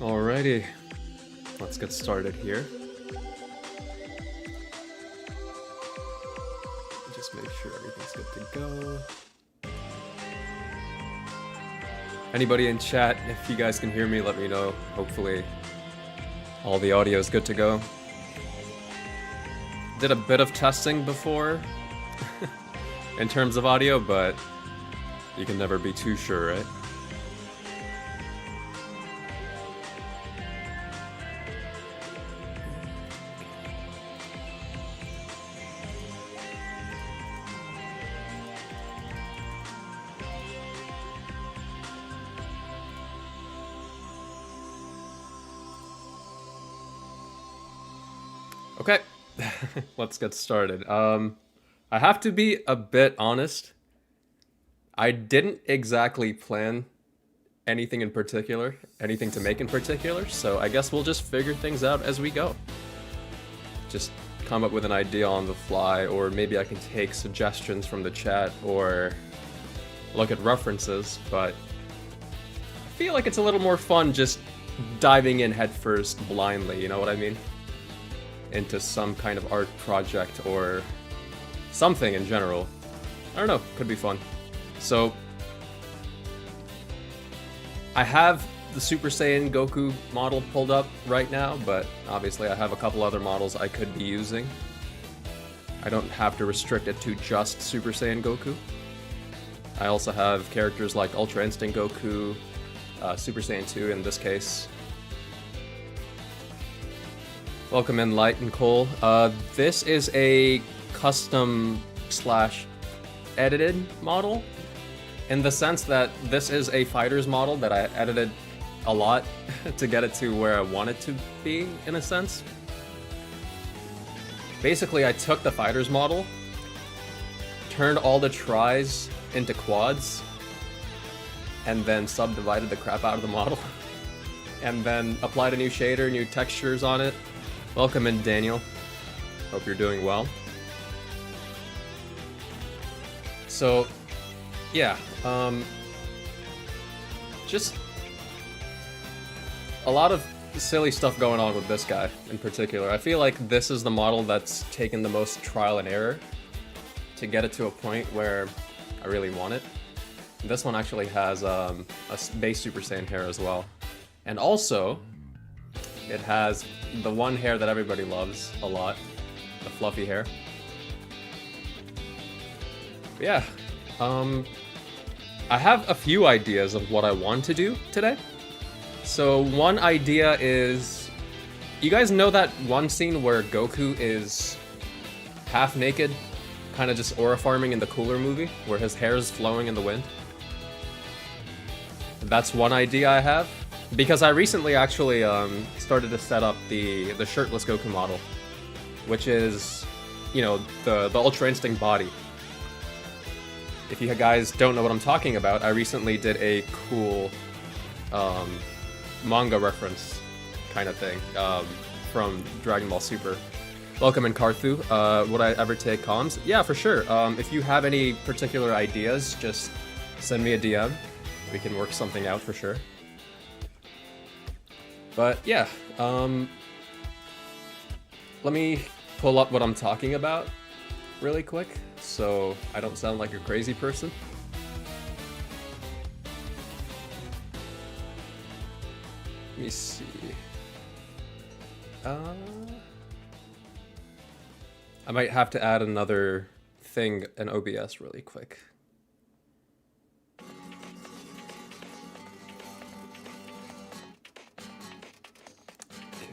Alrighty, let's get started here. Just make sure everything's good to go. Anybody in chat, if you guys can hear me, let me know. Hopefully all the audio is good to go. Did a bit of testing before in terms of audio, but you can never be too sure, right? Okay, let's get started. I have to be a bit honest. I didn't exactly plan anything in particular, anything to make in particular, so I guess we'll just figure things out as we go. Just come up with an idea on the fly, or maybe I can take suggestions from the chat or look at references, but I feel like it's a little more fun just diving in headfirst blindly, you know what I mean? Into some kind of art project or something in general. I don't know, could be fun. So, I have the Super Saiyan Goku model pulled up right now, but obviously I have a couple other models I could be using. I don't have to restrict it to just Super Saiyan Goku. I also have characters like Ultra Instinct Goku, Super Saiyan 2 in this case. Welcome in, Light and Cole. This is a custom slash edited model in the sense that this is a fighter's model that I edited a lot to get it to where I want it to be, in a sense. Basically, I took the fighter's model, turned all the tries into quads, and then subdivided the crap out of the model, and then applied a new shader, new textures on it. Welcome in, Daniel. Hope you're doing well. So, yeah, just a lot of silly stuff going on with this guy in particular. I feel like this is the model that's taken the most trial and error to get it to a point where I really want it. This one actually has a base Super Saiyan hair as well. And also, it has the one hair that everybody loves a lot, the fluffy hair. But yeah, I have a few ideas of what I want to do today. So one idea is, you guys know that one scene where Goku is half naked, kind of just aura farming in the Cooler movie, where his hair is flowing in the wind? That's one idea I have. Because I recently actually started to set up the shirtless Goku model, which is, you know, the Ultra Instinct body. If you guys don't know what I'm talking about, I recently did a cool manga reference kind of thing from Dragon Ball Super. Welcome in, Karthu. Would I ever take comms? Yeah, for sure. If you have any particular ideas, just send me a DM. We can work something out for sure. But yeah, let me pull up what I'm talking about really quick so I don't sound like a crazy person. Let me see. I might have to add another thing in OBS really quick.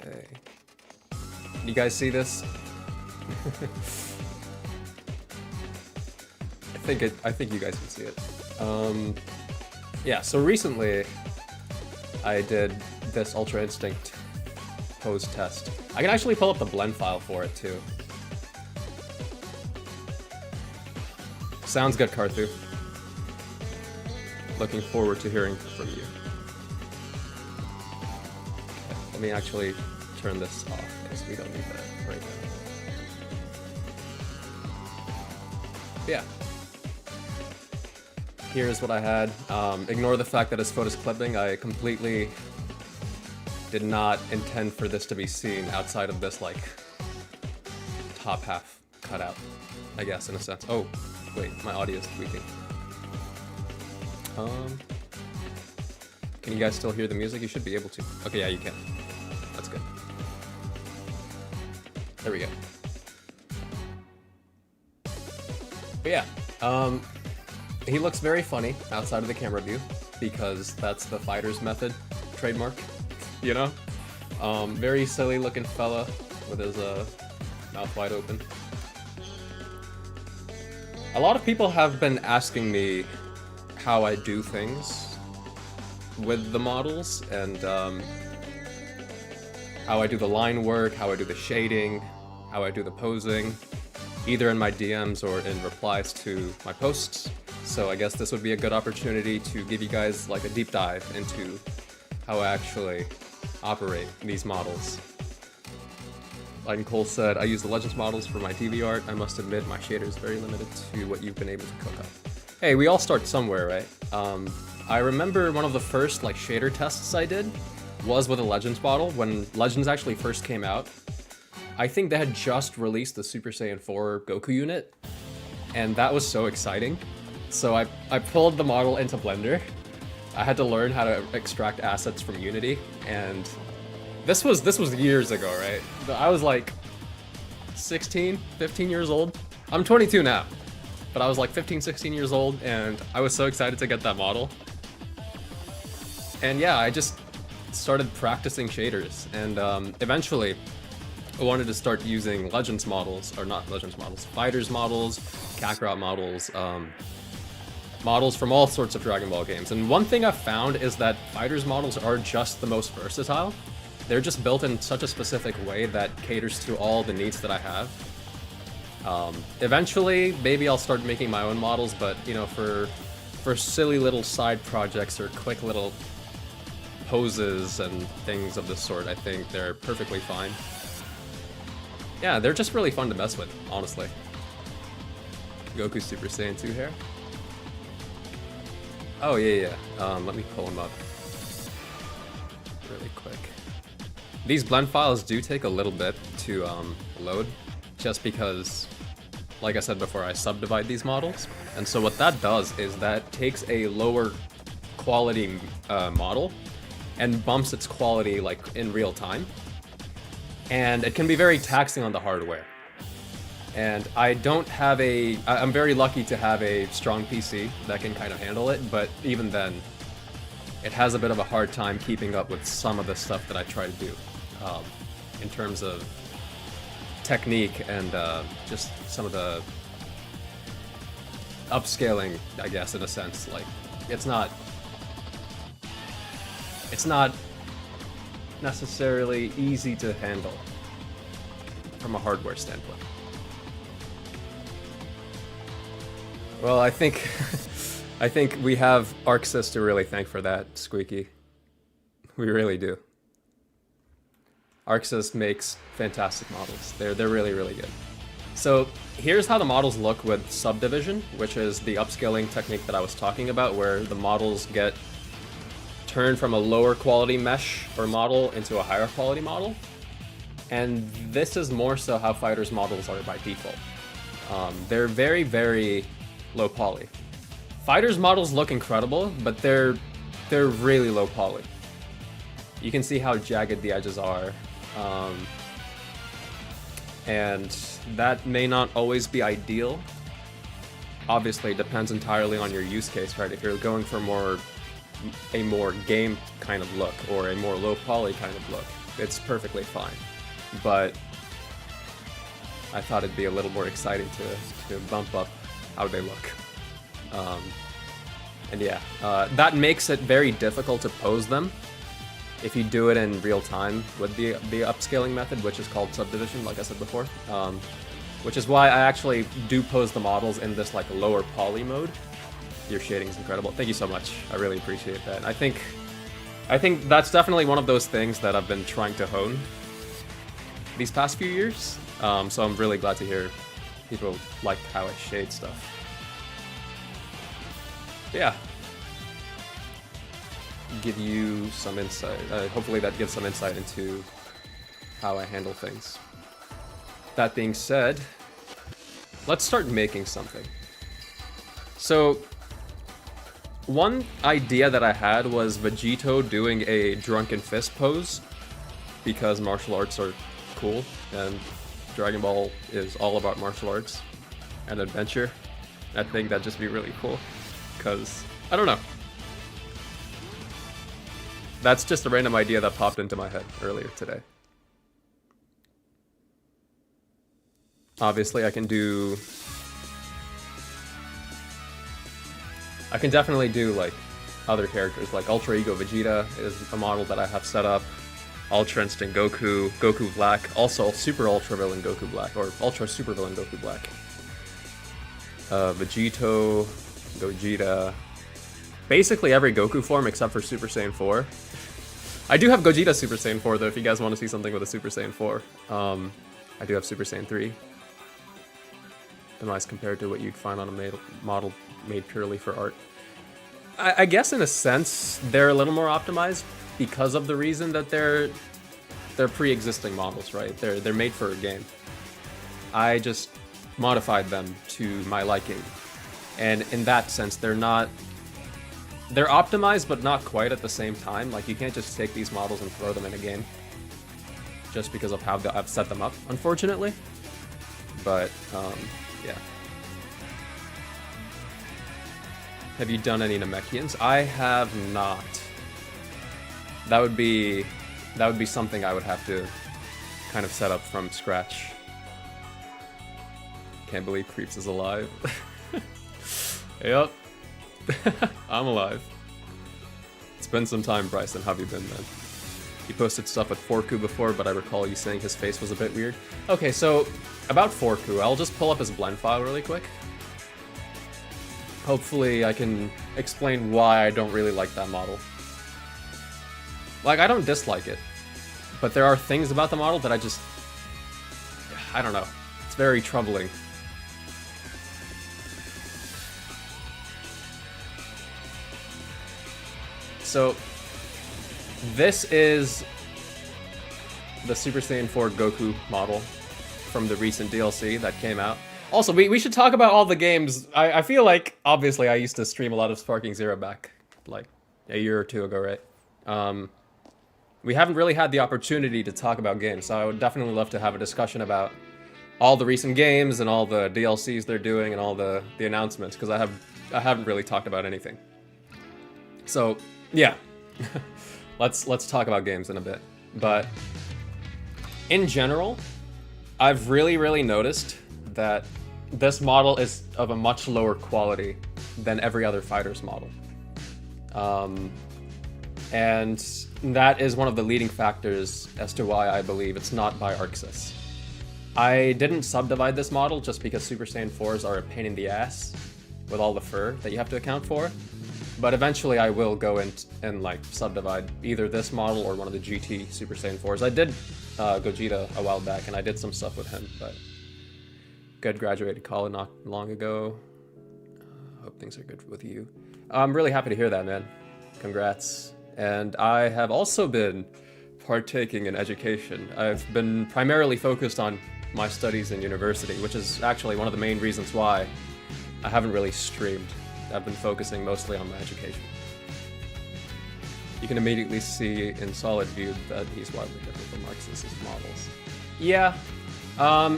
Okay. You guys see this? I think you guys can see it. Yeah, so recently I did this Ultra Instinct pose test. I can actually pull up the blend file for it too. Sounds good, Karthu. Looking forward to hearing from you. Okay, let me actually turn this off because we don't need that right now. Yeah. Here's what I had. Ignore the fact that his photo's clipping. I completely did not intend for this to be seen outside of this, like, top half cutout, I guess, in a sense. Oh, wait, my audio is tweaking. Can you guys still hear the music? You should be able to. Okay, yeah, you can. That's good. There we go. But yeah, he looks very funny outside of the camera view because that's the fighter's method trademark, you know? Very silly looking fella with his mouth wide open. A lot of people have been asking me how I do things with the models and how I do the line work, how I do the shading, how I do the posing, either in my DMs or in replies to my posts. So I guess this would be a good opportunity to give you guys like a deep dive into how I actually operate these models. Like Cole said, I use the Legends models for my TV art. I must admit my shader is very limited to what you've been able to cook up. Hey, we all start somewhere, right? I remember one of the first like shader tests I did was with a Legends model when Legends actually first came out. I think they had just released the Super Saiyan 4 Goku unit, and that was so exciting. So I pulled the model into Blender. I had to learn how to extract assets from Unity, and this was years ago, right? I was like 16, 15 years old. I'm 22 now, but I was like 15, 16 years old, and I was so excited to get that model. And yeah, I just started practicing shaders, and eventually I wanted to start using Legends models, or not Legends models, Fighters models, Kakarot models, models from all sorts of Dragon Ball games. And one thing I've found is that Fighters models are just the most versatile. They're just built in such a specific way that caters to all the needs that I have. Eventually, maybe I'll start making my own models, but you know, for silly little side projects or quick little poses and things of this sort, I think they're perfectly fine. Yeah, they're just really fun to mess with, honestly. Goku Super Saiyan 2 hair? Oh, yeah. Let me pull him up really quick. These blend files do take a little bit to load, just because, like I said before, I subdivide these models. And so what that does is that takes a lower quality model and bumps its quality like in real time. And it can be very taxing on the hardware. And I'm very lucky to have a strong PC that can kind of handle it, but even then, it has a bit of a hard time keeping up with some of the stuff that I try to do in terms of technique and just some of the upscaling, I guess, in a sense. Like, it's not necessarily easy to handle from a hardware standpoint. Well, I think we have ArcSys to really thank for that, Squeaky. We really do. ArcSys makes fantastic models. They're really, really good. So here's how the models look with subdivision, which is the upscaling technique that I was talking about, where the models get turned from a lower quality mesh or model into a higher quality model. And this is more so how Fighters models are by default. They're very, very low poly. Fighters models look incredible, but they're really low poly. You can see how jagged the edges are. And that may not always be ideal. Obviously, it depends entirely on your use case, right? If you're going for a more game kind of look or a more low poly kind of look, it's perfectly fine. But I thought it'd be a little more exciting to bump up how they look. And yeah, that makes it very difficult to pose them if you do it in real time with the upscaling method, which is called subdivision, like I said before. Which is why I actually do pose the models in this like lower poly mode. Your shading is incredible. Thank you so much. I really appreciate that. I think that's definitely one of those things that I've been trying to hone these past few years. So I'm really glad to hear people like how I shade stuff. Yeah. give you some insight. Hopefully that gives some insight into how I handle things. That being said, let's start making something. So, one idea that I had was Vegito doing a drunken fist pose, because martial arts are cool, and Dragon Ball is all about martial arts and adventure. I think that'd just be really cool, because, I don't know. That's just a random idea that popped into my head earlier today. Obviously, I can definitely do, like, other characters, like Ultra Ego Vegeta is a model that I have set up. Ultra Instinct Goku, Goku Black, also Super Ultra Villain Goku Black, or Ultra Super Villain Goku Black. Vegito, Gogeta, basically every Goku form except for Super Saiyan 4. I do have Gogeta Super Saiyan 4 though, if you guys want to see something with a Super Saiyan 4. I do have Super Saiyan 3. Nice compared to what you'd find on a model made purely for art. I guess in a sense, they're a little more optimized because of the reason that they're pre-existing models, right? They're made for a game. I just modified them to my liking. And in that sense, they're optimized, but not quite at the same time. Like, you can't just take these models and throw them in a game just because of how I've set them up, unfortunately. But, yeah. Have you done any Namekians? I have not. That would be something I would have to kind of set up from scratch. Can't believe Creeps is alive. Yep. I'm alive. It's been some time, Bryson. How have you been, man? You posted stuff with Forku before, but I recall you saying his face was a bit weird. Okay, so about Forku, I'll just pull up his blend file really quick. Hopefully I can explain why I don't really like that model. Like, I don't dislike it, but there are things about the model that I don't know. It's very troubling. So, this is the Super Saiyan 4 Goku model from the recent DLC that came out. Also, we should talk about all the games. I feel like, obviously, I used to stream a lot of Sparking Zero back, like, a year or two ago, right? We haven't really had the opportunity to talk about games, so I would definitely love to have a discussion about all the recent games and all the DLCs they're doing and all the announcements, because I haven't really talked about anything. So, yeah. Let's talk about games in a bit. But in general, I've really noticed that this model is of a much lower quality than every other fighter's model. And that is one of the leading factors as to why I believe it's not by ArcSys. I didn't subdivide this model just because Super Saiyan 4s are a pain in the ass with all the fur that you have to account for. But eventually I will go and like subdivide either this model or one of the GT Super Saiyan 4s. I did Gogeta a while back and I did some stuff with him, but good, graduated college not long ago. Hope things are good with you. I'm really happy to hear that, man. Congrats. And I have also been partaking in education. I've been primarily focused on my studies in university, which is actually one of the main reasons why I haven't really streamed. I've been focusing mostly on my education. You can immediately see in solid view that he's wildly different from Marx's models. Yeah,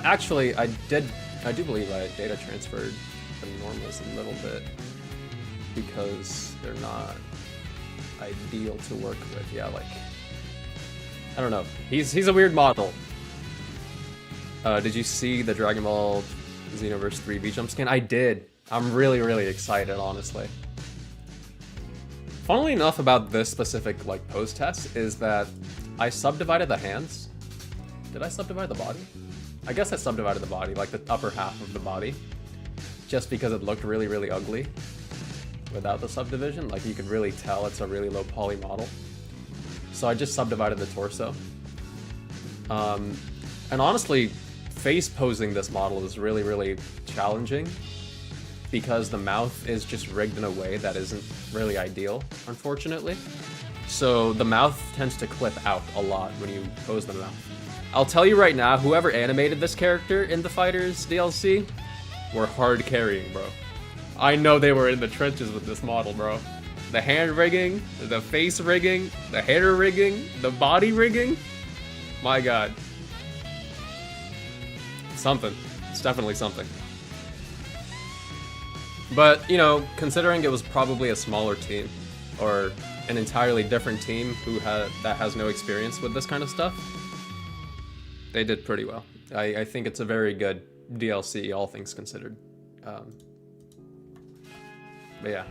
actually, I do believe I data transferred the normals a little bit because they're not ideal to work with. Yeah, like, I don't know. He's a weird model. Did you see the Dragon Ball Xenoverse 3 V-Jump skin? I did. I'm really excited, honestly. Funnily enough about this specific, like, pose test is that I subdivided the hands. Did I subdivide the body? I guess I subdivided the body, like the upper half of the body, just because it looked really ugly without the subdivision. Like, you could really tell it's a really low poly model. So I just subdivided the torso. And honestly, face posing this model is really challenging because the mouth is just rigged in a way that isn't really ideal, unfortunately. So the mouth tends to clip out a lot when you pose the mouth. I'll tell you right now, whoever animated this character in the Fighters DLC were hard carrying, bro. I know they were in the trenches with this model, bro. The hand rigging, the face rigging, the hair rigging, the body rigging. My god. Something. It's definitely something. But, you know, considering it was probably a smaller team, or an entirely different team that has no experience with this kind of stuff, they did pretty well. I think it's a very good DLC, all things considered. But yeah,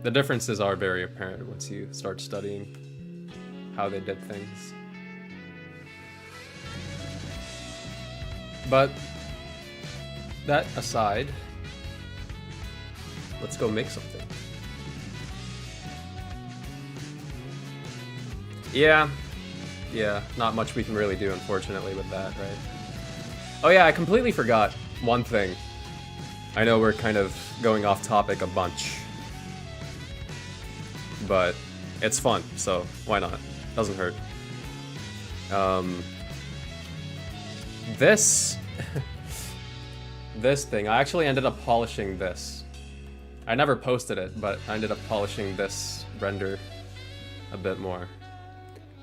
the differences are very apparent once you start studying how they did things. But that aside, let's go make something. Yeah, not much we can really do, unfortunately, with that, right? Oh yeah, I completely forgot one thing. I know we're kind of going off topic a bunch, but it's fun, so why not? Doesn't hurt. This thing, I actually ended up polishing this. I never posted it, but I ended up polishing this render a bit more.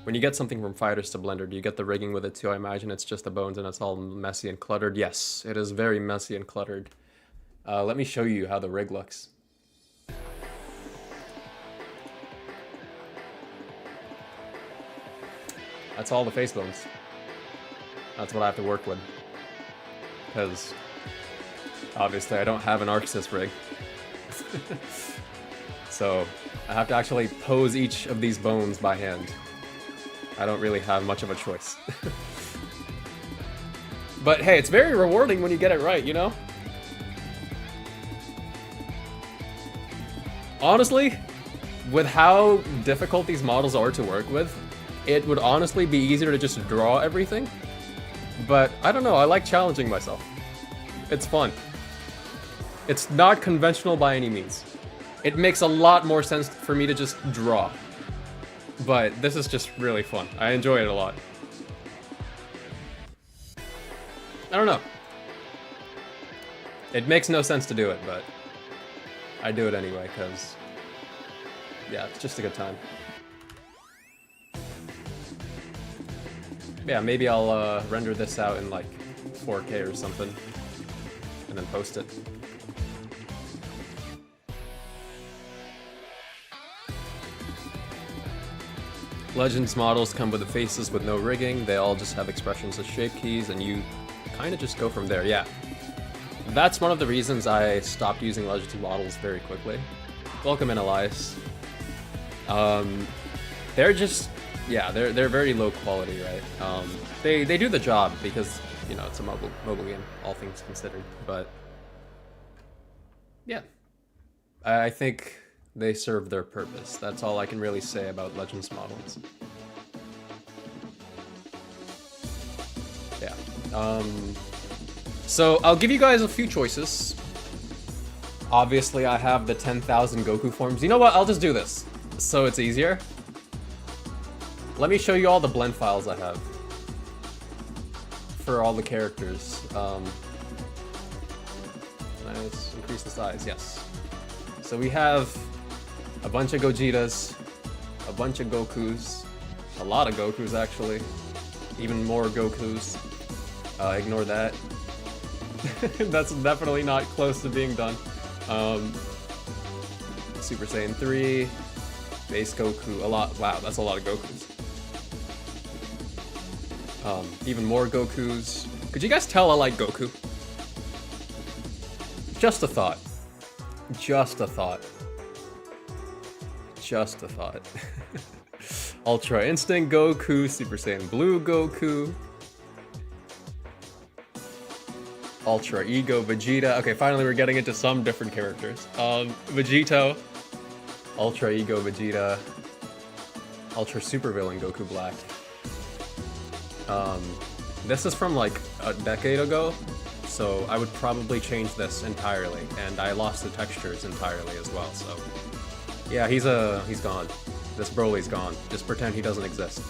When you get something from Fighters to Blender, do you get the rigging with it too? I imagine it's just the bones and it's all messy and cluttered. Yes, it is very messy and cluttered. Let me show you how the rig looks. That's all the face bones. That's what I have to work with. Because, obviously, I don't have an ArcSys rig. So, I have to actually pose each of these bones by hand. I don't really have much of a choice. But hey, it's very rewarding when you get it right, you know? Honestly, with how difficult these models are to work with, it would honestly be easier to just draw everything. But I don't know, I like challenging myself. It's fun. It's not conventional by any means. It makes a lot more sense for me to just draw. But this is just really fun. I enjoy it a lot. I don't know. It makes no sense to do it, but I do it anyway, because, yeah, it's just a good time. Yeah, maybe I'll render this out in like 4K or something, and then post it. Legends models come with the faces with no rigging. They all just have expressions as shape keys, and you kind of just go from there. Yeah, that's one of the reasons I stopped using Legends models very quickly. Welcome in, Elias. They're just, yeah, they're very low quality, right? They do the job because, you know, it's a mobile game, all things considered. But yeah, I think they serve their purpose. That's all I can really say about Legends models. Yeah. So I'll give you guys a few choices. Obviously, I have the 10,000 Goku forms. You know what? I'll just do this, so it's easier. Let me show you all the blend files I have for all the characters. Let's increase the size. Yes. So we have a bunch of Gogetas, a bunch of Gokus, a lot of Gokus actually, even more Gokus. Ignore that. That's definitely not close to being done. Super Saiyan 3, Base Goku, a lot. Wow, that's a lot of Gokus. Even more Gokus. Could you guys tell I like Goku? Just a thought. Just a thought. Just a thought. Ultra Instinct Goku, Super Saiyan Blue Goku, Ultra Ego Vegeta. Okay, finally we're getting into some different characters. Vegito, Ultra Ego Vegeta, Ultra Super Villain Goku Black. This is from like a decade ago, so I would probably change this entirely, and I lost the textures entirely as well, so yeah, he's gone. This Broly's gone. Just pretend he doesn't exist.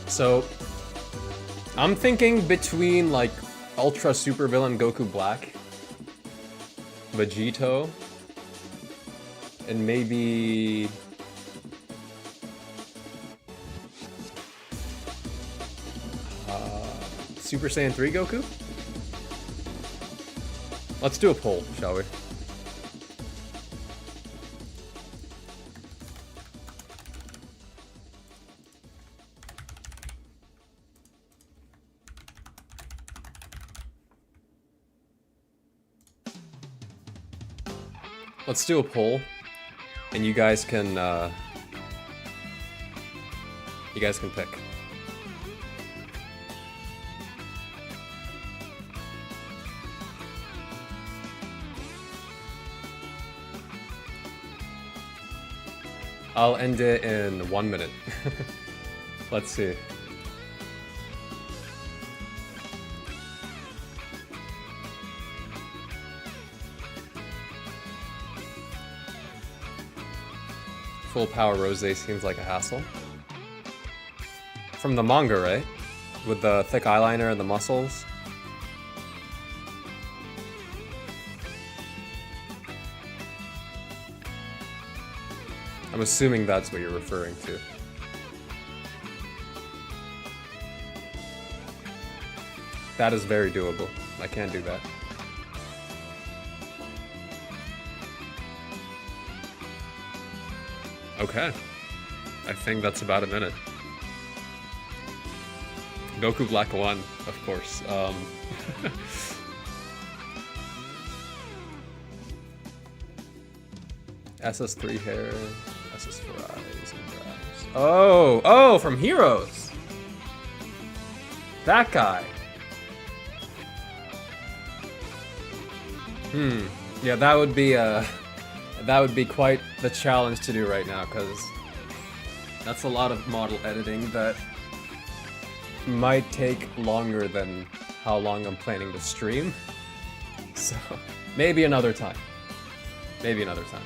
So, I'm thinking between, like, Ultra Supervillain Goku Black, Vegito, and maybe... Super Saiyan 3 Goku? Let's do a poll, shall we? Let's do a poll, and you guys can pick. I'll end it in 1 minute. Let's see. Full power Rose seems like a hassle. From the manga, right? With the thick eyeliner and the muscles. I'm assuming that's what you're referring to. That is very doable. I can do that. Okay. I think that's about a minute. Goku Black 1, of course. SS3 hair, SS4 eyes and brows. Oh, from Heroes! That guy. Yeah, that would be quite the challenge to do right now, because that's a lot of model editing that might take longer than how long I'm planning to stream. So, maybe another time. Maybe another time.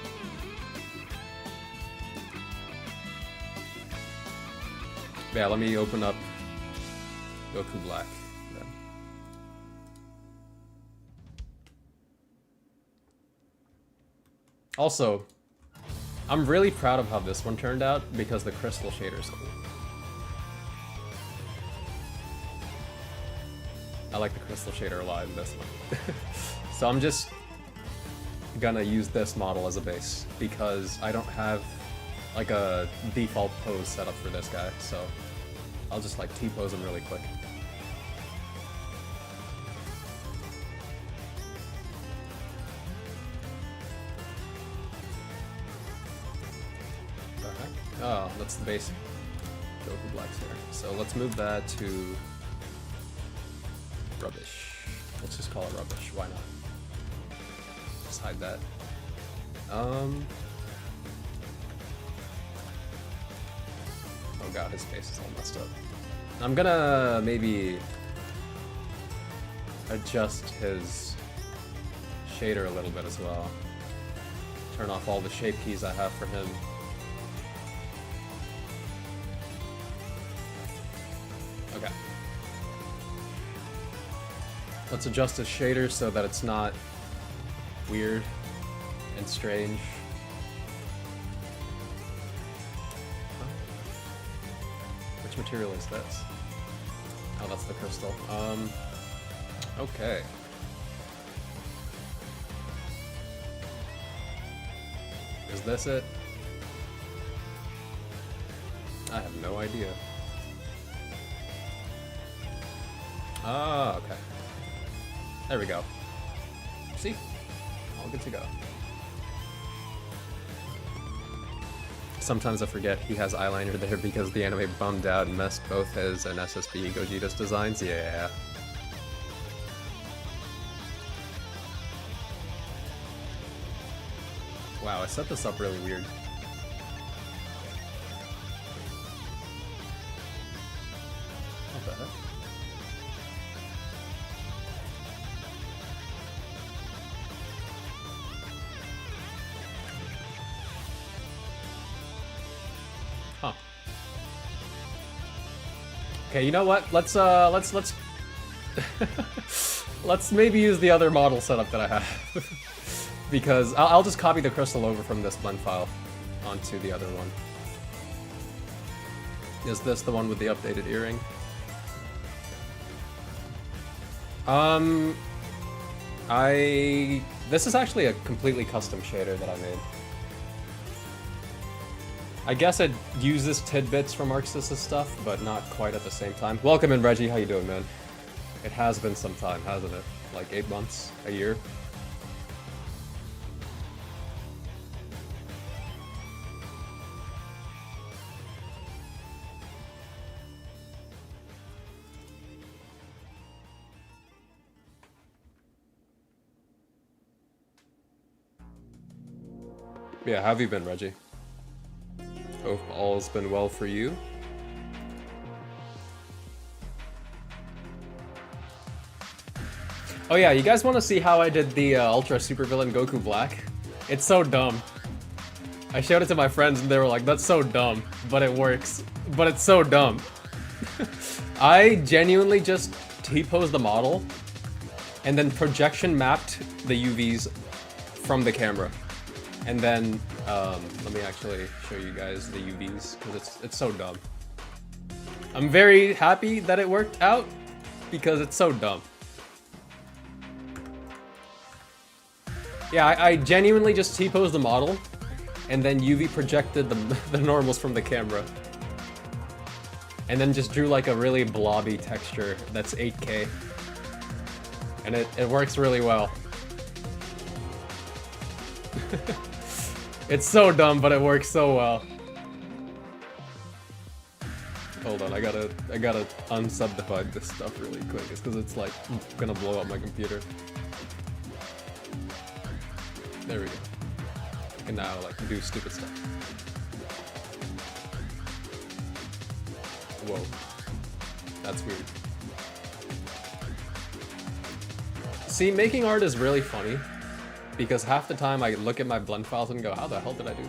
Yeah, let me open up Goku Black then. Also, I'm really proud of how this one turned out because the crystal shader's cool. I like the crystal shader a lot in this one. So I'm just gonna use this model as a base because I don't have like a default pose set up for this guy, so I'll just like T-pose him really quick. What the heck? Oh, that's the base Goku Black's hair. So let's move that to rubbish. Let's just call it rubbish, why not? Just hide that. Oh god, his face is all messed up. I'm gonna maybe adjust his shader a little bit as well. Turn off all the shape keys I have for him. Okay. Let's adjust his shader so that it's not weird and strange. Which material is this? Oh, that's the crystal. Okay. Is this it? I have no idea. Ah, okay. There we go. See? All good to go. Sometimes I forget he has eyeliner there because the anime bummed out and messed both his and SSB Gogeta's designs. Yeah. Wow, I set this up really weird. What the heck? Huh. Okay, you know what? Let's let's maybe use the other model setup that I have. Because I'll just copy the crystal over from this blend file onto the other one. Is this the one with the updated earring? This is actually a completely custom shader that I made. I guess it uses tidbits from ArcSys's stuff, but not quite at the same time. Welcome in, Reggie. How you doing, man? It has been some time, hasn't it? Like 8 months? A year? Yeah, how have you been, Reggie? Hope all's been well for you. Oh yeah, you guys want to see how I did the Ultra Supervillain Goku Black? It's so dumb. I showed it to my friends and they were like, that's so dumb, but it works. But it's so dumb. I genuinely just T-posed the model and then projection mapped the UVs from the camera. And then, let me actually show you guys the UVs, because it's so dumb. I'm very happy that it worked out, because it's so dumb. Yeah, I genuinely just T-posed the model, and then UV projected the normals from the camera. And then just drew like a really blobby texture that's 8K. And it works really well. It's so dumb, but it works so well. Hold on, I gotta unsubdivide this stuff really quick. It's because it's like gonna blow up my computer. There we go. I can now like do stupid stuff. Whoa, that's weird. See, making art is really funny. Because half the time I look at my blend files and go, how the hell did I do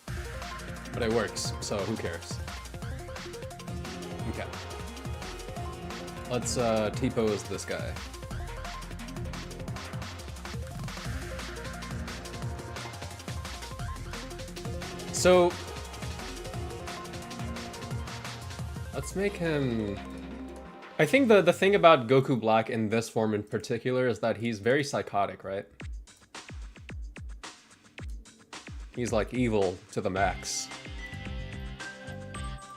that? But it works, so who cares? Okay. Let's T-pose this guy. So let's make him... I think the thing about Goku Black in this form in particular is that he's very psychotic, right? He's like evil to the max.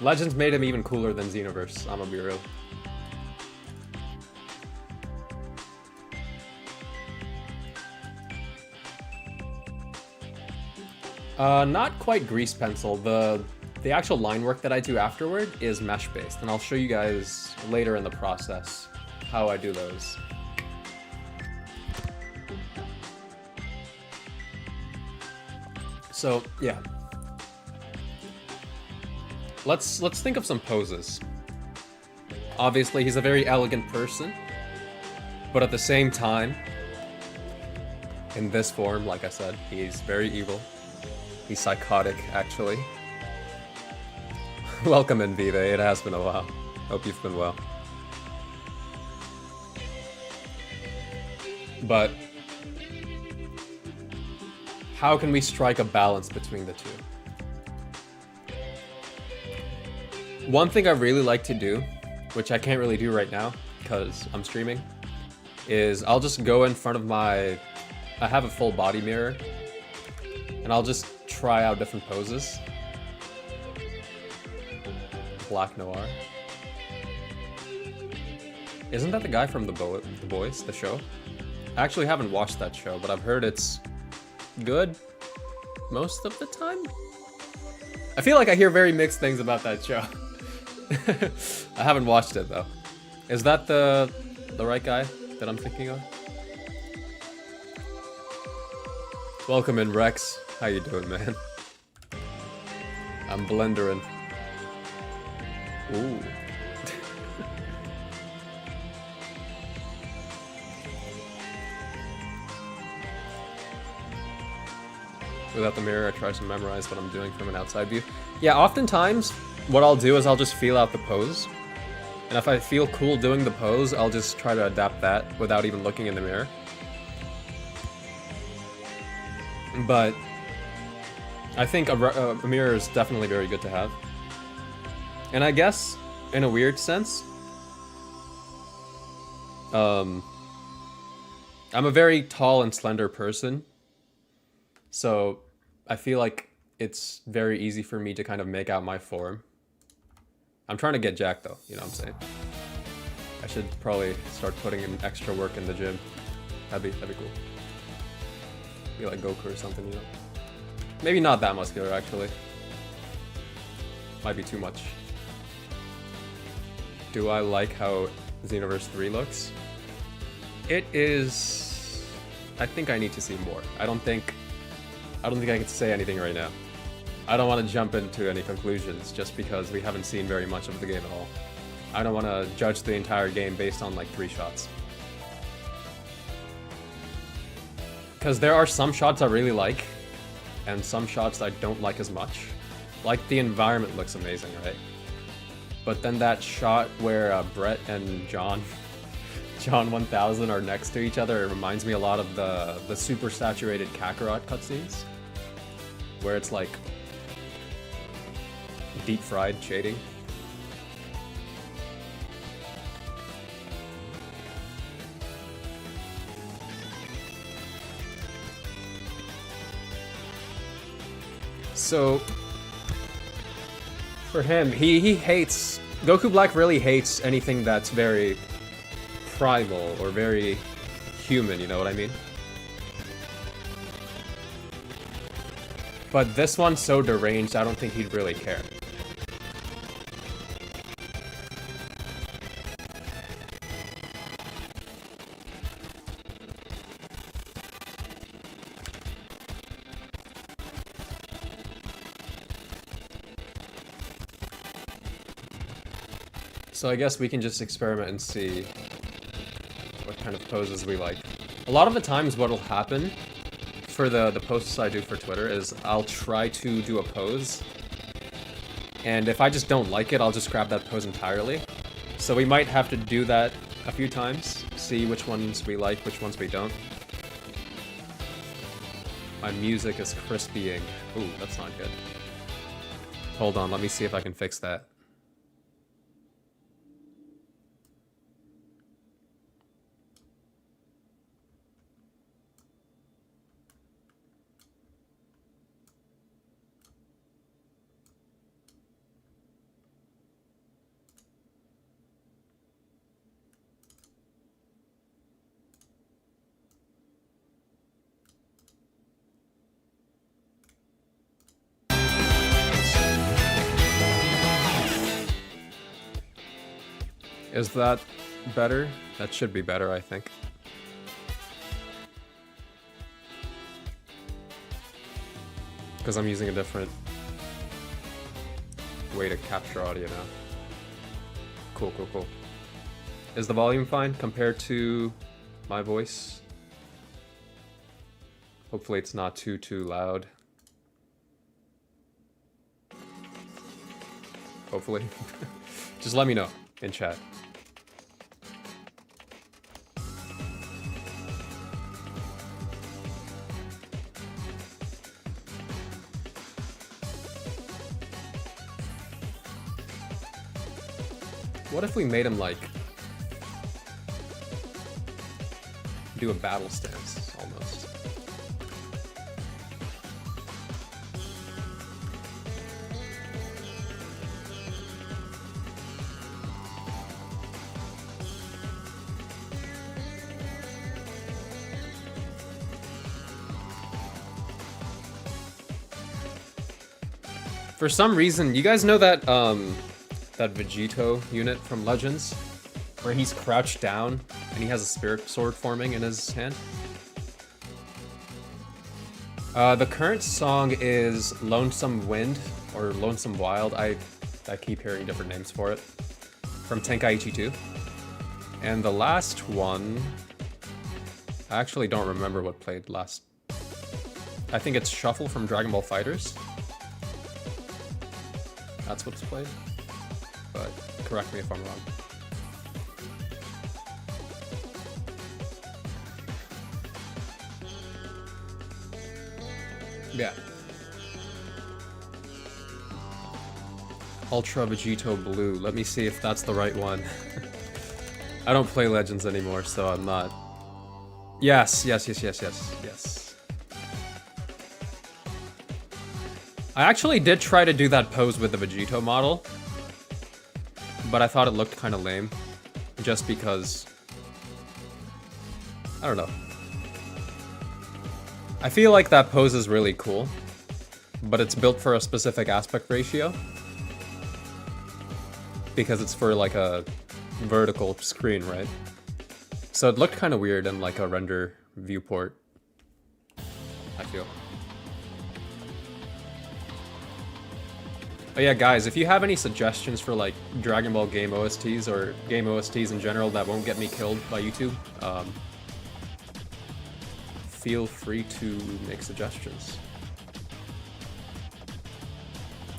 Legends made him even cooler than Xenoverse, I'm gonna be real. Not quite grease pencil. The actual line work that I do afterward is mesh based, and I'll show you guys later in the process how I do those. So yeah, let's think of some poses. Obviously, he's a very elegant person, but at the same time, in this form, like I said, he's very evil. He's psychotic, actually. Welcome in, Vive. It has been a while. Hope you've been well. But how can we strike a balance between the two? One thing I really like to do, which I can't really do right now because I'm streaming, is I'll just go in front of my... I have a full body mirror, and I'll just try out different poses. Black Noir. Isn't that the guy from The Boys, the show? I actually haven't watched that show, but I've heard it's good most of the time. I feel like I hear very mixed things about that show. I haven't watched it though. Is that the right guy that I'm thinking of? Welcome in, Rex. How you doing, man? I'm blenderin'. Ooh. without the mirror. I try to memorize what I'm doing from an outside view. Yeah, oftentimes what I'll do is I'll just feel out the pose. And if I feel cool doing the pose, I'll just try to adapt that without even looking in the mirror. But I think a mirror is definitely very good to have. And I guess, in a weird sense, I'm a very tall and slender person, so I feel like it's very easy for me to kind of make out my form. I'm trying to get jacked though, you know what I'm saying? I should probably start putting in extra work in the gym. That'd be cool. Be like Goku or something, you know? Maybe not that muscular, actually. Might be too much. Do I like how Xenoverse 3 looks? It is... I think I need to see more. I don't think I can say anything right now. I don't want to jump into any conclusions just because we haven't seen very much of the game at all. I don't want to judge the entire game based on like 3 shots. Because there are some shots I really like, and some shots I don't like as much. Like, the environment looks amazing, right? But then that shot where Brett and John 1000 are next to each other, it reminds me a lot of the super saturated Kakarot cutscenes, where it's like deep fried shading. So for him, he hates... Goku Black really hates anything that's very primal or very human, you know what I mean? But this one's so deranged, I don't think he'd really care. So I guess we can just experiment and see what kind of poses we like. A lot of the times what'll happen for the posts I do for Twitter is I'll try to do a pose, and if I just don't like it, I'll just scrap that pose entirely. So we might have to do that a few times, see which ones we like, which ones we don't. My music is crispying. Ooh, that's not good. Hold on, let me see if I can fix that. Is that better? That should be better, I think. Because I'm using a different way to capture audio now. Cool, cool, cool. Is the volume fine compared to my voice? Hopefully it's not too loud. Hopefully. Just let me know in chat. What if we made him, like, do a battle stance, almost? For some reason, you guys know that, that Vegito unit from Legends, where he's crouched down and he has a spirit sword forming in his hand? The current song is Lonesome Wind, or Lonesome Wild. I keep hearing different names for it. From Tenkaichi 2. And the last one... I actually don't remember what played last. I think it's Shuffle from Dragon Ball FighterZ. That's what's played. But correct me if I'm wrong. Yeah. Ultra Vegito Blue. Let me see if that's the right one. I don't play Legends anymore, so I'm not... Yes. I actually did try to do that pose with the Vegito model, but I thought it looked kind of lame, just because... I don't know. I feel like that pose is really cool, but it's built for a specific aspect ratio, because it's for like a vertical screen, right? So it looked kind of weird in like a render viewport, I feel. But yeah, guys, if you have any suggestions for like Dragon Ball game OSTs or game OSTs in general that won't get me killed by YouTube, feel free to make suggestions.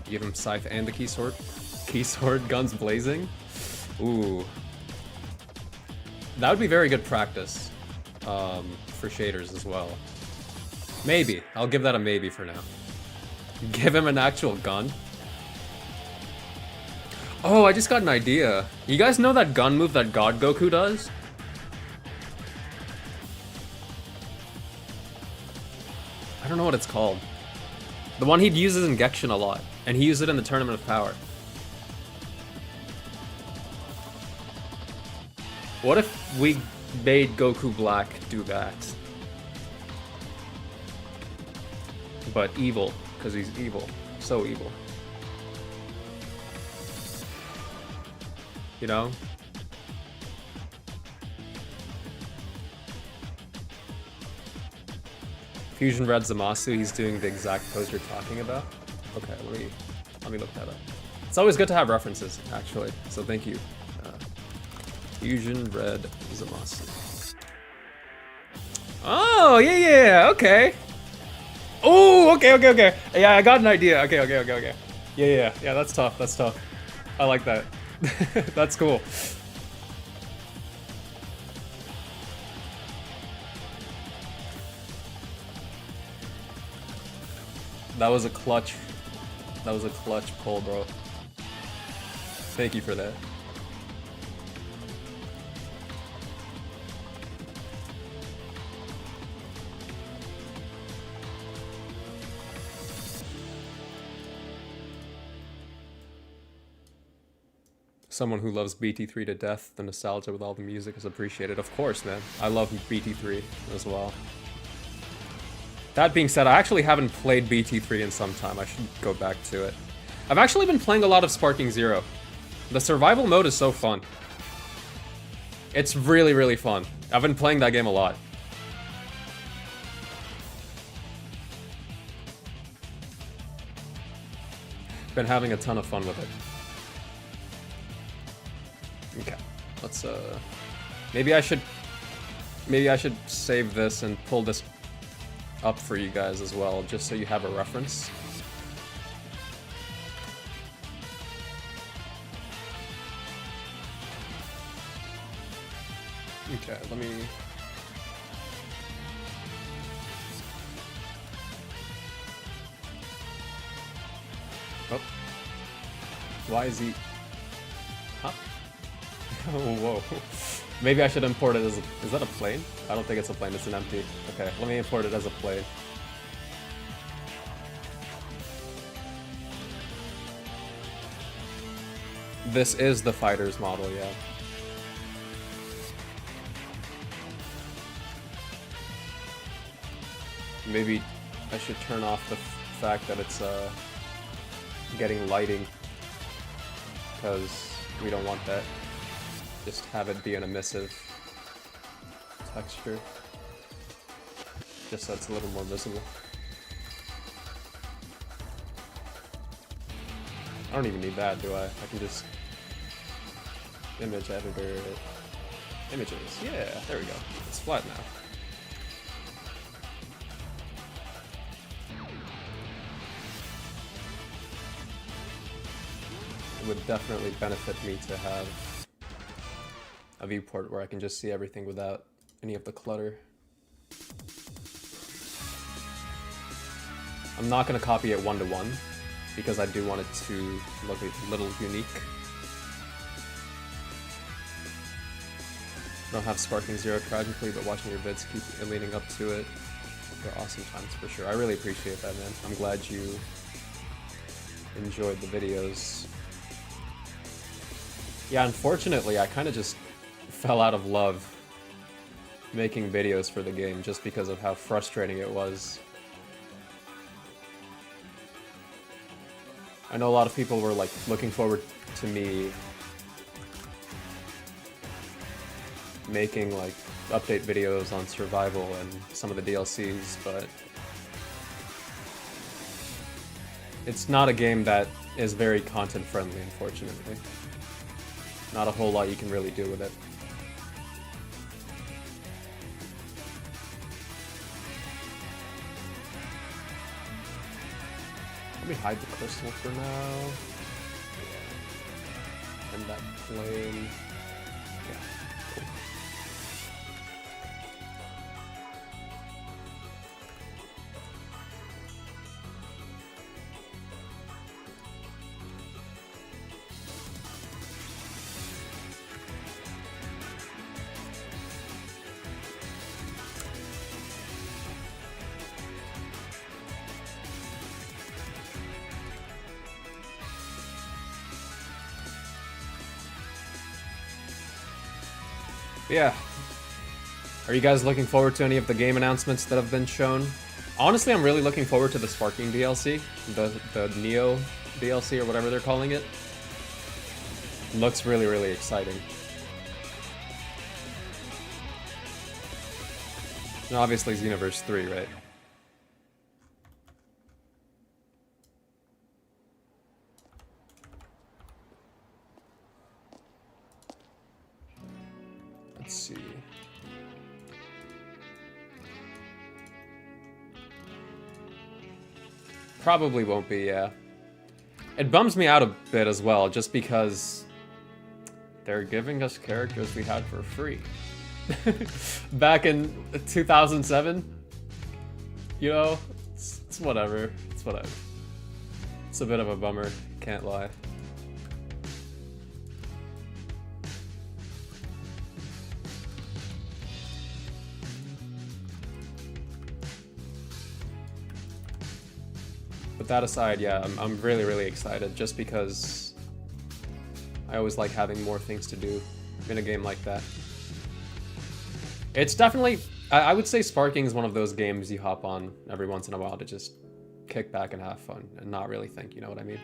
Give him Scythe and the Key Sword, guns blazing. Ooh. That would be very good practice for shaders as well. Maybe. I'll give that a maybe for now. Give him an actual gun. Oh, I just got an idea. You guys know that gun move that God Goku does? I don't know what it's called. The one he uses in Genshin a lot, and he used it in the Tournament of Power. What if we made Goku Black do that? But evil, because he's evil. So evil. You know? Fusion Red Zamasu, he's doing the exact pose you're talking about. Okay, let me look that up. It's always good to have references, actually. So thank you. Fusion Red Zamasu. Oh, yeah, okay. Oh, okay. Yeah, I got an idea. Okay. Yeah, that's tough. I like that. That's cool. That was a clutch pull, bro. Thank you for that. Someone who loves BT3 to death, the nostalgia with all the music is appreciated. Of course, man. I love BT3 as well. That being said, I actually haven't played BT3 in some time. I should go back to it. I've actually been playing a lot of Sparking Zero. The survival mode is so fun. It's really, really fun. I've been playing that game a lot. Been having a ton of fun with it. Okay, let's maybe I should save this and pull this up for you guys as well, just so you have a reference. Okay, let me... Oh. Why is he... Huh? Oh, whoa. Maybe I should import it as a... Is that a plane? I don't think it's a plane, it's an empty. Okay, let me import it as a plane. This is the fighter's model, yeah. Maybe I should turn off the fact that it's getting lighting, because we don't want that. Just have it be an emissive texture, just so it's a little more visible. I don't even need that, do I? I can just image editor it. Images, yeah, there we go. It's flat now. would definitely benefit me to have a viewport where I can just see everything without any of the clutter. I'm not going to copy it one-to-one because I do want it to look a little unique. I don't have Sparking Zero tragically, but watching your vids keep leading up to it, they're awesome times for sure. I really appreciate that, man. I'm glad you enjoyed the videos. Yeah, unfortunately, I kind of just fell out of love making videos for the game just because of how frustrating it was. I know a lot of people were like looking forward to me making like update videos on survival and some of the DLCs, but it's not a game that is very content friendly, unfortunately. Not a whole lot you can really do with it. Let me hide the crystal for now. Yeah. And that plane. Yeah. Cool. Yeah. Are you guys looking forward to any of the game announcements that have been shown? Honestly, I'm really looking forward to the Sparking DLC, the Neo DLC or whatever they're calling it. Looks really, really exciting. And obviously Xenoverse 3, right? Let's see. Probably won't be, yeah. It bums me out a bit as well, just because they're giving us characters we had for free. Back in 2007? You know? It's whatever. It's whatever. It's a bit of a bummer, can't lie. But that aside, yeah, I'm really, really excited just because I always like having more things to do in a game like that. It's definitely, I would say Sparking is one of those games you hop on every once in a while to just kick back and have fun and not really think, you know what I mean?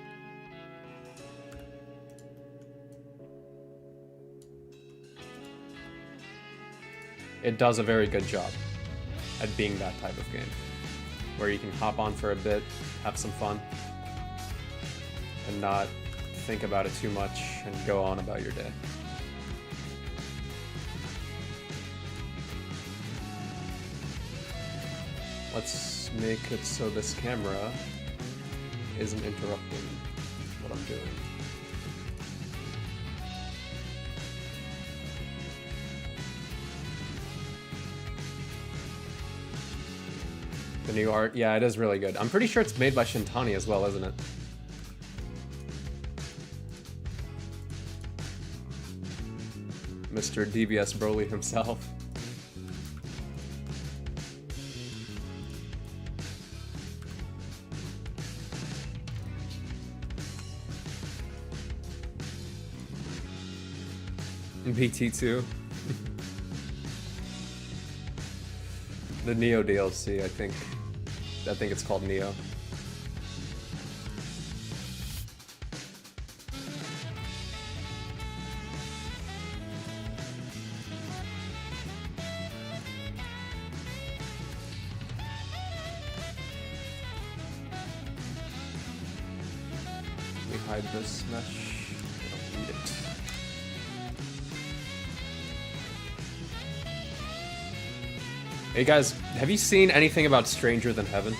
It does a very good job at being that type of game, where you can hop on for a bit, have some fun, and not think about it too much and go on about your day. Let's make it so this camera isn't interrupting what I'm doing. The new art, yeah, it is really good. I'm pretty sure it's made by Shintani as well, isn't it? Mr. DBS Broly himself. BT2. The Neo DLC, I think it's called Neo. Let me hide this mesh. I don't need it. Hey guys, have you seen anything about Stranger Than Heaven?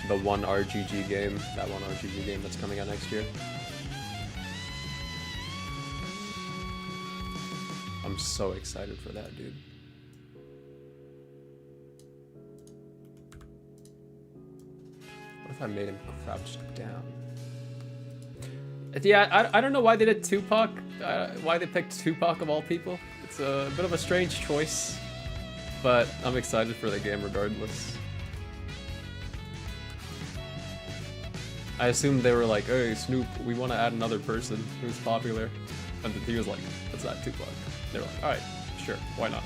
The one RGG game, that one RGG game that's coming out next year. I'm so excited for that, dude. What if I made him crouch down? Yeah, I don't know why they did Tupac. Why they picked Tupac of all people. It's a bit of a strange choice, but I'm excited for the game regardless. I assumed they were like, hey, Snoop, we want to add another person who's popular. And he was like, let's add Tupac. They were like, alright, sure, why not?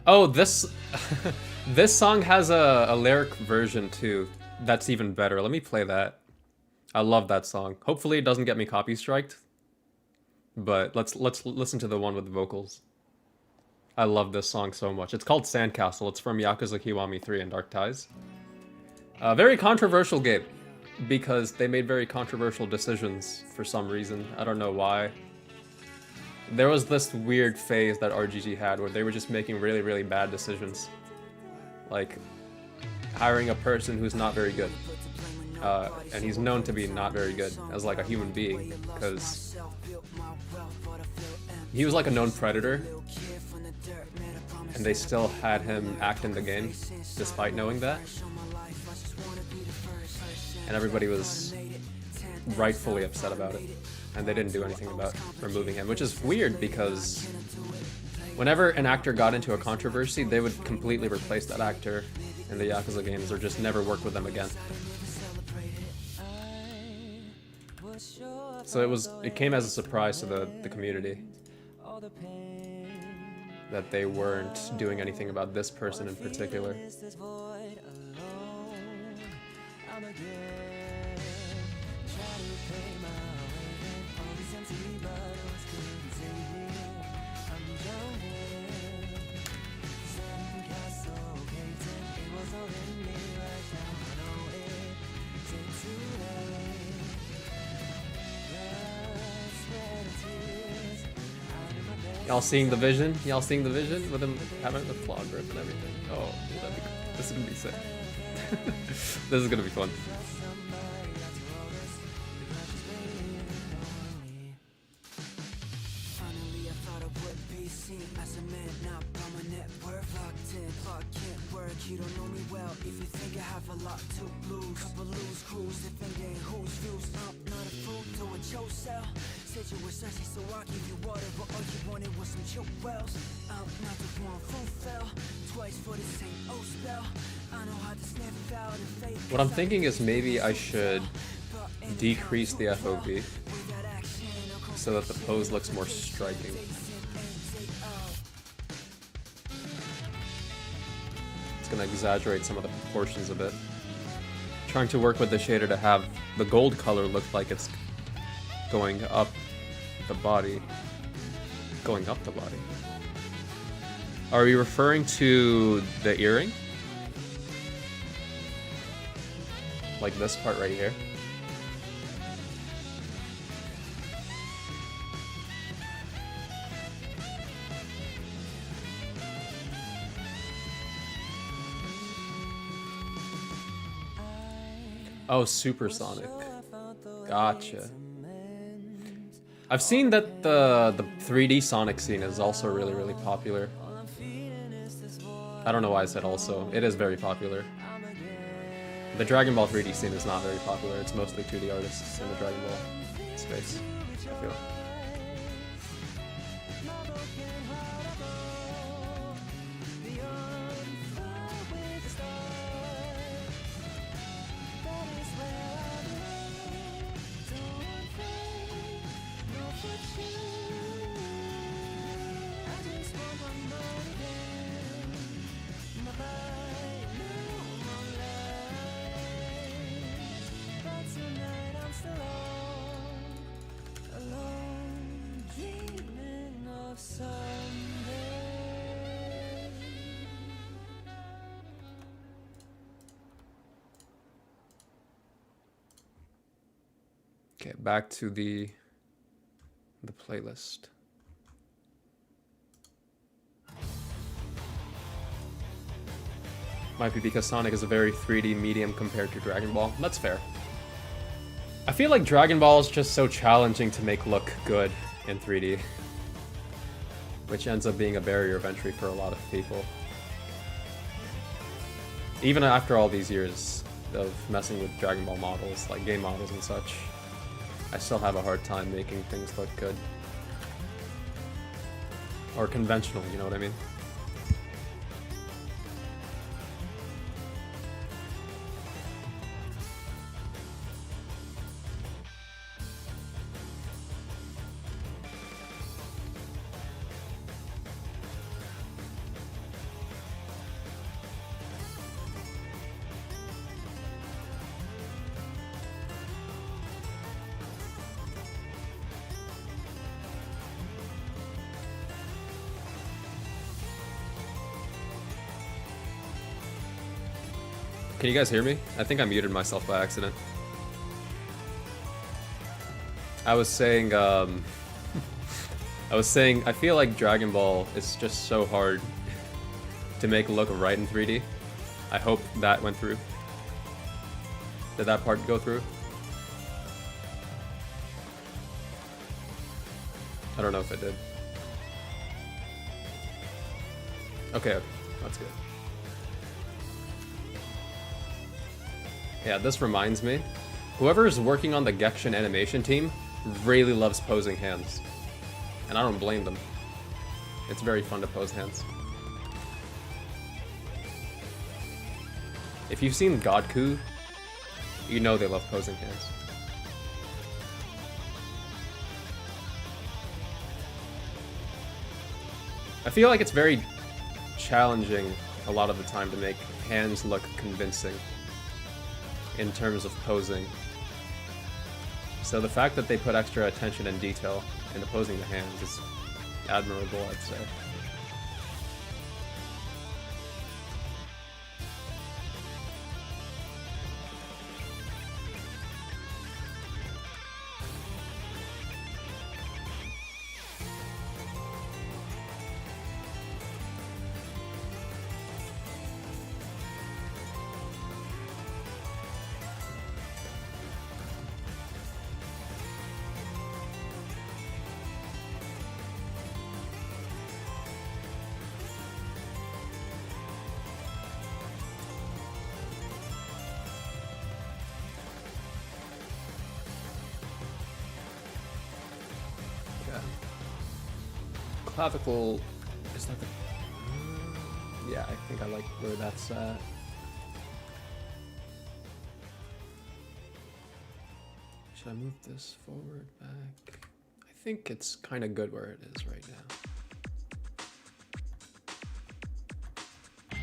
Oh, this this song has a lyric version too. That's even better. Let me play that. I love that song. Hopefully it doesn't get me copy striked. But let's listen to the one with the vocals. I love this song so much. It's called Sandcastle. It's from Yakuza Kiwami 3 and Dark Ties. A very controversial game because they made very controversial decisions for some reason. I don't know why. There was this weird phase that RGG had where they were just making really, really bad decisions. Like, hiring a person who's not very good. And he's known to be not very good as like a human being, because he was like a known predator, and they still had him act in the game, despite knowing that. And everybody was rightfully upset about it. And they didn't do anything about removing him, which is weird because whenever an actor got into a controversy, they would completely replace that actor in the Yakuza games or just never work with them again. So it came as a surprise to the community that they weren't doing anything about this person in particular. Y'all seeing the vision? Y'all seeing the vision with him having the claw grip and everything? Oh, dude, this is gonna be sick. This is gonna be fun. What I'm thinking is maybe I should decrease the FOV so that the pose looks more striking. It's gonna exaggerate some of the proportions a bit. Trying to work with the shader to have the gold color look like it's going up the body. Going up the body. Are we referring to the earring? Like this part right here? Oh, supersonic. Gotcha. I've seen that the 3D Sonic scene is also really, really popular. I don't know why I said also. It is very popular. The Dragon Ball 3D scene is not very popular. It's mostly 2D artists in the Dragon Ball space, I feel. Okay, back to the playlist. Might be because Sonic is a very 3D medium compared to Dragon Ball. That's fair. I feel like Dragon Ball is just so challenging to make look good in 3D, which ends up being a barrier of entry for a lot of people. Even after all these years of messing with Dragon Ball models, like game models and such, I still have a hard time making things look good. Or conventional, you know what I mean? Can you guys hear me? I think I muted myself by accident. I was saying, I feel like Dragon Ball is just so hard to make look right in 3D. I hope that went through. Did that part go through? I don't know if it did. Okay, that's good. Yeah, this reminds me. Whoever is working on the Genshin animation team really loves posing hands. And I don't blame them. It's very fun to pose hands. If you've seen Godku, you know they love posing hands. I feel like it's very challenging a lot of the time to make hands look convincing in terms of posing. So the fact that they put extra attention and detail into posing the hands is admirable, I'd say. Clavicle is not the... Yeah, I think I like where that's at. Should I move this forward, back? I think it's kind of good where it is right now.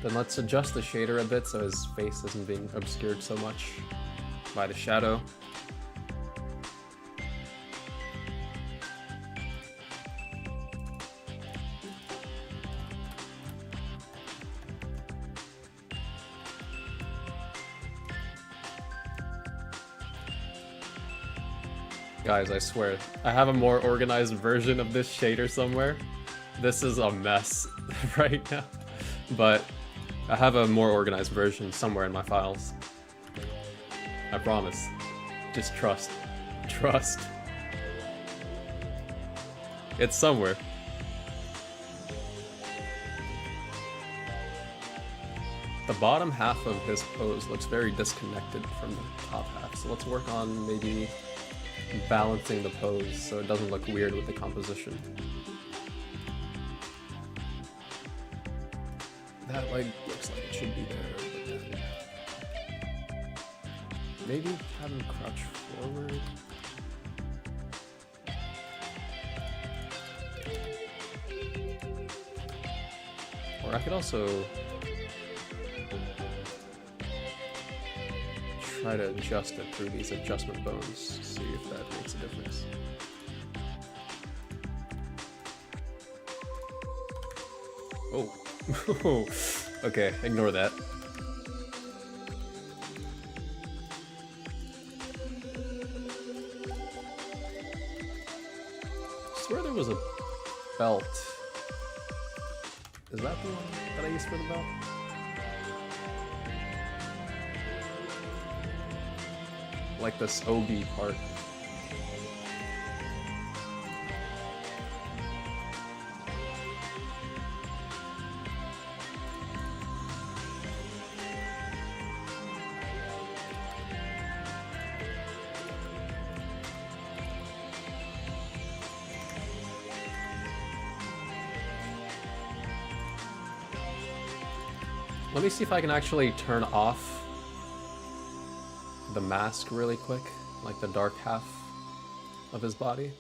Then let's adjust the shader a bit so his face isn't being obscured so much by the shadow. Guys, I swear, I have a more organized version of this shader somewhere. This is a mess right now, but I have a more organized version somewhere in my files. I promise. Just trust. Trust. It's somewhere. The bottom half of his pose looks very disconnected from the top half, so let's work on maybe balancing the pose so it doesn't look weird with the composition. That leg looks like it should be there, but then maybe have him crouch forward. Or I could also try to adjust it through these adjustment bones, see if that makes a difference. Oh. Okay, ignore that. swear there was a belt. Is that the one that I used for the belt? Like this OB part. Let me see if I can actually turn off the mask really quick, like the dark half of his body,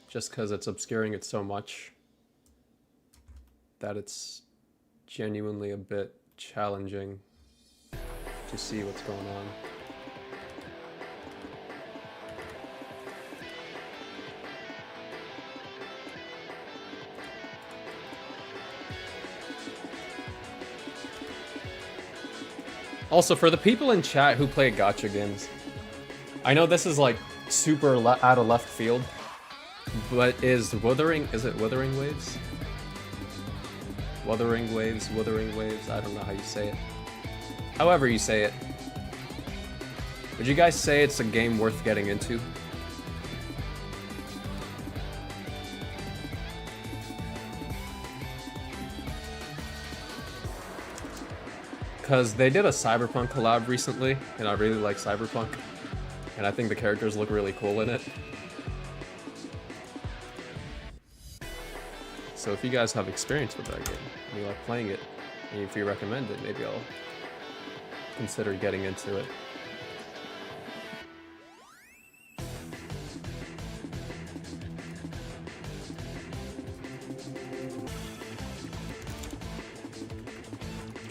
just because it's obscuring it so much that it's genuinely a bit challenging to see what's going on. Also, for the people in chat who play gacha games, I know this is like super out of left field, but is it Wuthering Waves? Wuthering Waves, I don't know how you say it. However you say it. Would you guys say it's a game worth getting into? Because they did a Cyberpunk collab recently, and I really like Cyberpunk. And I think the characters look really cool in it. So if you guys have experience with that game, and you like playing it, and if you recommend it, maybe I'll consider getting into it.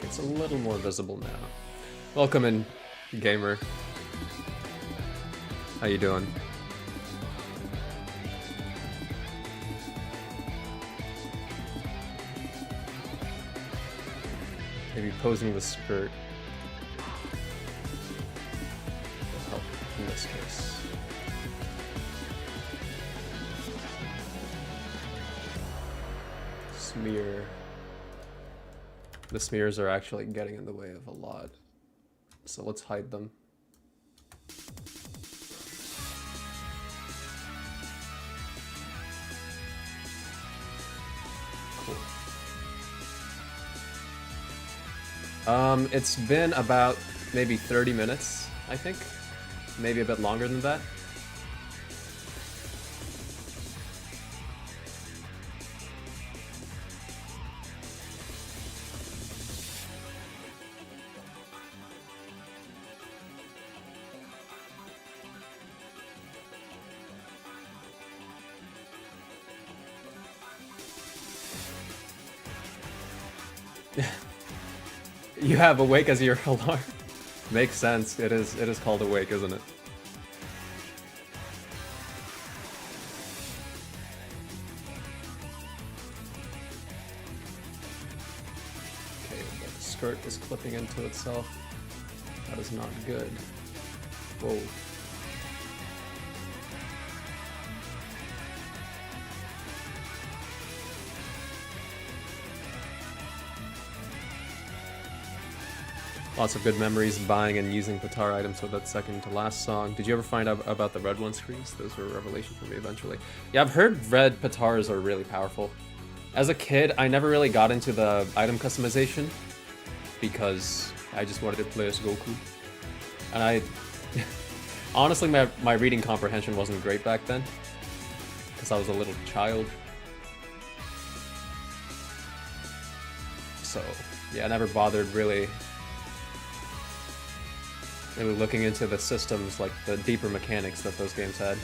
It's a little more visible now. Welcome in, gamer. How you doing? Maybe posing the skirt will help in this case. Smear. The smears are actually getting in the way of a lot, so let's hide them. Cool. It's been about maybe 30 minutes, I think. Maybe a bit longer than that. You have Awake as your alarm. Makes sense. It is called Awake, isn't it? Okay, the skirt is clipping into itself. That is not good. Whoa. Lots of good memories buying and using Potara items with that second to last song. Did you ever find out about the red one screens? Those were a revelation for me eventually. Yeah, I've heard red Potaras are really powerful. As a kid, I never really got into the item customization because I just wanted to play as Goku. And I... honestly, my reading comprehension wasn't great back then because I was a little child. So, yeah, I never bothered really looking into the systems, like the deeper mechanics that those games had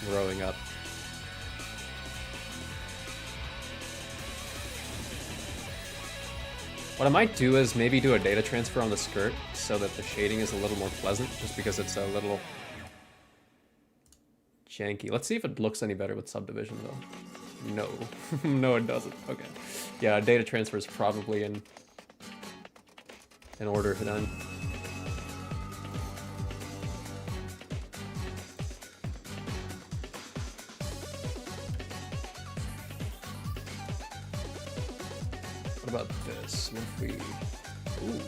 growing up. What I might do is maybe do a data transfer on the skirt so that the shading is a little more pleasant, just because it's a little janky. Let's see if it looks any better with subdivision though. No. No, it doesn't. Okay. Yeah, data transfer is probably in order then. What about this? What if we... Ooh.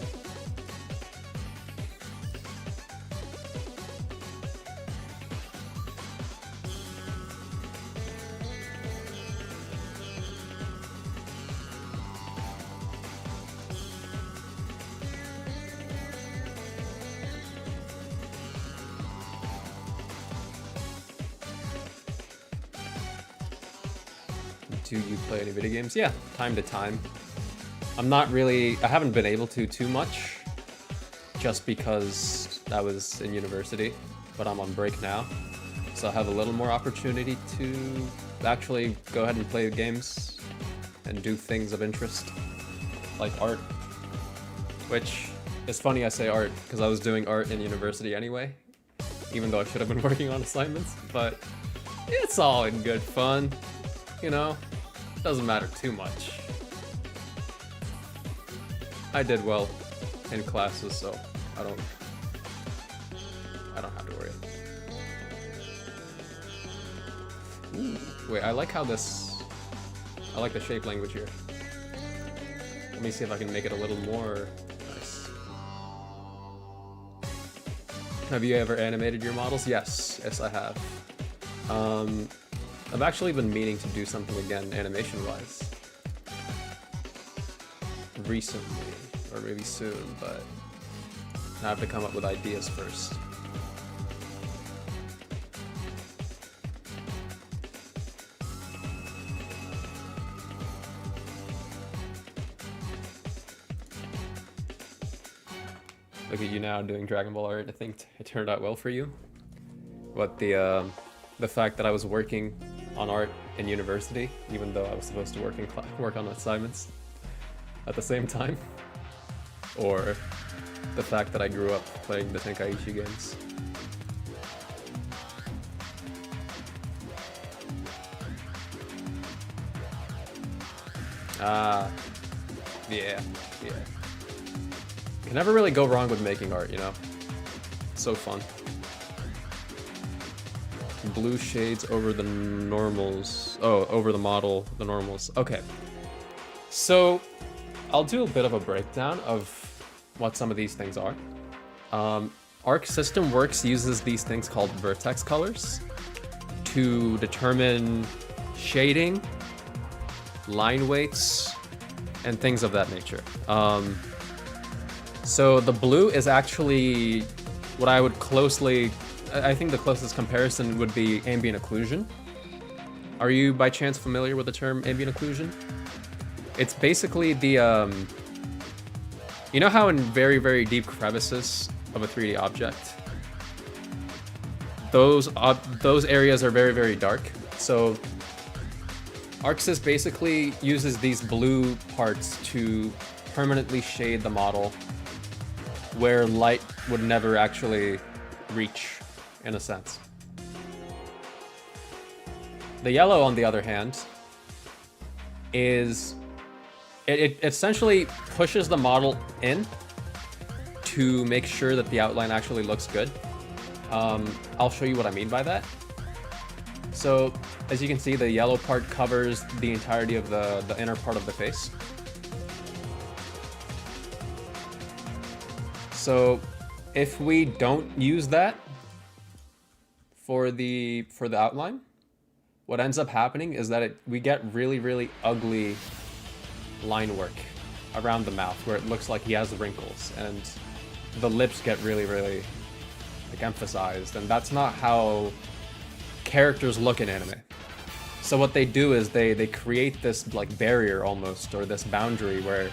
Do you play any video games? Yeah, time to time. I haven't been able to too much, just because I was in university, but I'm on break now, so I have a little more opportunity to actually go ahead and play games and do things of interest, like art. Which, it's funny I say art, because I was doing art in university anyway, even though I should have been working on assignments, but it's all in good fun, you know? Doesn't matter too much. I did well in classes, so I don't have to worry. Ooh, wait, I like the shape language here. Let me see if I can make it a little more nice. Have you ever animated your models? Yes, I have. I've actually been meaning to do something again, animation-wise. Recently, or maybe soon, but I have to come up with ideas first. Look at you now doing Dragon Ball art. I think it turned out well for you. But the fact that I was working on art in university, even though I was supposed to work on assignments at the same time, or the fact that I grew up playing the Tenkaichi games. Yeah. Can never really go wrong with making art, you know? So fun. Blue shades over the normals. Oh, over the model, the normals. Okay. So, I'll do a bit of a breakdown of what some of these things are. Arc System Works uses these things called vertex colors to determine shading, line weights, and things of that nature. So the blue is actually what I would I think the closest comparison would be ambient occlusion. Are you by chance familiar with the term ambient occlusion? It's basically the, you know how in very, very deep crevices of a 3D object, those areas are very, very dark. So ArcSys basically uses these blue parts to permanently shade the model where light would never actually reach, in a sense. The yellow, on the other hand, is it essentially pushes the model in to make sure that the outline actually looks good. I'll show you what I mean by that. So, as you can see, the yellow part covers the entirety of the inner part of the face. So, if we don't use that for the outline, what ends up happening is that we get really, really ugly line work around the mouth where it looks like he has wrinkles, and the lips get really, really like emphasized, and that's not how characters look in anime. So what they do is they create this like barrier almost, or this boundary where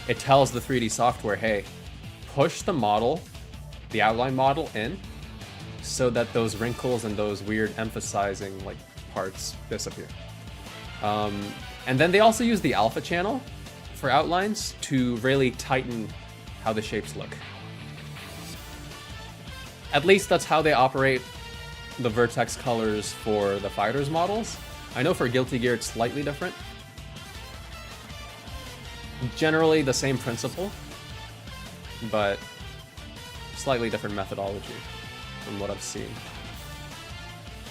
it tells the 3D software, hey, push the model, the outline model in, so that those wrinkles and those weird emphasizing like parts disappear. And then they also use the alpha channel for outlines to really tighten how the shapes look. At least that's how they operate the vertex colors for the fighters models. I know for Guilty Gear it's slightly different. Generally the same principle, but slightly different methodology from what I've seen.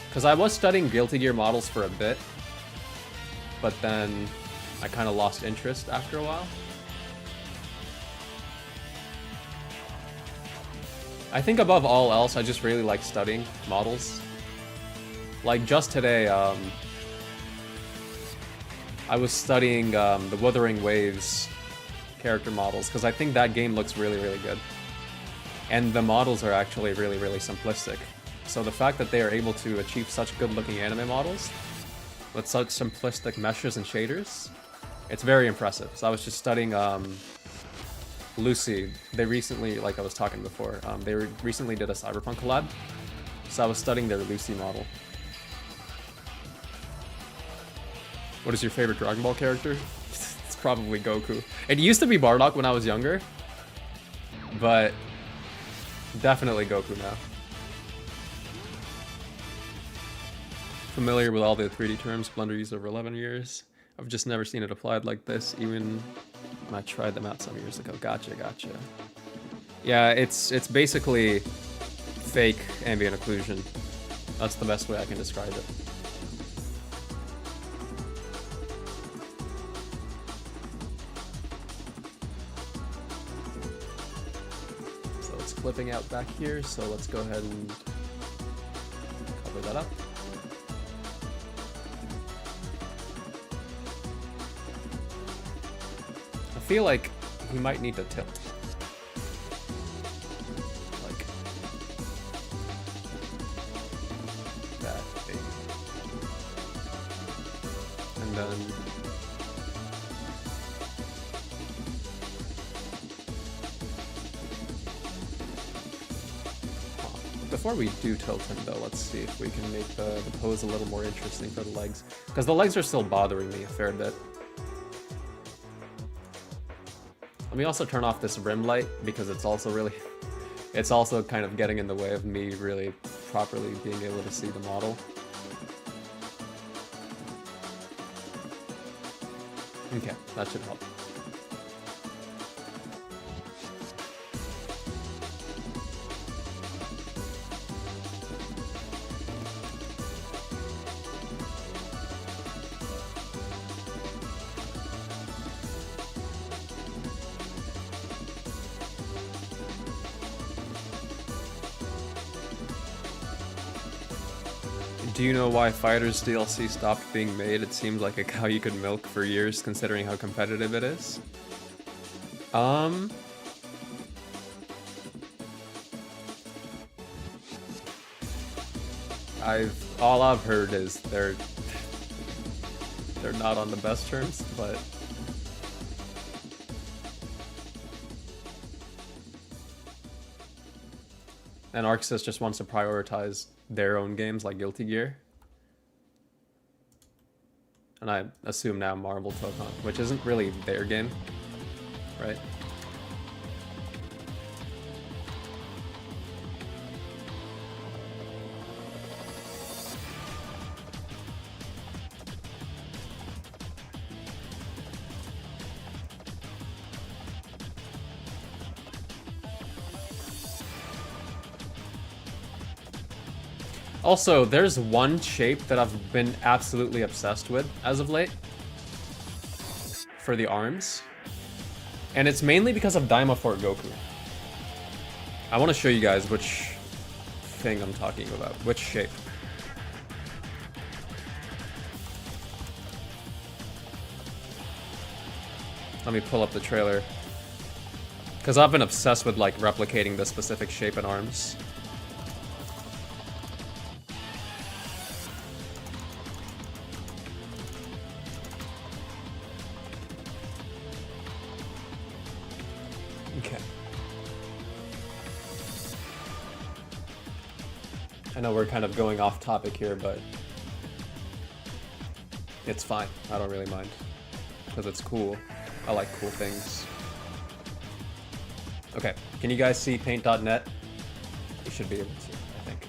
Because I was studying Guilty Gear models for a bit, but then I kind of lost interest after a while. I think above all else, I just really like studying models. Like just today, I was studying the Wuthering Waves character models because I think that game looks really, really good. And the models are actually really, really simplistic. So the fact that they are able to achieve such good-looking anime models with such simplistic meshes and shaders, it's very impressive. So I was just studying Lucy. They recently, like I was talking before, they recently did a Cyberpunk collab. So I was studying their Lucy model. What is your favorite Dragon Ball character? It's probably Goku. It used to be Bardock when I was younger, but definitely Goku now. Familiar with all the 3D terms Blender used over 11 years. I've just never seen it applied like this, even when I tried them out some years ago. Gotcha, gotcha. Yeah, it's basically fake ambient occlusion. That's the best way I can describe it. So it's clipping out back here, so let's go ahead and cover that up. I feel like he might need to tilt. Like that, maybe. And then before we do tilt him though, let's see if we can make the pose a little more interesting for the legs. Because the legs are still bothering me a fair bit. Let me also turn off this rim light because it's also kind of getting in the way of me really properly being able to see the model. Okay, that should help. Do you know why Fighters DLC stopped being made? It seemed like a cow you could milk for years considering how competitive it is. All I've heard is they're not on the best terms, but and ArcSys just wants to prioritize their own games like Guilty Gear. And I assume now Marvel took on, which isn't really their game, right? Also, there's one shape that I've been absolutely obsessed with as of late for the arms, and it's mainly because of Dynaforce Goku. I want to show you guys which thing I'm talking about, which shape. Let me pull up the trailer, because I've been obsessed with like replicating this specific shape in arms. I know we're kind of going off topic here, but it's fine. I don't really mind because it's cool. I like cool things. Okay, can you guys see paint.net? You should be able to, I think.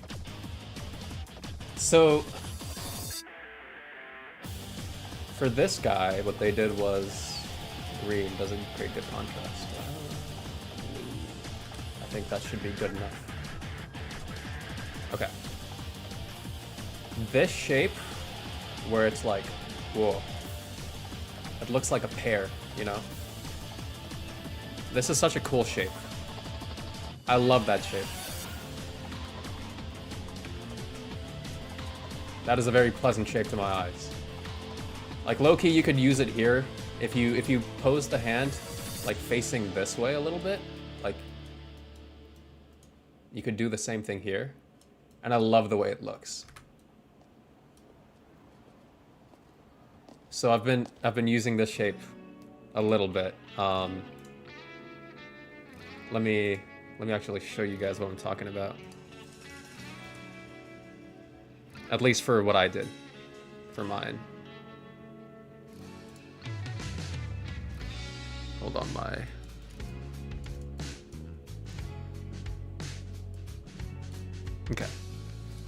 So for this guy, what they did was green doesn't create good contrast. I think that should be good enough. Okay. This shape, where it's like, whoa, It looks like a pear, you know? This is such a cool shape. I love that shape. That is a very pleasant shape to my eyes. Like low-key, you could use it here if you pose the hand like facing this way a little bit. Like you could do the same thing here, and I love the way it looks. So I've been using this shape a little bit. Let me actually show you guys what I'm talking about. At least for what I did for mine. Hold on, okay.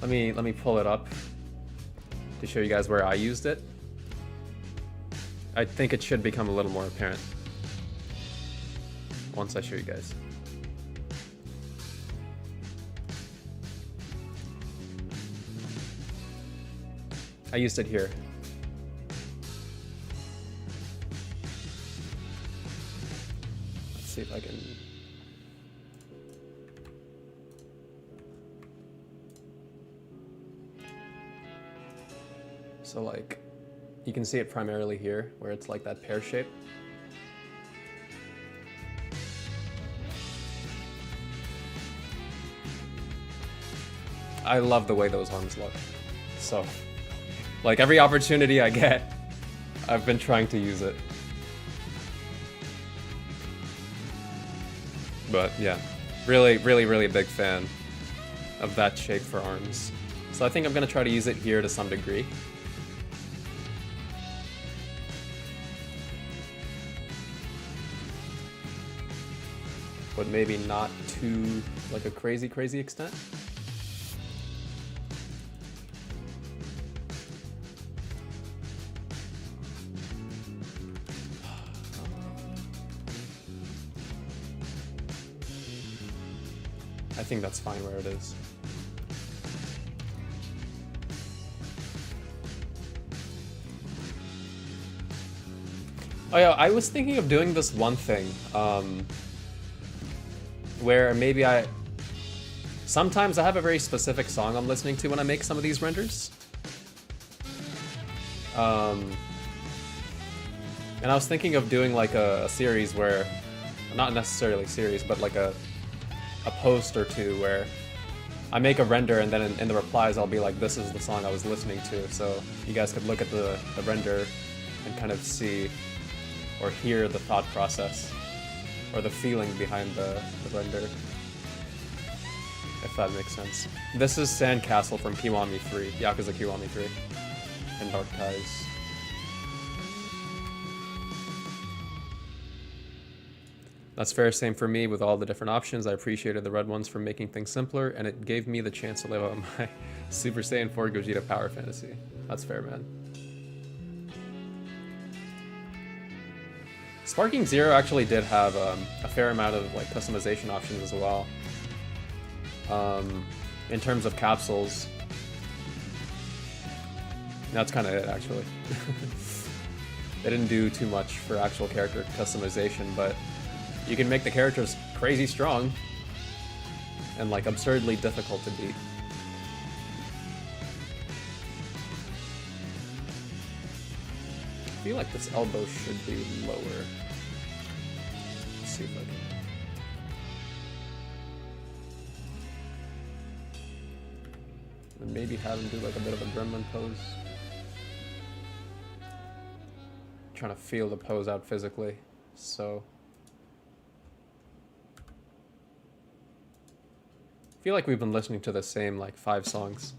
Let me pull it up to show you guys where I used it. I think it should become a little more apparent once I show you guys. I used it here. Let's see if I can... So like, you can see it primarily here, where it's like that pear shape. I love the way those arms look. So, like every opportunity I get, I've been trying to use it. But yeah, really big fan of that shape for arms. So I think I'm gonna try to use it here to some degree. But maybe not to like a crazy extent. I think that's fine where it is. Oh yeah, I was thinking of doing this one thing, where maybe sometimes I have a very specific song I'm listening to when I make some of these renders. And I was thinking of doing like a series where, not necessarily a series, but like a post or two where I make a render and then in the replies I'll be like, this is the song I was listening to, so you guys could look at the render and kind of see or hear the thought process or the feeling behind the render, if that makes sense. This is Sandcastle from Kiwami 3, Yakuza Kiwami 3, and Dark Ties. That's fair, same for me with all the different options. I appreciated the red ones for making things simpler, and it gave me the chance to live out my Super Saiyan 4 Gogeta power fantasy. That's fair, man. Sparking Zero actually did have a fair amount of like customization options as well. In terms of capsules. That's kind of it, actually. They didn't do too much for actual character customization, but you can make the characters crazy strong and like absurdly difficult to beat. I feel like this elbow should be lower. Let's see if I can. And maybe have him do like a bit of a gremlin pose. Trying to feel the pose out physically, so. I feel like we've been listening to the same like 5 songs.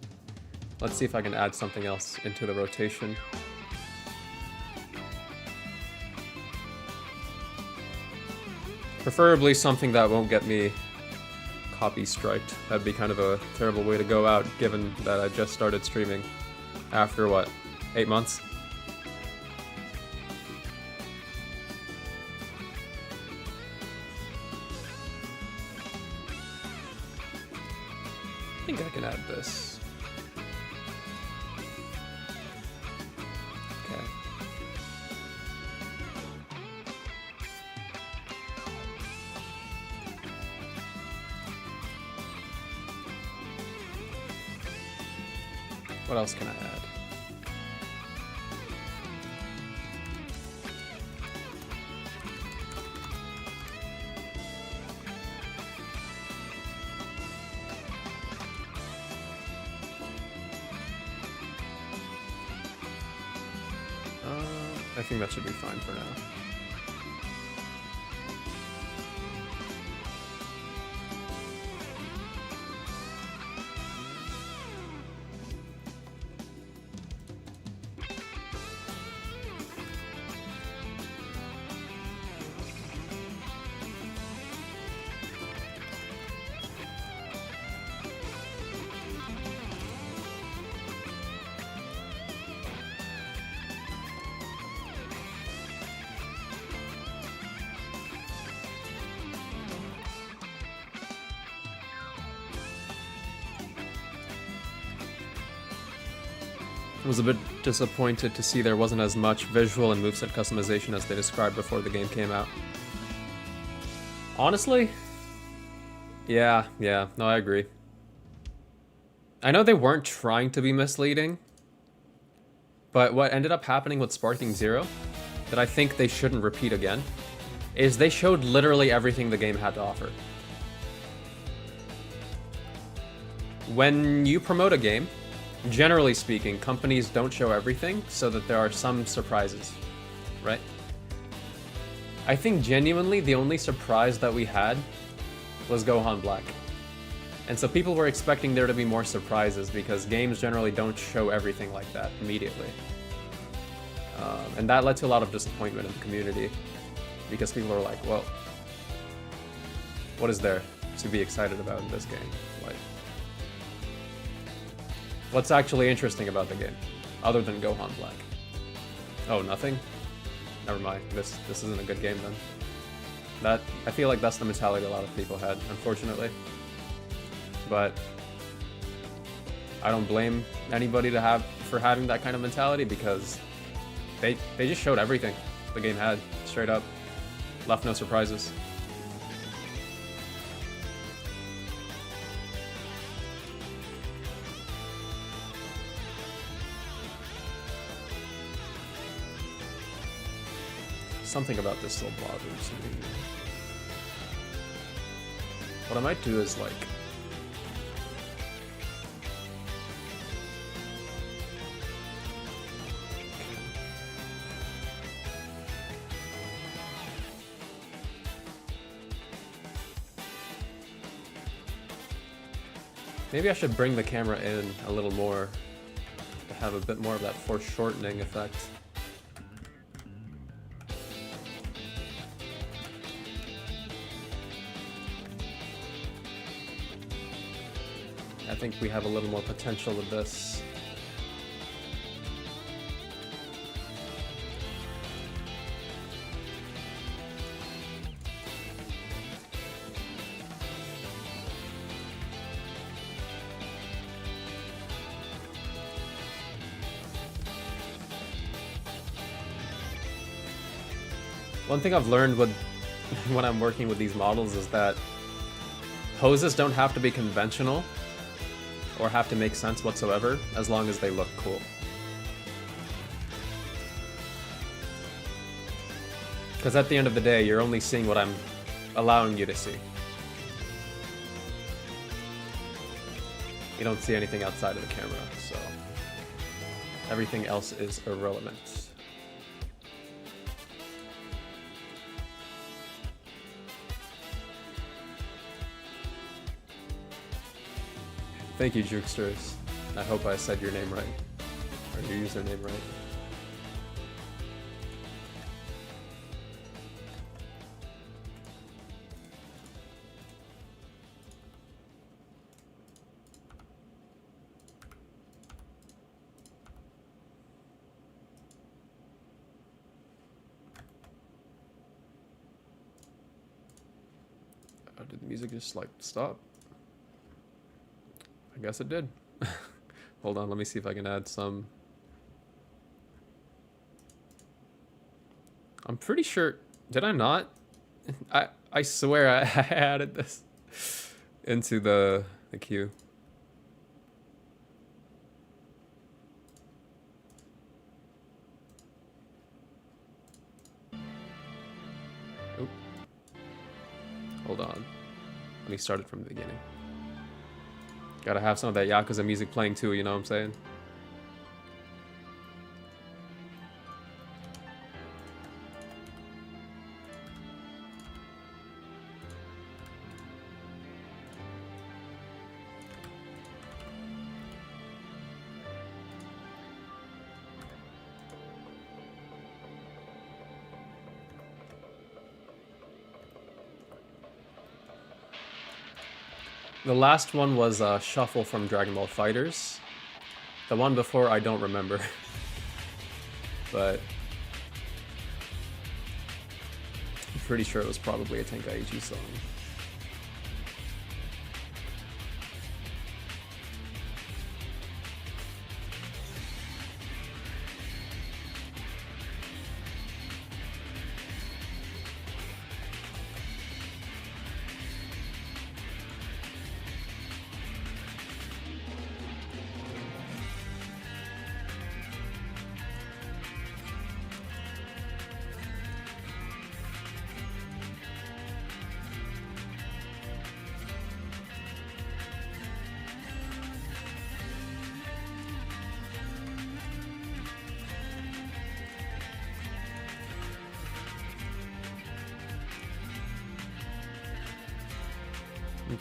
Let's see if I can add something else into the rotation. Preferably something that won't get me copy striked. That'd be kind of a terrible way to go out, given that I just started streaming after what, 8 months? I think I can add this. Okay. What else can I add? I think that should be fine for now. I was a bit disappointed to see there wasn't as much visual and moveset customization as they described before the game came out. Honestly? Yeah, no, I agree. I know they weren't trying to be misleading, but what ended up happening with Sparking Zero, that I think they shouldn't repeat again, is they showed literally everything the game had to offer. When you promote a game, generally speaking, companies don't show everything so that there are some surprises, right? I think genuinely the only surprise that we had was Gohan Black. And so people were expecting there to be more surprises because games generally don't show everything like that immediately. And that led to a lot of disappointment in the community because people were like, well, what is there to be excited about in this game? Like, what's actually interesting about the game, other than Gohan Black? Oh, nothing? Never mind. This isn't a good game then. I feel like that's the mentality a lot of people had, unfortunately. But I don't blame anybody for having that kind of mentality because they just showed everything the game had, straight up. Left no surprises. Something about this still bothers me. What I might do is like... Maybe I should bring the camera in a little more to have a bit more of that foreshortening effect. I think we have a little more potential with this. One thing I've learned when I'm working with these models is that poses don't have to be conventional or have to make sense whatsoever, as long as they look cool. Because at the end of the day, you're only seeing what I'm allowing you to see. You don't see anything outside of the camera, so everything else is irrelevant. Thank you, Jukesters. I hope I said your name right, or your username right. Oh, did the music just like stop? I guess it did. Hold on, let me see if I can add some. I'm pretty sure, did I not? I swear I added this into the queue. Hold on. Let me start it from the beginning. Gotta have some of that Yakuza music playing too, you know what I'm saying? The last one was Shuffle from Dragon Ball FighterZ. The one before I don't remember. But I'm pretty sure it was probably a Tenkaichi song.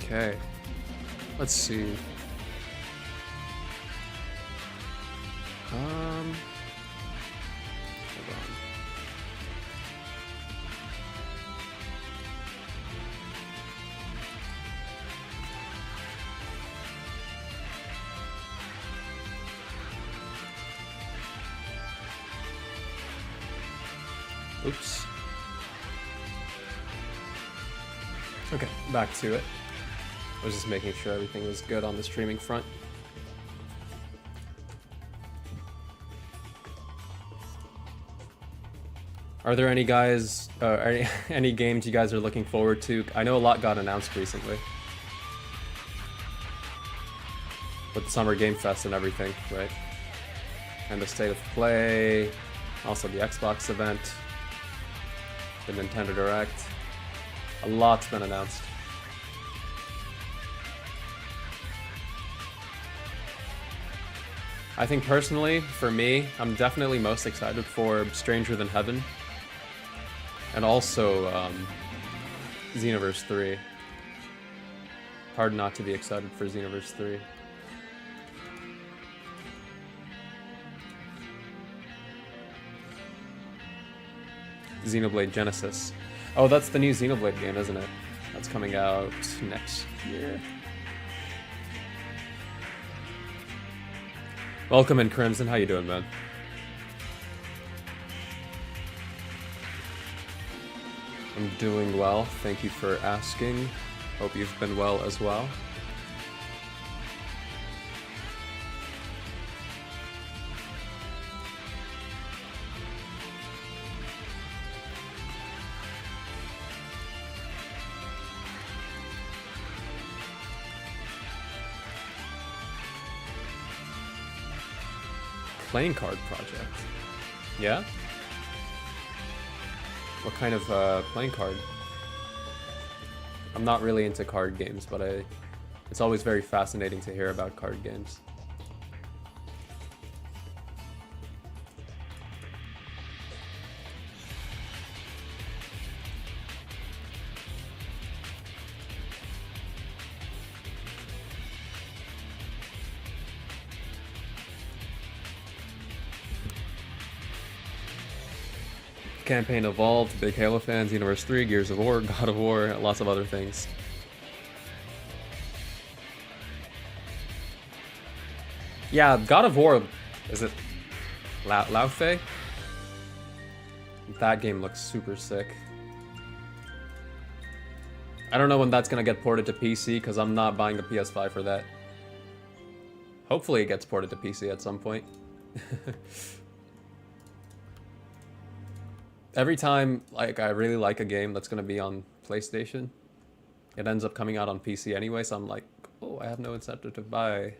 Okay. Let's see. Hold on. Oops. Okay, back to it. I was just making sure everything was good on the streaming front. Are there any guys, any games you guys are looking forward to? I know a lot got announced recently. With the Summer Game Fest and everything, right? And the State of Play, also the Xbox event, the Nintendo Direct. A lot's been announced. I think personally, for me, I'm definitely most excited for Stranger Than Heaven. And also, Xenoverse 3. Hard not to be excited for Xenoverse 3. Xenoblade Genesis. Oh, that's the new Xenoblade game, isn't it? That's coming out next year. Welcome in, Crimson. How you doing, man? I'm doing well. Thank you for asking. Hope you've been well as well. Playing card project. Yeah? What kind of playing card? I'm not really into card games, but it's always very fascinating to hear about card games. Campaign Evolved, big Halo fans, Xenoverse 3, Gears of War, God of War, lots of other things. Yeah, God of War, is it Laufey? That game looks super sick. I don't know when that's gonna get ported to PC, because I'm not buying a PS5 for that. Hopefully it gets ported to PC at some point. Every time, like, I really like a game that's gonna be on PlayStation, it ends up coming out on PC anyway, so I'm like, oh, I have no incentive to buy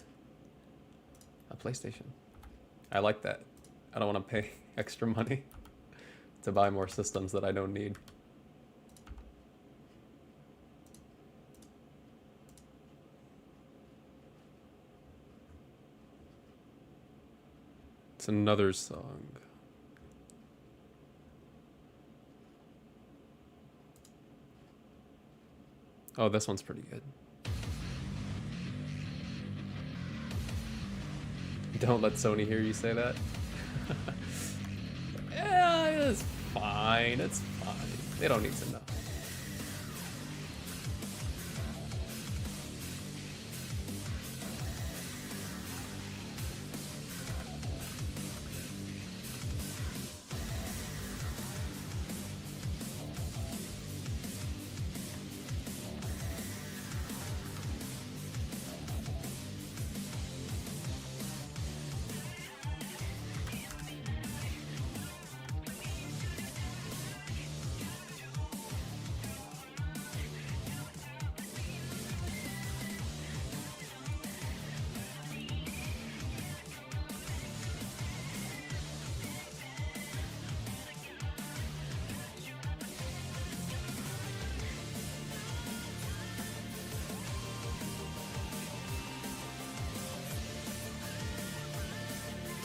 a PlayStation. I like that. I don't want to pay extra money to buy more systems that I don't need. It's another song. Oh, this one's pretty good. Don't let Sony hear you say that. Yeah, it's fine. It's fine. They don't need to know.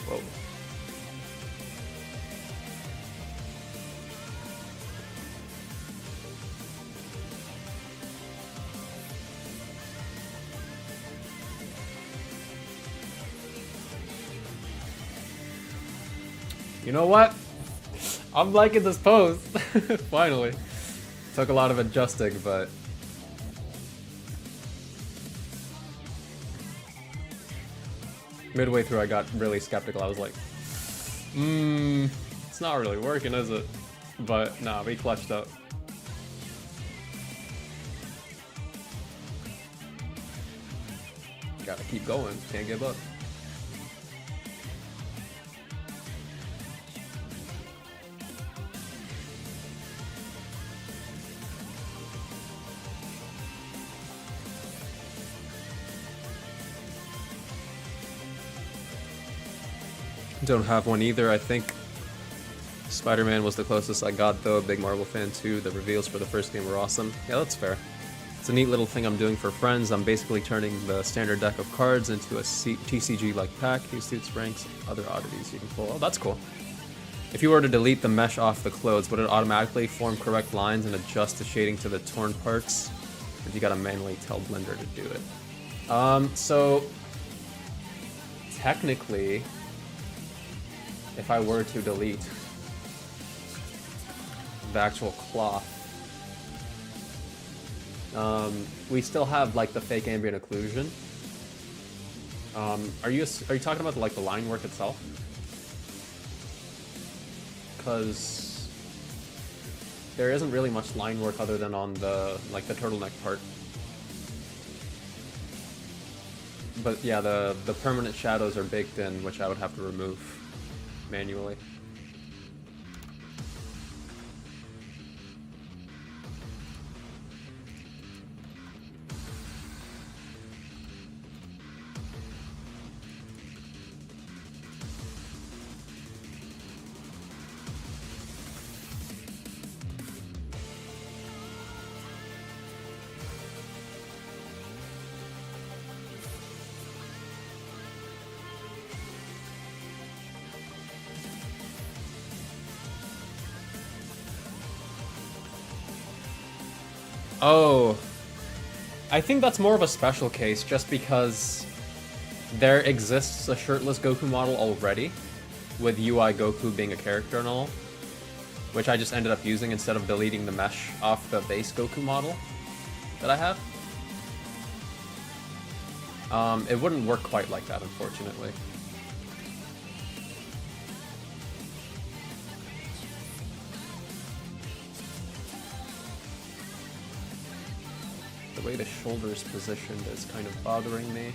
Whoa. You know what? I'm liking this pose. Finally. Took a lot of adjusting, but... midway through I got really skeptical. I was like, it's not really working, is it? But nah, we clutched up. Gotta keep going, can't give up. Don't have one either. I think Spider-Man was the closest I got though. Big Marvel fan too. The reveals for the first game were awesome. Yeah, that's fair. It's a neat little thing I'm doing for friends. I'm basically turning the standard deck of cards into a TCG-like pack. New suits, ranks, other oddities you can pull. Oh, that's cool. If you were to delete the mesh off the clothes, would it automatically form correct lines and adjust the shading to the torn parts? Or do you gotta manually tell Blender to do it? So technically, if I were to delete the actual cloth, we still have like the fake ambient occlusion. Are you talking about like the line work itself? Because there isn't really much line work other than on the like the turtleneck part. But yeah, the permanent shadows are baked in, which I would have to remove manually. Oh, I think that's more of a special case just because there exists a shirtless Goku model already, with UI Goku being a character and all, which I just ended up using instead of deleting the mesh off the base Goku model that I have. It wouldn't work quite like that, unfortunately. The way the shoulder's positioned is kind of bothering me.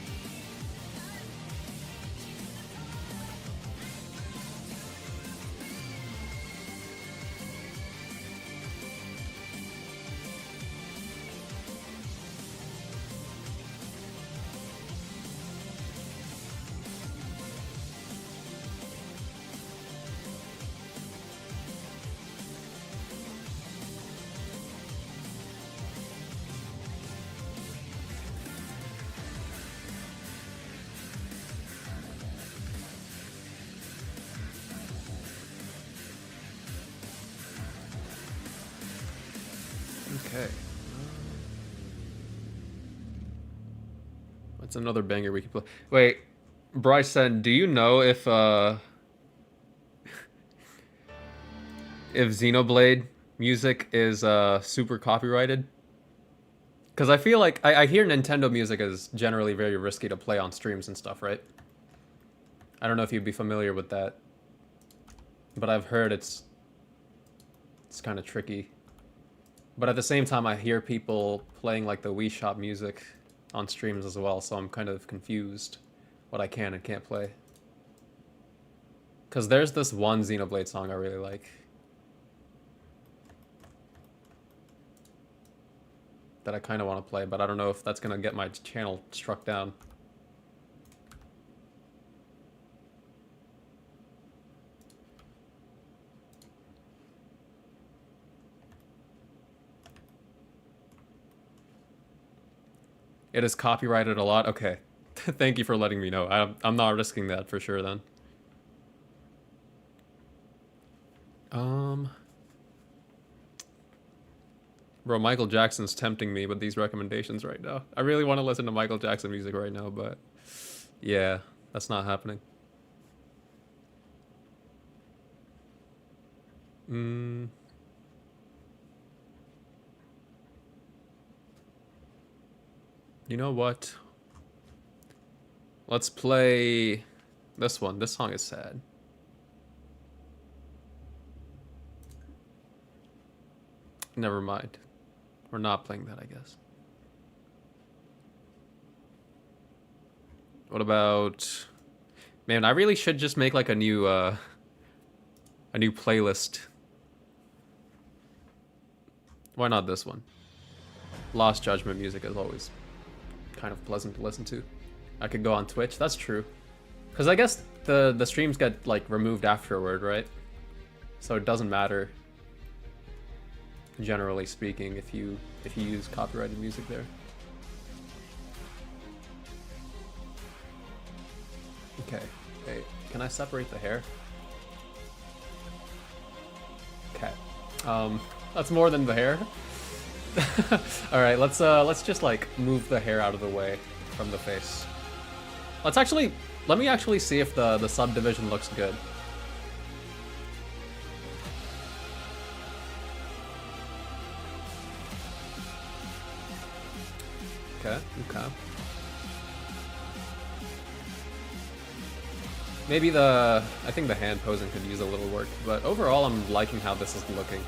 Okay. What's another banger we can play? Wait, Bryson, do you know if Xenoblade music is super copyrighted? Because I feel like I hear Nintendo music is generally very risky to play on streams and stuff, right? I don't know if you'd be familiar with that, but I've heard it's kind of tricky. But at the same time, I hear people playing like the Wii Shop music on streams as well, so I'm kind of confused what I can and can't play. Because there's this one Xenoblade song I really like. That I kind of want to play, but I don't know if that's going to get my channel struck down. It is copyrighted a lot? Okay. Thank you for letting me know. I'm not risking that for sure then. Bro, Michael Jackson's tempting me with these recommendations right now. I really want to listen to Michael Jackson music right now, but yeah, that's not happening. You know what? Let's play this one. This song is sad. Never mind. We're not playing that, I guess. What about... Man, I really should just make like a new playlist. Why not this one? Lost Judgment music is always kind of pleasant to listen to. I could go on Twitch. That's true. Because I guess the streams get like removed afterward, right? So it doesn't matter, generally speaking, if you use copyrighted music there. Okay. Hey, can I separate the hair? Okay. That's more than the hair. All right, let's just like move the hair out of the way from the face. Let me actually see if the subdivision looks good. Okay. Maybe I think the hand posing could use a little work, but overall I'm liking how this is looking.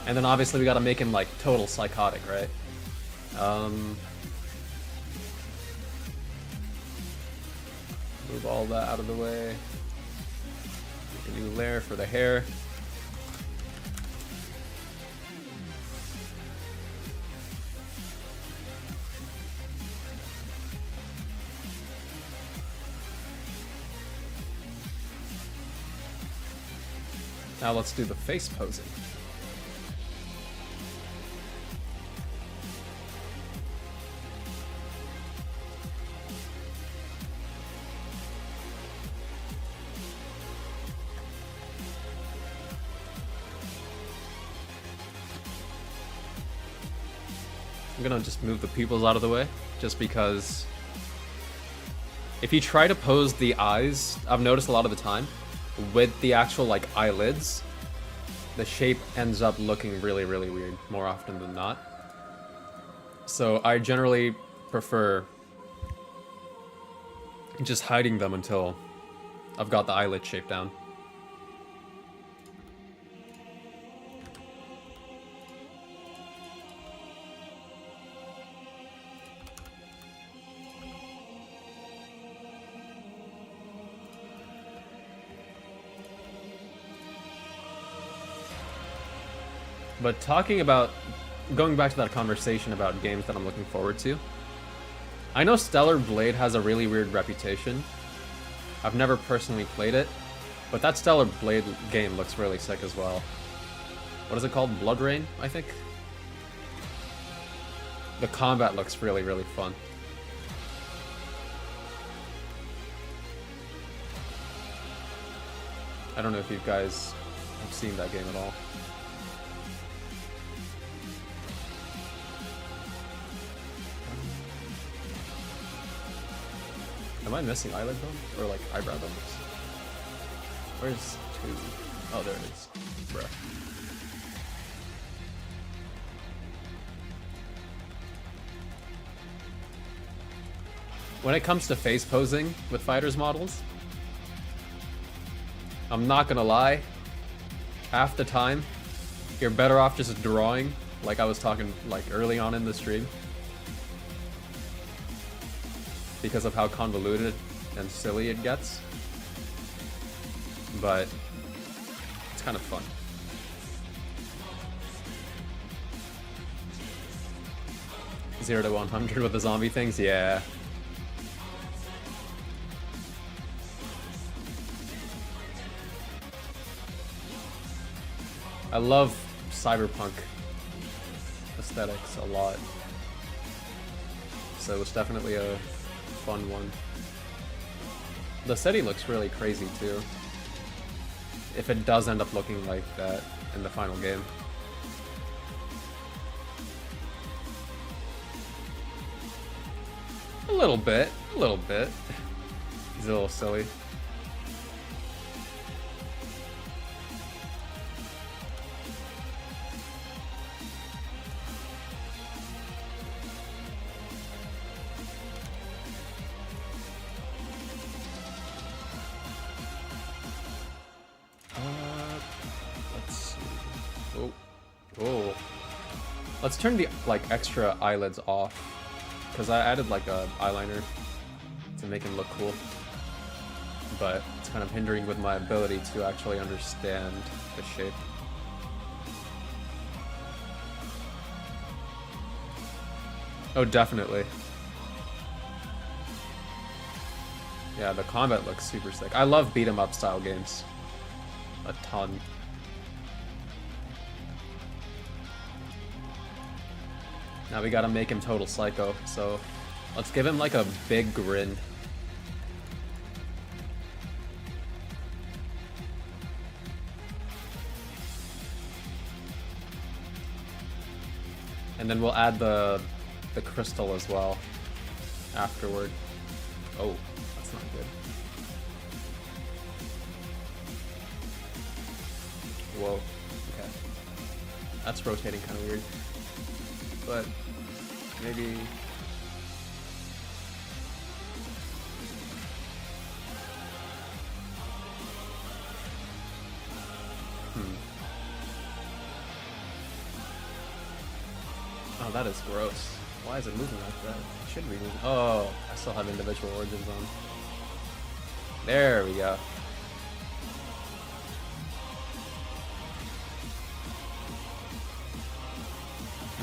And then obviously we gotta make him like total psychotic, right? Move all that out of the way. Make a new layer for the hair. Now let's do the face posing. I'm gonna just move the pupils out of the way, just because if you try to pose the eyes, I've noticed a lot of the time, with the actual like eyelids, the shape ends up looking really, really weird more often than not. So I generally prefer just hiding them until I've got the eyelid shape down. But going back to that conversation about games that I'm looking forward to, I know Stellar Blade has a really weird reputation. I've never personally played it, but that Stellar Blade game looks really sick as well. What is it called? Blood Rain, I think? The combat looks really, really fun. I don't know if you guys have seen that game at all. Am I missing eyelid bones? Or like eyebrow bones? Where's 2? Oh, there it is. Bruh. When it comes to face posing with fighters models, I'm not gonna lie, half the time, you're better off just drawing, like I was talking like early on in the stream, because of how convoluted and silly it gets. But it's kind of fun. Zero to 100 with the zombie things, yeah. I love cyberpunk aesthetics a lot, so it's definitely a fun one. The city looks really crazy too, if it does end up looking like that in the final game. A little bit, a little bit. He's a little silly. Let's turn the like extra eyelids off, because I added like a eyeliner to make him look cool, but it's kind of hindering with my ability to actually understand the shape. Oh, definitely. Yeah, the combat looks super sick. I love beat 'em up style games a ton. Now we gotta make him total psycho, so let's give him like a big grin. And then we'll add the crystal as well afterward. Oh, that's not good. Whoa, okay. That's rotating kind of weird. But maybe... Oh, that is gross. Why is it moving like that? It should be moving. Oh, I still have individual origins on. There we go.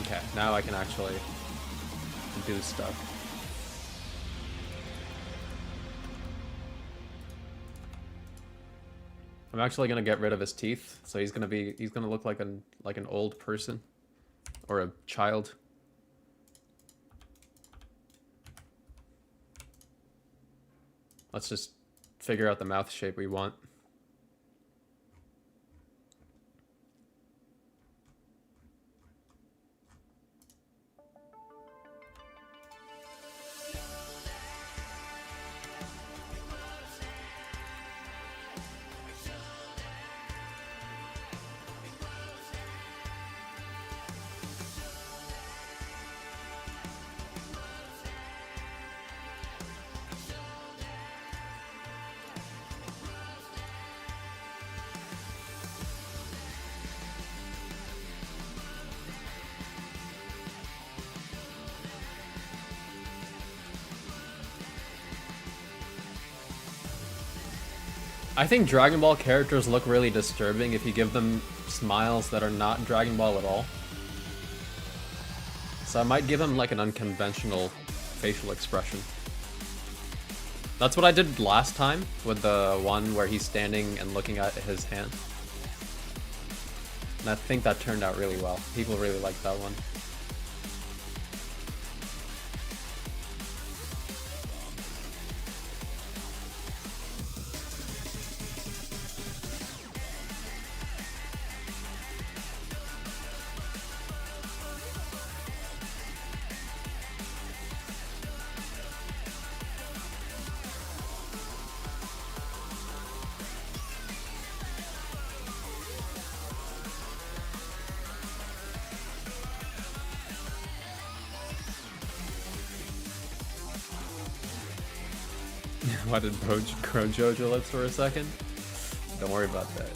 Okay, now I can actually do stuff. I'm actually gonna get rid of his teeth, so he's gonna look like an old person or a child. Let's just figure out the mouth shape we want. I think Dragon Ball characters look really disturbing if you give them smiles that are not Dragon Ball at all. So I might give him like an unconventional facial expression. That's what I did last time with the one where he's standing and looking at his hand. And I think that turned out really well. People really liked that one. Why did Bro grow Jojo lips for a second? Don't worry about that.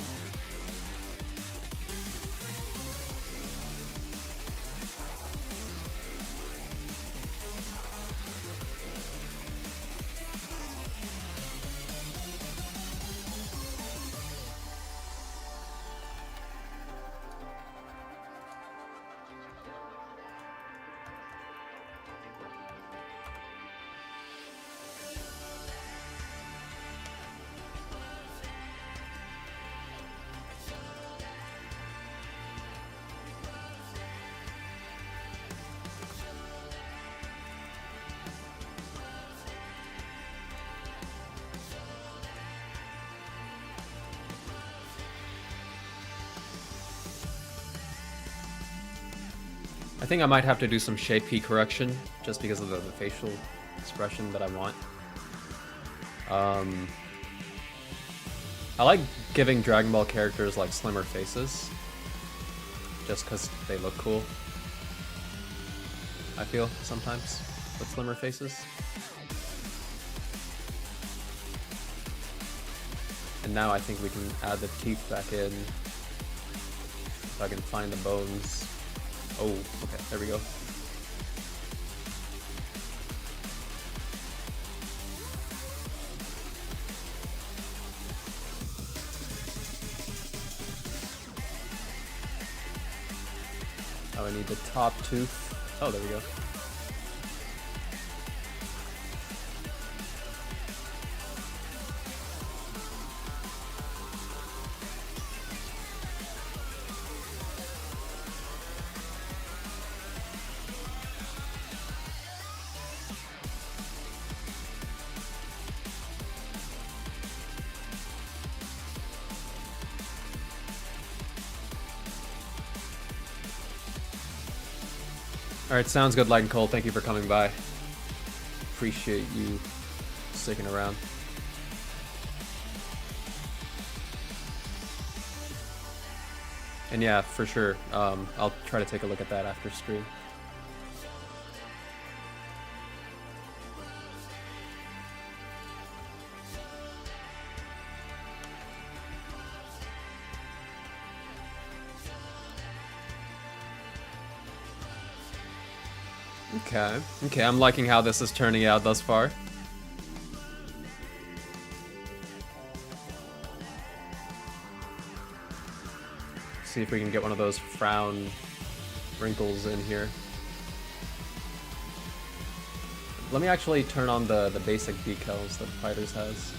I think I might have to do some shape key correction just because of the facial expression that I want. I like giving Dragon Ball characters like slimmer faces just because they look cool. I feel sometimes with slimmer faces. And now I think we can add the teeth back in if I can find the bones. Oh, okay, there we go. Oh, I need the top tooth. Oh, there we go. Alright, sounds good, Light and Cold. Thank you for coming by. Appreciate you sticking around. And yeah, for sure, I'll try to take a look at that after stream. Okay, I'm liking how this is turning out thus far. See if we can get one of those frown wrinkles in here. Let me actually turn on the basic decals that Fighters has.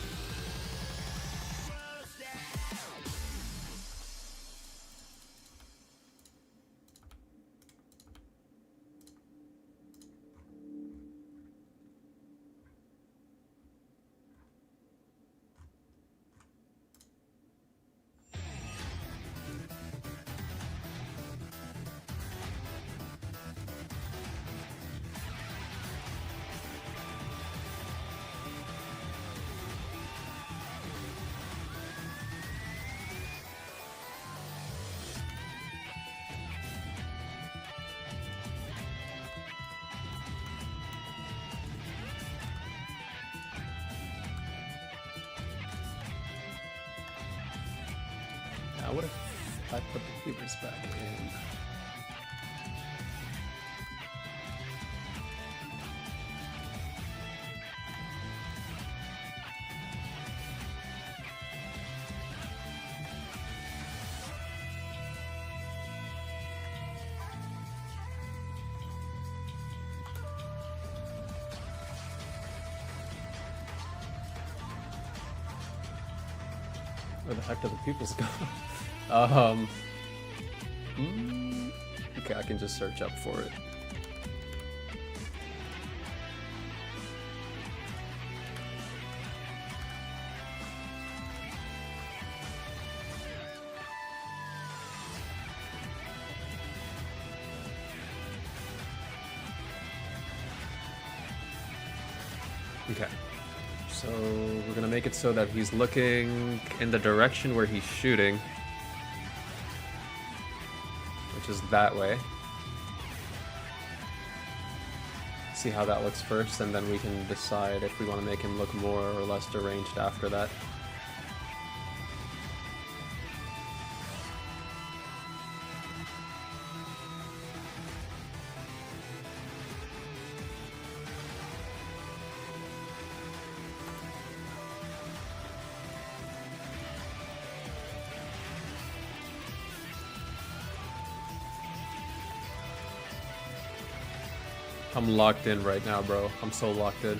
What if I put the cubers back in? Where the heck did the pupils go? Okay, I can just search up for it. Okay. So we're gonna make it so that he's looking in the direction where he's shooting, which is that way. see how that looks first, and then we can decide if we want to make him look more or less deranged after that. I'm locked in right now, bro. I'm so locked in.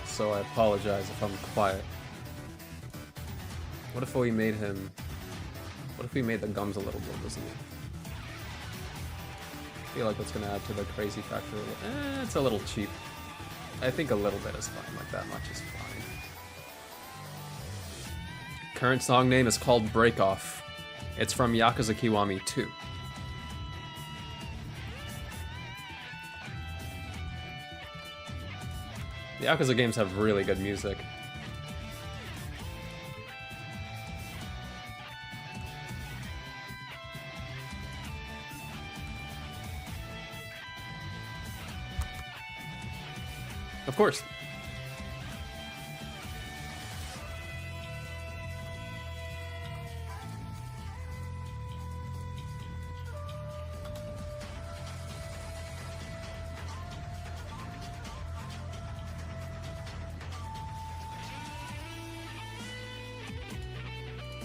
So I apologize if I'm quiet. What if we made him... What if we made the gums a little more visible? I feel like that's gonna add to the crazy factor. It's a little cheap. I think a little bit is fine, like that much is fine. Current song name is called Break Off. It's from Yakuza Kiwami 2. The Yakuza games have really good music. Of course.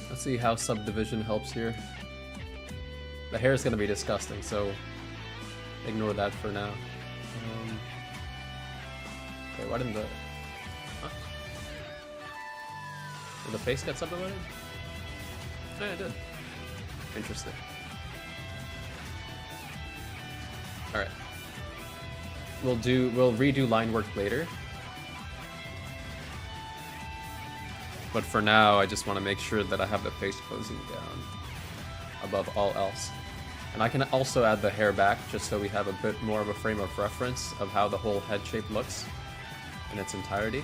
Let's see how subdivision helps here. The hair is going to be disgusting, so ignore that for now. Okay, why didn't the... Huh? Did the face get subdivided? Yeah, it did. Interesting. Alright. We'll redo line work later. But for now, I just want to make sure that I have the face closing down above all else. And I can also add the hair back, just so we have a bit more of a frame of reference of how the whole head shape looks in its entirety.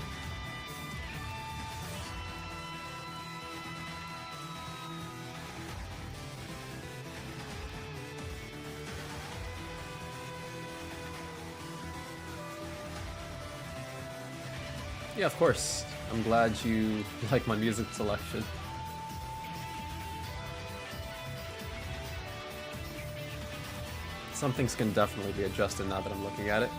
Yeah, of course. I'm glad you like my music selection. Some things can definitely be adjusted now that I'm looking at it.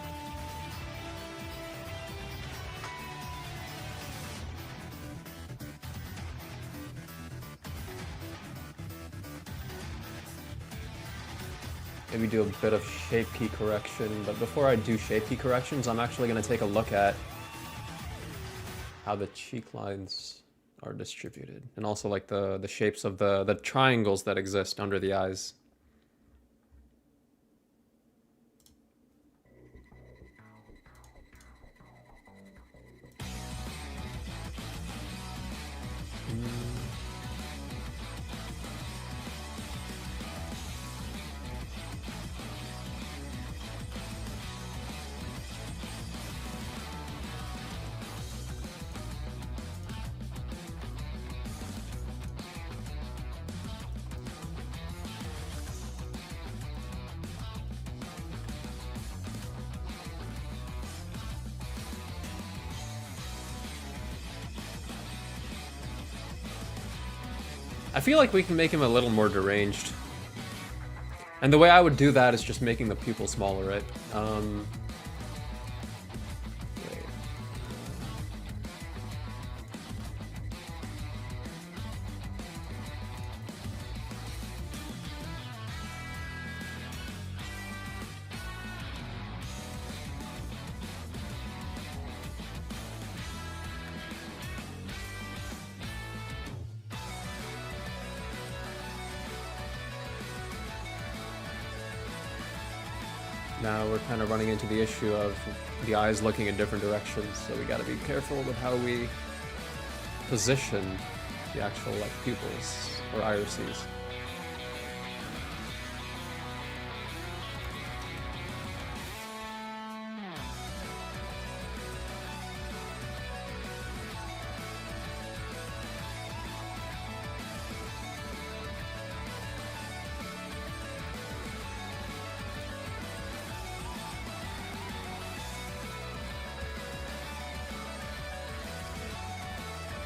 Maybe do a bit of shape key correction, but before I do shape key corrections, I'm actually going to take a look at how the cheek lines are distributed, and also like the shapes of the triangles that exist under the eyes. I feel like we can make him a little more deranged. And the way I would do that is just making the pupil smaller, right? Wait. Now we're kind of running into the issue of the eyes looking in different directions, so we gotta be careful with how we position the actual like pupils or irises.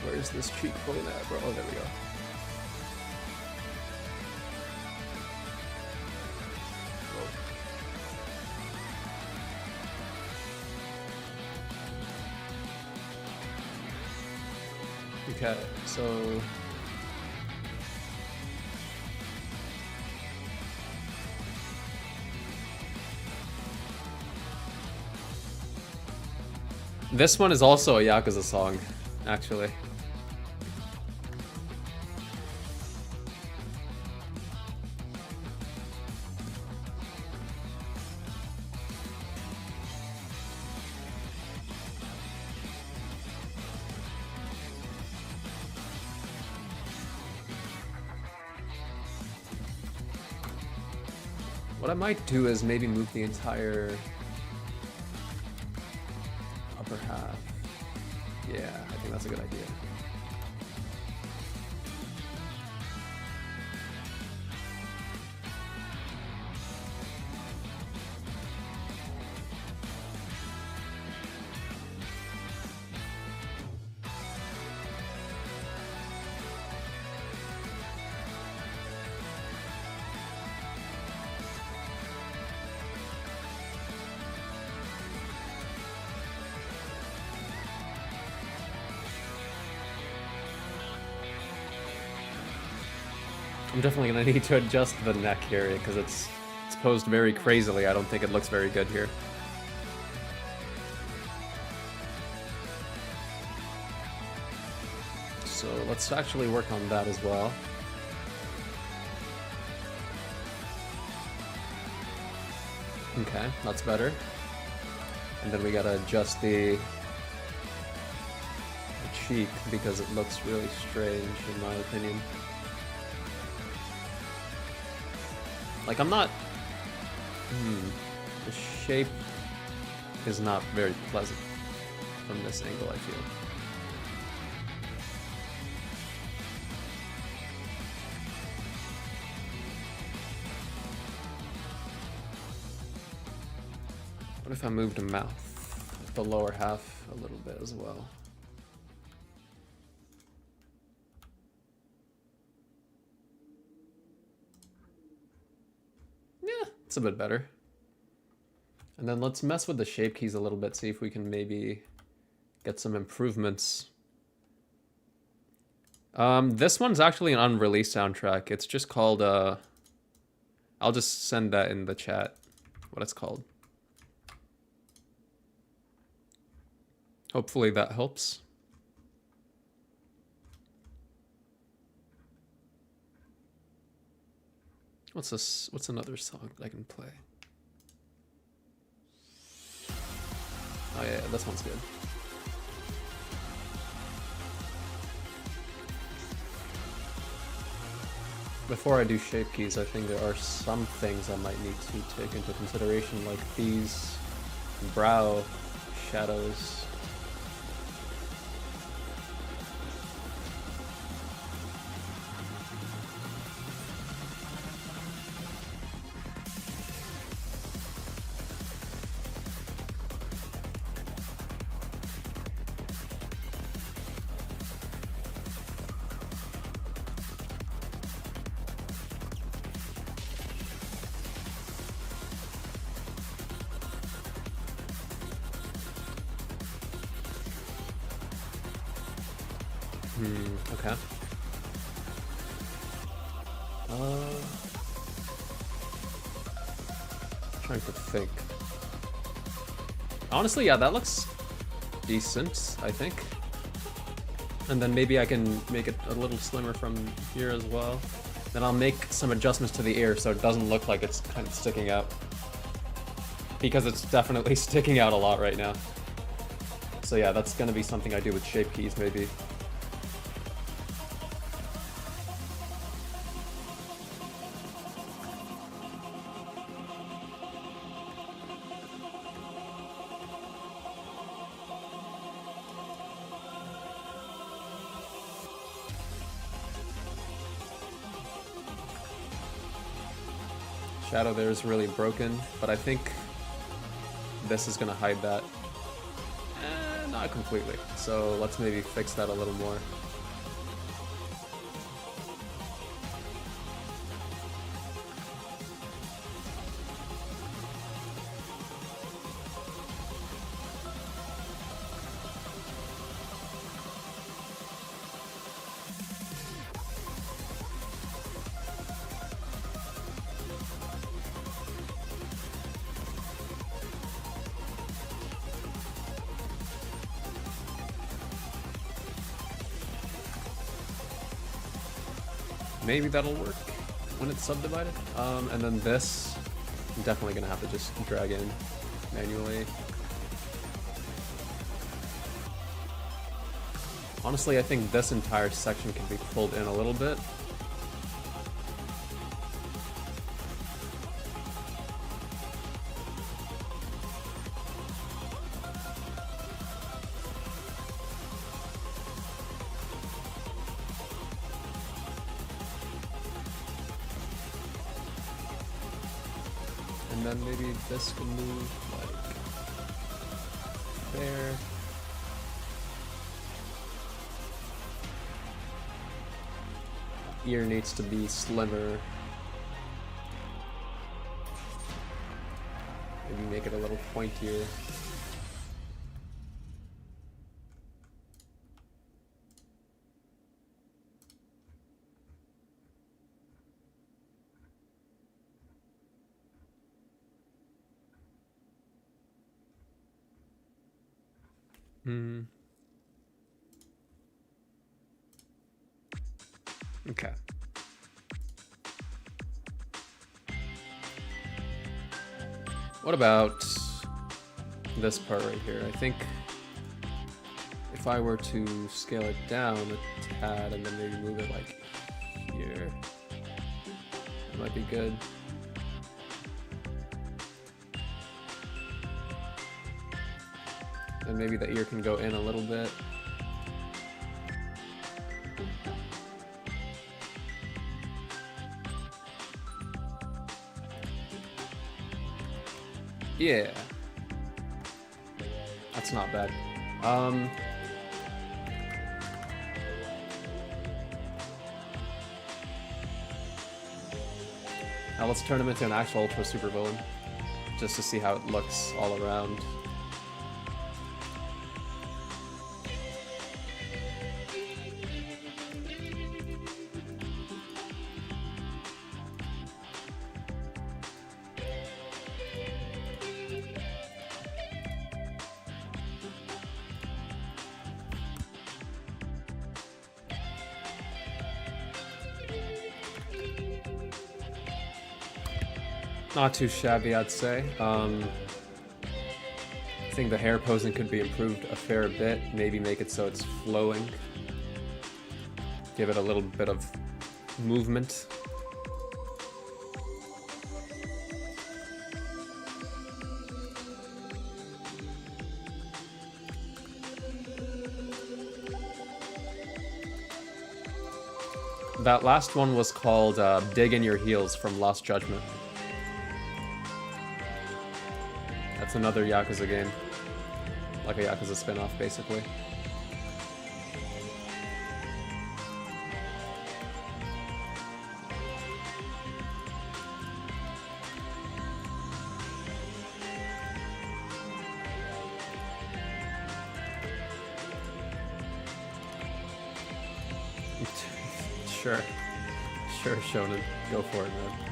Where's this cheekbone at, bro? Oh, there we go. Okay, so this one is also a Yakuza song, actually. What I might do is maybe move the entire upper half. Yeah, I think that's a good idea. I'm definitely gonna need to adjust the neck area because it's posed very crazily. I don't think it looks very good here. So let's actually work on that as well. Okay, that's better. And then we gotta adjust the cheek because it looks really strange in my opinion. Like, I'm not... The shape is not very pleasant from this angle, I feel. What if I moved the mouth, the lower half, a little bit as well? It's a bit better. And then let's mess with the shape keys a little bit, see if we can maybe get some improvements. This one's actually an unreleased soundtrack. It's just called, I'll just send that in the chat, what it's called. Hopefully that helps. What's this? What's another song I can play? Oh yeah, this one's good. Before I do shape keys, I think there are some things I might need to take into consideration, like these brow shadows. Okay. Trying to think. Honestly, yeah, that looks decent, I think. And then maybe I can make it a little slimmer from here as well. Then I'll make some adjustments to the ear so it doesn't look like it's kind of sticking out. Because it's definitely sticking out a lot right now. So yeah, that's gonna be something I do with shape keys, maybe. Shadow there is really broken, but I think this is gonna hide that. Not not completely. So let's maybe fix that a little more. Maybe that'll work when it's subdivided. And then this, I'm definitely gonna have to just drag in manually. Honestly, I think this entire section can be pulled in a little bit. And then maybe this can move like there. Ear needs to be slimmer. Maybe make it a little pointier. Okay. What about this part right here? I think if I were to scale it down a tad and then maybe move it like here, that might be good. And maybe the ear can go in a little bit. Yeah. That's not bad. Now let's turn him into an actual Ultra Super Villain, just to see how it looks all around. Not too shabby, I'd say. I think the hair posing could be improved a fair bit. Maybe make it so it's flowing. Give it a little bit of movement. That last one was called Dig in Your Heels from Lost Judgment. That's another Yakuza game. Like a Yakuza spin-off, basically. Sure. Sure, Shonen. Go for it, man.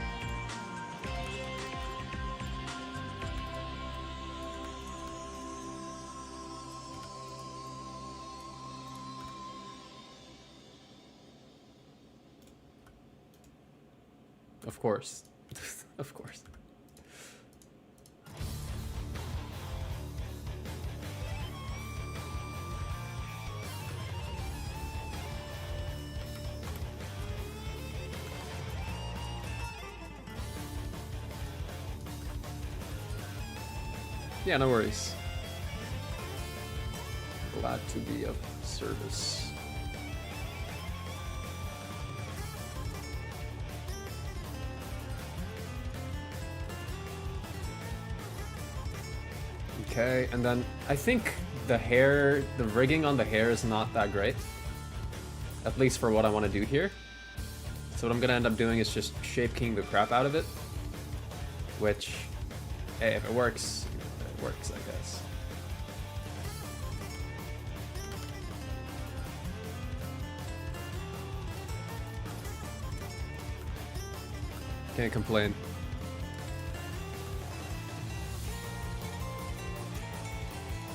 Of course. Of course. Yeah, no worries. Glad to be of service. Okay, and then I think the hair, the rigging on the hair is not that great. At least for what I want to do here. So what I'm gonna end up doing is just Shape King the crap out of it. Which, hey, if it works, I guess. Can't complain.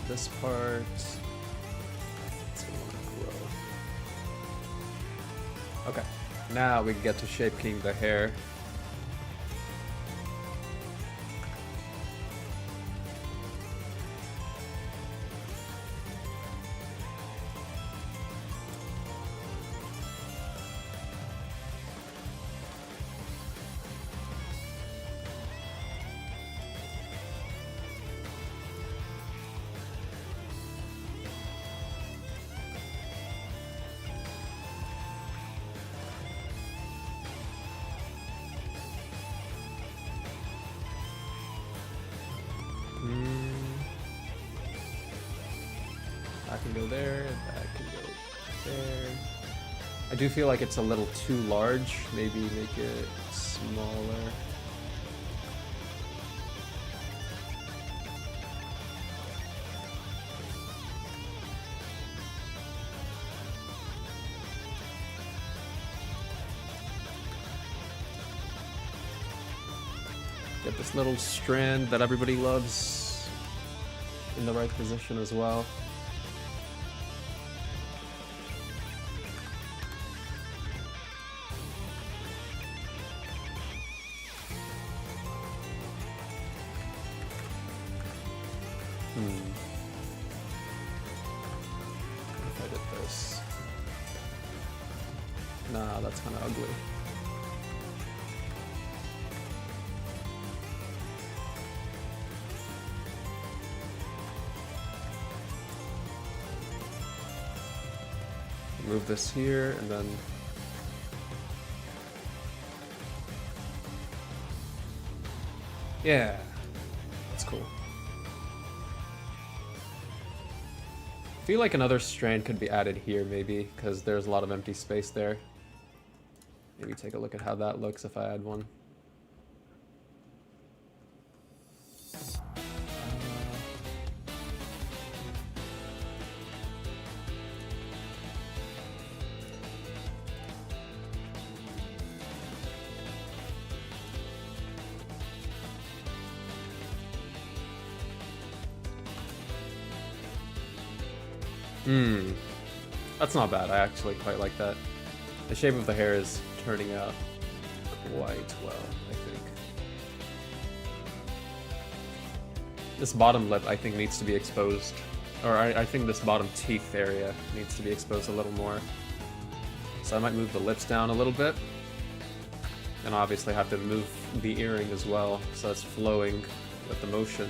This part, it's gonna want to grow. Okay, now we get to Shape King the hair. That can go there, that can go there. I do feel like it's a little too large. Maybe make it smaller. Get this little strand that everybody loves in the right position as well. If I did this. Nah, that's kind of ugly. Move this here, and then yeah, that's cool. I feel like another strand could be added here, maybe, because there's a lot of empty space there. Maybe take a look at how that looks if I add one. That's not bad. I actually quite like that. The shape of the hair is turning out quite well, I think. This bottom lip, I think, needs to be exposed. Or I think this bottom teeth area needs to be exposed a little more. So I might move the lips down a little bit. And obviously have to move the earring as well, so it's flowing with the motion.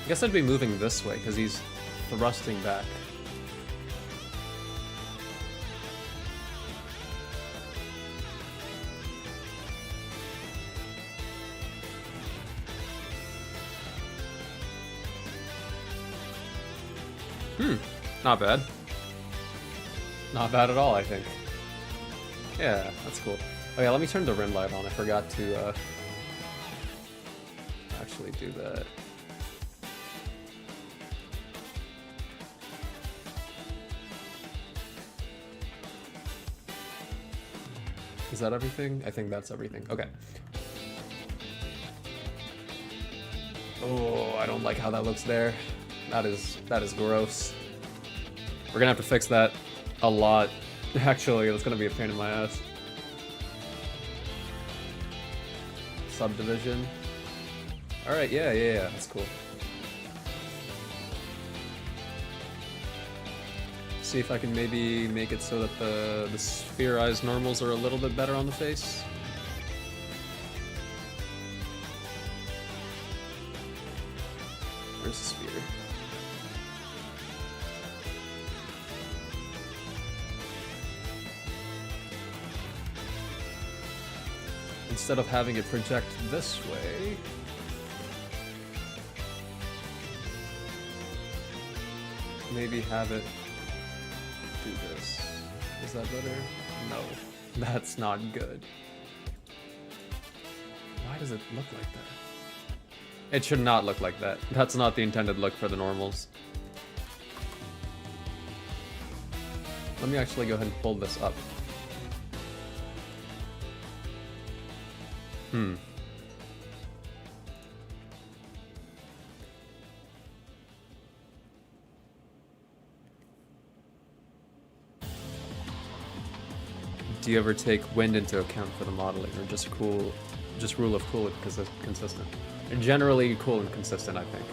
I guess I'd be moving this way, because he's thrusting back. Not bad. Not bad at all, I think. Yeah, that's cool. Oh yeah, let me turn the rim light on. I forgot to actually do that. Is that everything? I think that's everything. Okay. Oh, I don't like how that looks there. That is gross. We're gonna have to fix that a lot. Actually, that's gonna be a pain in my ass. Subdivision. Alright, yeah, that's cool. See if I can maybe make it so that the spherized normals are a little bit better on the face. where's the sphere? Instead of having it project this way, maybe have it do this. Is that better? No, that's not good. Why does it look like that? It should not look like that. That's not the intended look for the normals. Let me actually go ahead and pull this up. Do you ever take wind into account for the modeling, or just rule of cool and consistent? Generally cool and consistent, I think.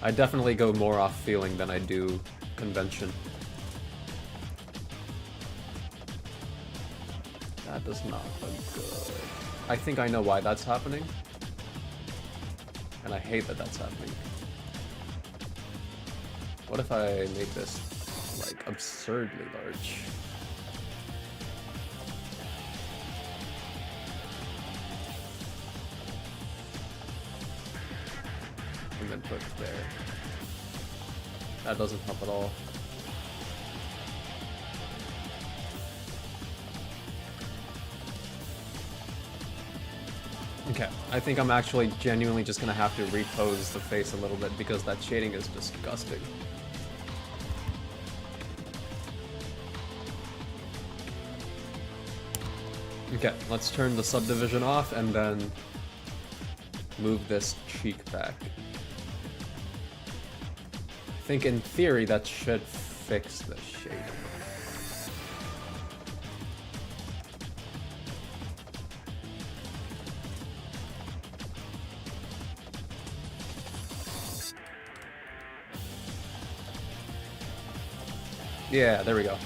I definitely go more off feeling than I do convention. That does not look good. I think I know why that's happening. And I hate that that's happening. What if I make this, like, absurdly large? And then put it there. That doesn't help at all. Okay, I think I'm actually genuinely just gonna have to repose the face a little bit because that shading is disgusting. Okay, let's turn the subdivision off and then move this cheek back. I think in theory that should fix the shading. Yeah, there we go.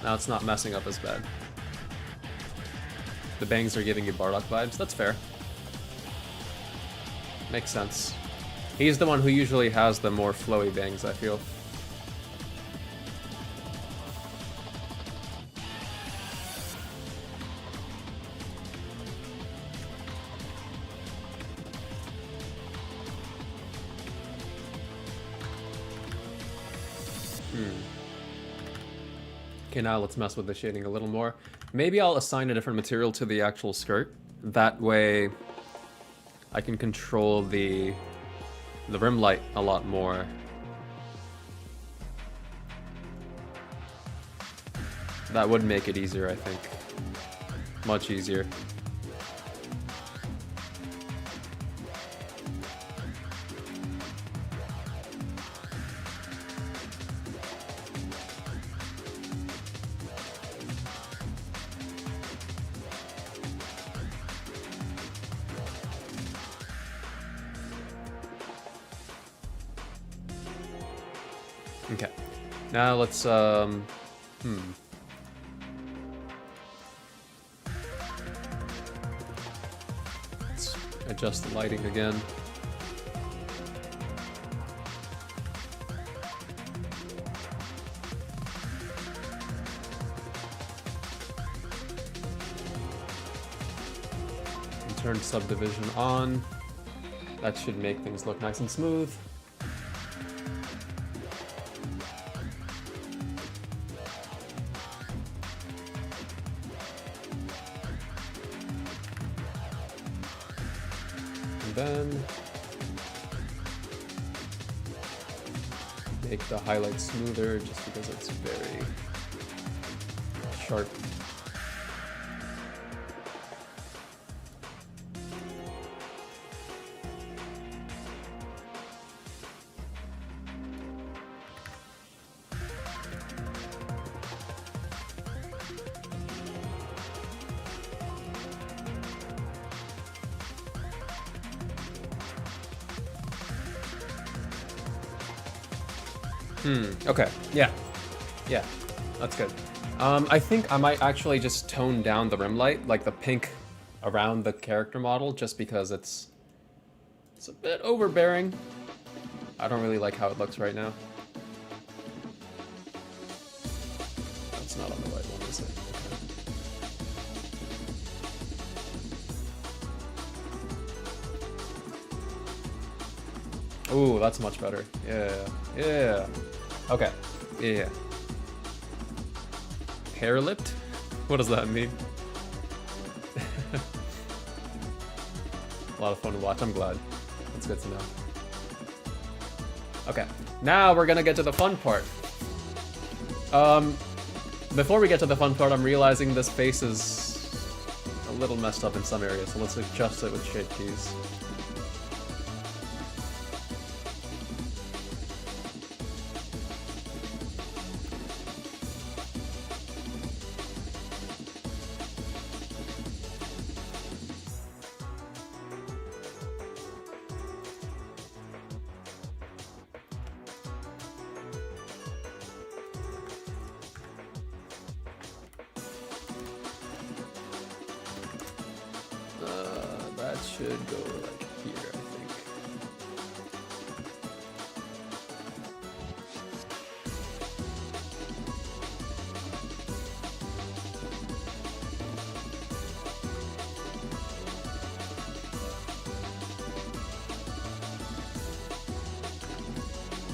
Now it's not messing up as bad. The bangs are giving you Bardock vibes. That's fair. Makes sense. He's the one who usually has the more flowy bangs, I feel. Okay, now let's mess with the shading a little more. Maybe I'll assign a different material to the actual skirt. That way I can control the rim light a lot more. That would make it easier, I think. Much easier. Okay. Now let's Let's adjust the lighting again. And turn subdivision on. That should make things look nice and smooth. Then make the highlight smoother just because it's very sharp. Okay, yeah, that's good. I think I might actually just tone down the rim light, like the pink around the character model just because it's a bit overbearing. I don't really like how it looks right now. That's not on the right one, is it? Okay. Ooh, that's much better. Yeah. Okay. Yeah. Hair lipped? What does that mean? A lot of fun to watch. I'm glad. That's good to know. Okay, now we're gonna get to the fun part. Before we get to the fun part, I'm realizing this face is a little messed up in some areas, so let's adjust it with shade keys. That should go like here, I think.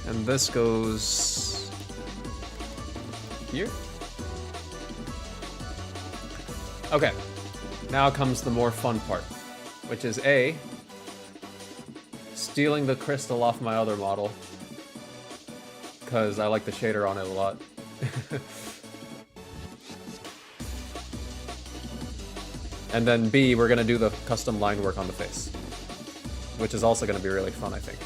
And this goes here. Okay, now comes the more fun part, which is A, stealing the crystal off my other model, because I like the shader on it a lot. And then B, we're gonna do the custom line work on the face, which is also gonna be really fun, I think.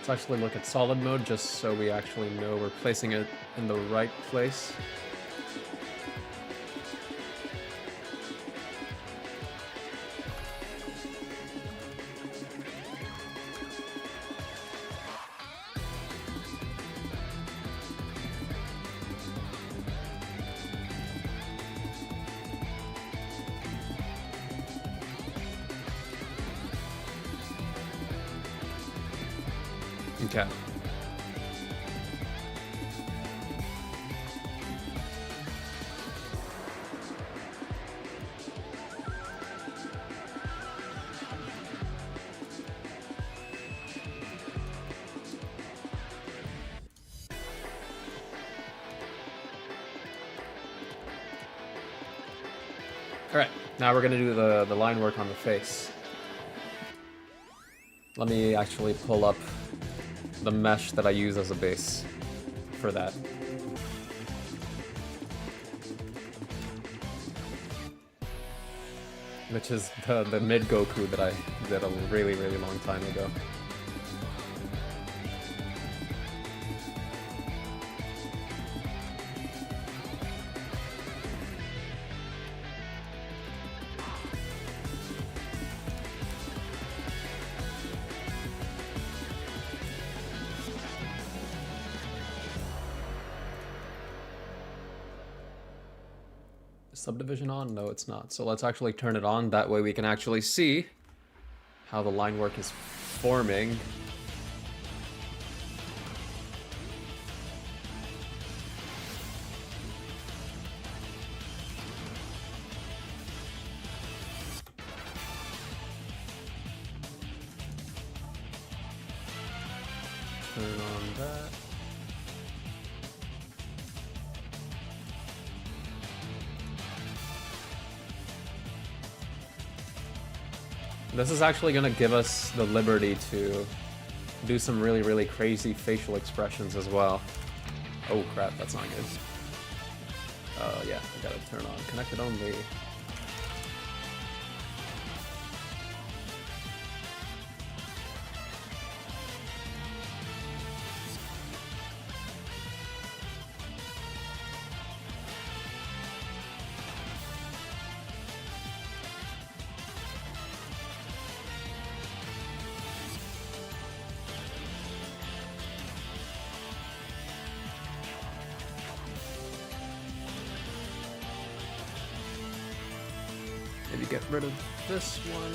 Let's actually look at solid mode just so we actually know we're placing it in the right place. Okay. Alright, now we're gonna do the line work on the face. Let me actually pull up the mesh that I use as a base for that. Which is the mid Goku that I did a really, really long time ago. Subdivision on? No, it's not. So let's actually turn it on. That way we can actually see how the line work is forming. Turn on that. This is actually going to give us the liberty to do some really, really crazy facial expressions as well. Oh crap, that's not good. Yeah, I gotta turn on connected only. Maybe get rid of this one.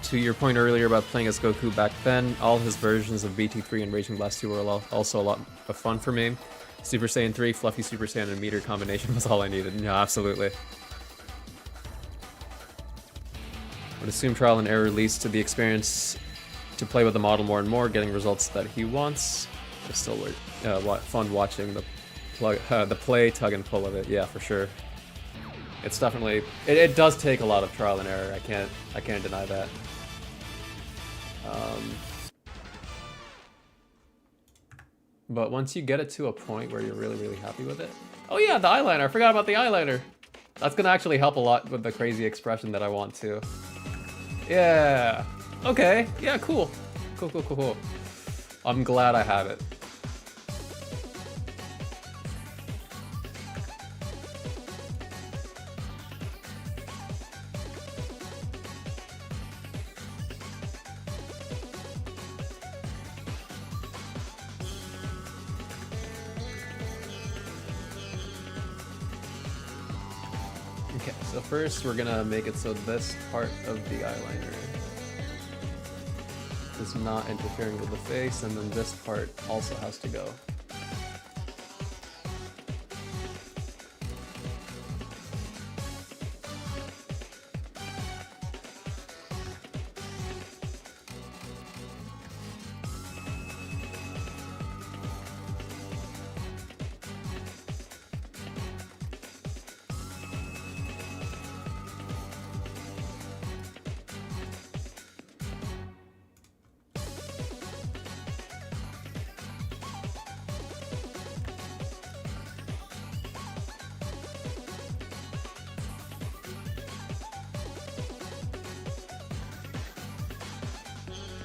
To your point earlier about playing as Goku back then, all his versions of BT3 and Raging Blast 2 were also a lot of fun for me. Super Saiyan 3, Fluffy Super Saiyan, and Meter combination was all I needed. Yeah, absolutely. Would assume trial and error leads to the experience to play with the model more and more, getting results that he wants. It's still fun watching the play, tug, and pull of it. Yeah, for sure. It's definitely it does take a lot of trial and error. I can't deny that. But once you get it to a point where you're really, really happy with it. Oh yeah, the eyeliner. I forgot about the eyeliner. That's gonna actually help a lot with the crazy expression that I want to. Yeah. Okay. Yeah, cool. Cool. I'm glad I have it. Okay, so first we're gonna make it so this part of the eyeliner is not interfering with the face, and then this part also has to go.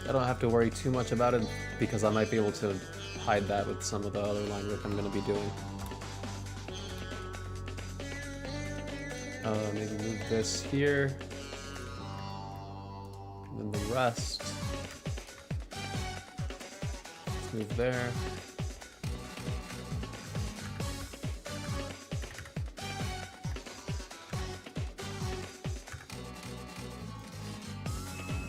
I don't have to worry too much about it because I might be able to hide that with some of the other line work I'm going to be doing. Maybe move this here, and then the rest. Let's move there.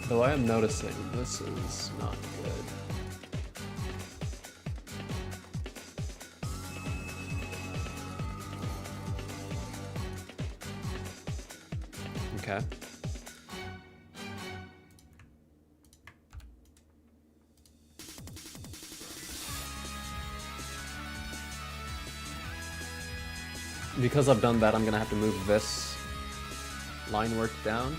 Though I am noticing this is not good. Okay. Because I've done that, I'm gonna have to move this line work down.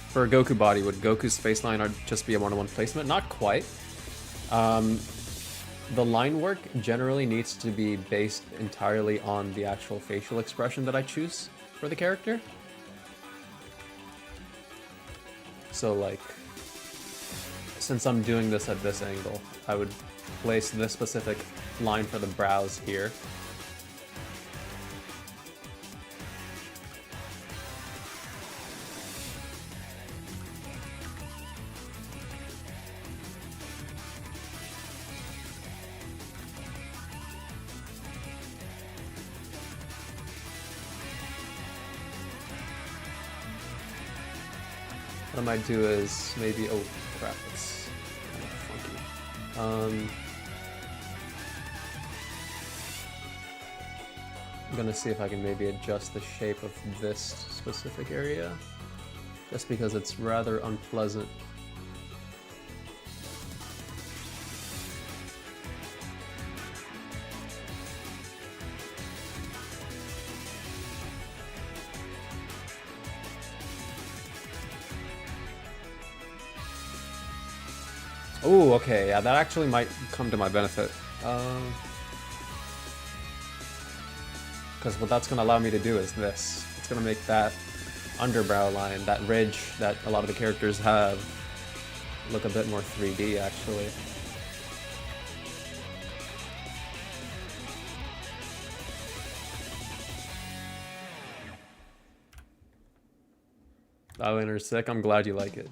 For a Goku body, would Goku's face line just be a one-on-one placement? Not quite. The line work generally needs to be based entirely on the actual facial expression that I choose for the character. So like, since I'm doing this at this angle, I would place this specific line for the brows here. What I might do is maybe, oh crap, it's kind of funky. I'm gonna see if I can maybe adjust the shape of this specific area, just because it's rather unpleasant. Oh, okay, yeah, that actually might come to my benefit. Because what that's going to allow me to do is this. It's going to make that underbrow line, that ridge that a lot of the characters have, look a bit more 3D, actually. Eyeliner's sick. I'm glad you like it.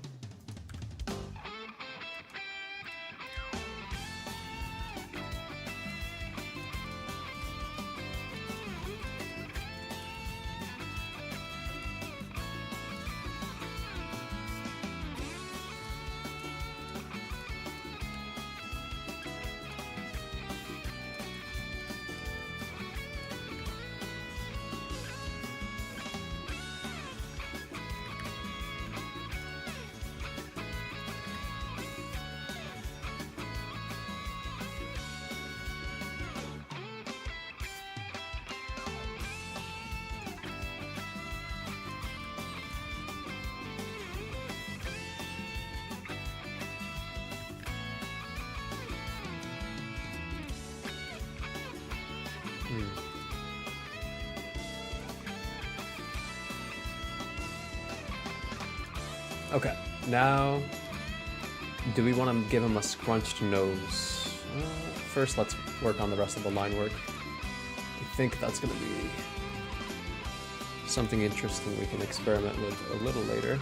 Okay, now, do we want to give him a scrunched nose? First, let's work on the rest of the line work. I think that's going to be something interesting we can experiment with a little later.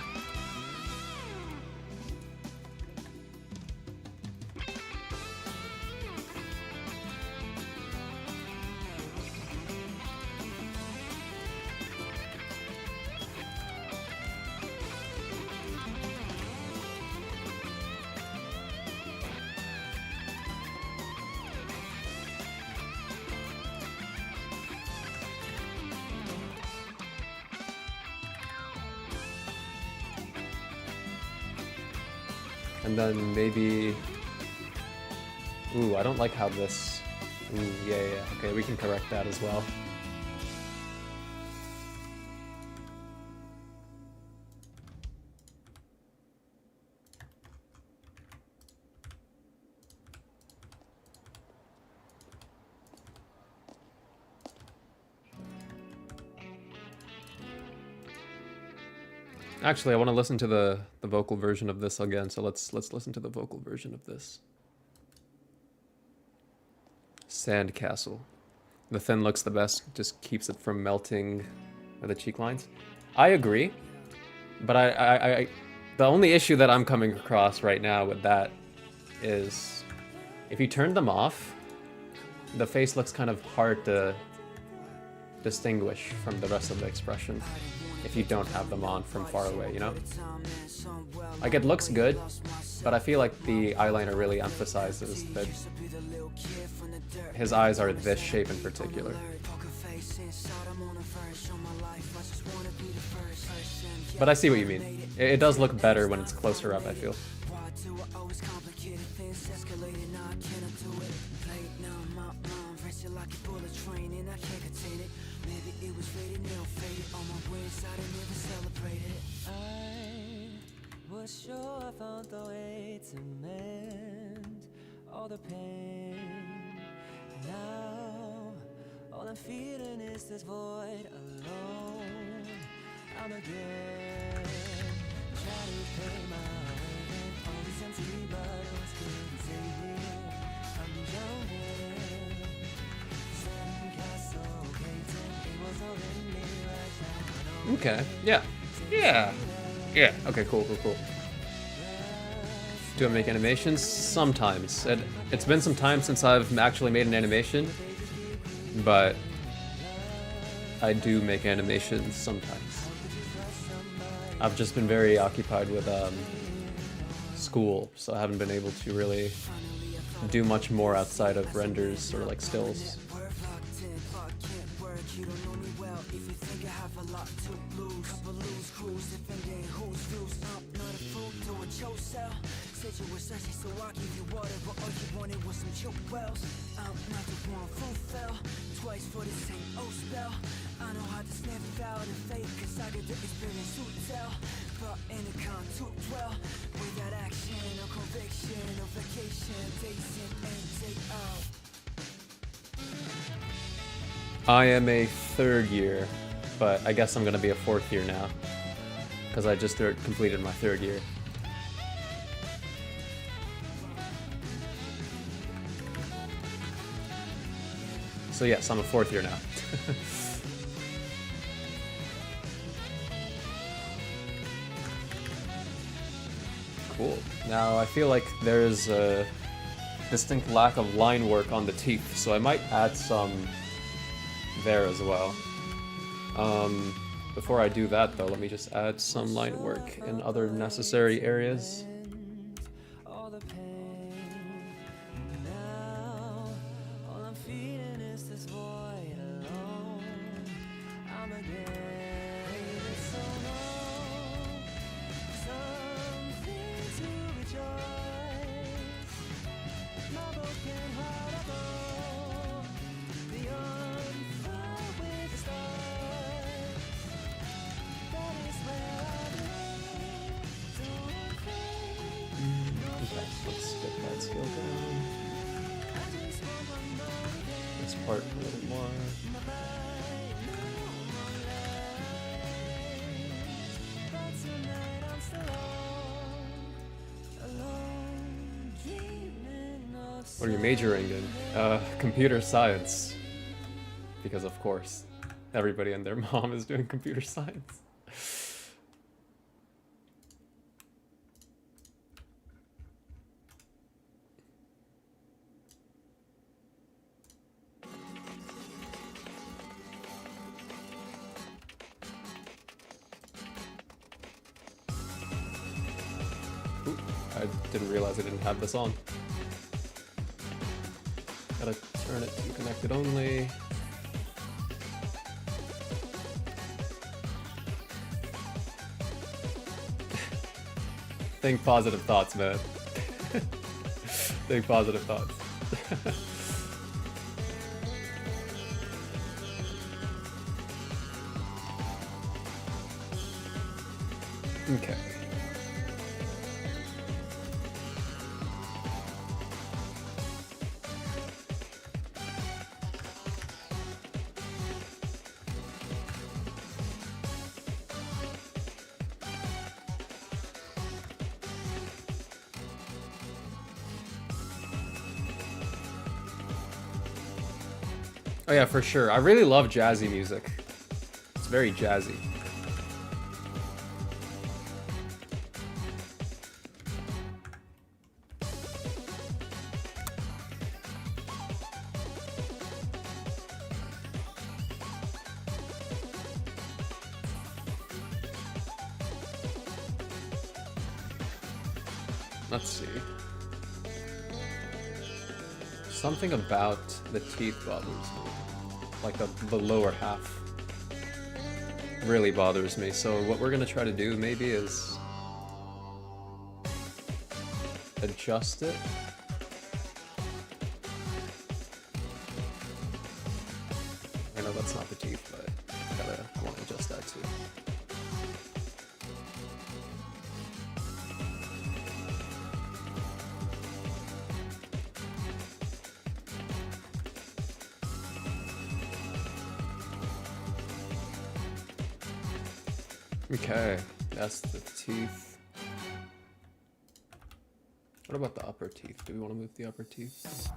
And then maybe... Ooh, I don't like how this... Ooh, yeah. Okay, we can correct that as well. Actually, I want to listen to the vocal version of this again, so let's listen to the vocal version of this. Sandcastle. The thin looks the best, just keeps it from melting the cheek lines. I agree, but I the only issue that I'm coming across right now with that is if you turn them off, the face looks kind of hard to distinguish from the rest of the expression if you don't have them on from far away, you know? Like, it looks good, but I feel like the eyeliner really emphasizes that his eyes are this shape in particular. But I see what you mean. It does look better when it's closer up, I feel. Was sure I found the way to mend all the pain. Now all I'm feeling is this void alone. I'm again trying to pay my rent. All these empty bottles couldn't save me. I'm drowning. Sandcastle painting, it was all in me right now. Okay, yeah. Okay, cool. Do I make animations? Sometimes. It's been some time since I've actually made an animation, but I do make animations sometimes. I've just been very occupied with school, so I haven't been able to really do much more outside of renders or like stills. You were sexy, so I give you water, but all you wanted was some choke wells. I'm not the one who fell twice for the same old spell. I know how to sniff out and fake, cause I get the experience to tell. But in the con to dwell, without action, no conviction, no vacation, days in and day out. I am a third year, but I guess I'm gonna be a fourth year now, because I just completed my third year. So yes, I'm a fourth year now. Cool. Now I feel like there's a distinct lack of line work on the teeth, so I might add some there as well. Before I do that though, let me just add some line work in other necessary areas. Let's get that skill down. This part a little more. What are you majoring in? Computer science. Because of course, everybody and their mom is doing computer science. Ooh, I didn't realize I didn't have this on. Gotta turn it to connected only. Think positive thoughts, man. Think positive thoughts. Okay. Oh yeah, for sure. I really love jazzy music. It's very jazzy. Let's see. Something about the teeth bothers me. Like the lower half really bothers me. So what we're gonna try to do maybe is adjust it. I know that's not the teeth, but I want to adjust that too. Okay, that's the teeth. What about the upper teeth? Do we want to move the upper teeth?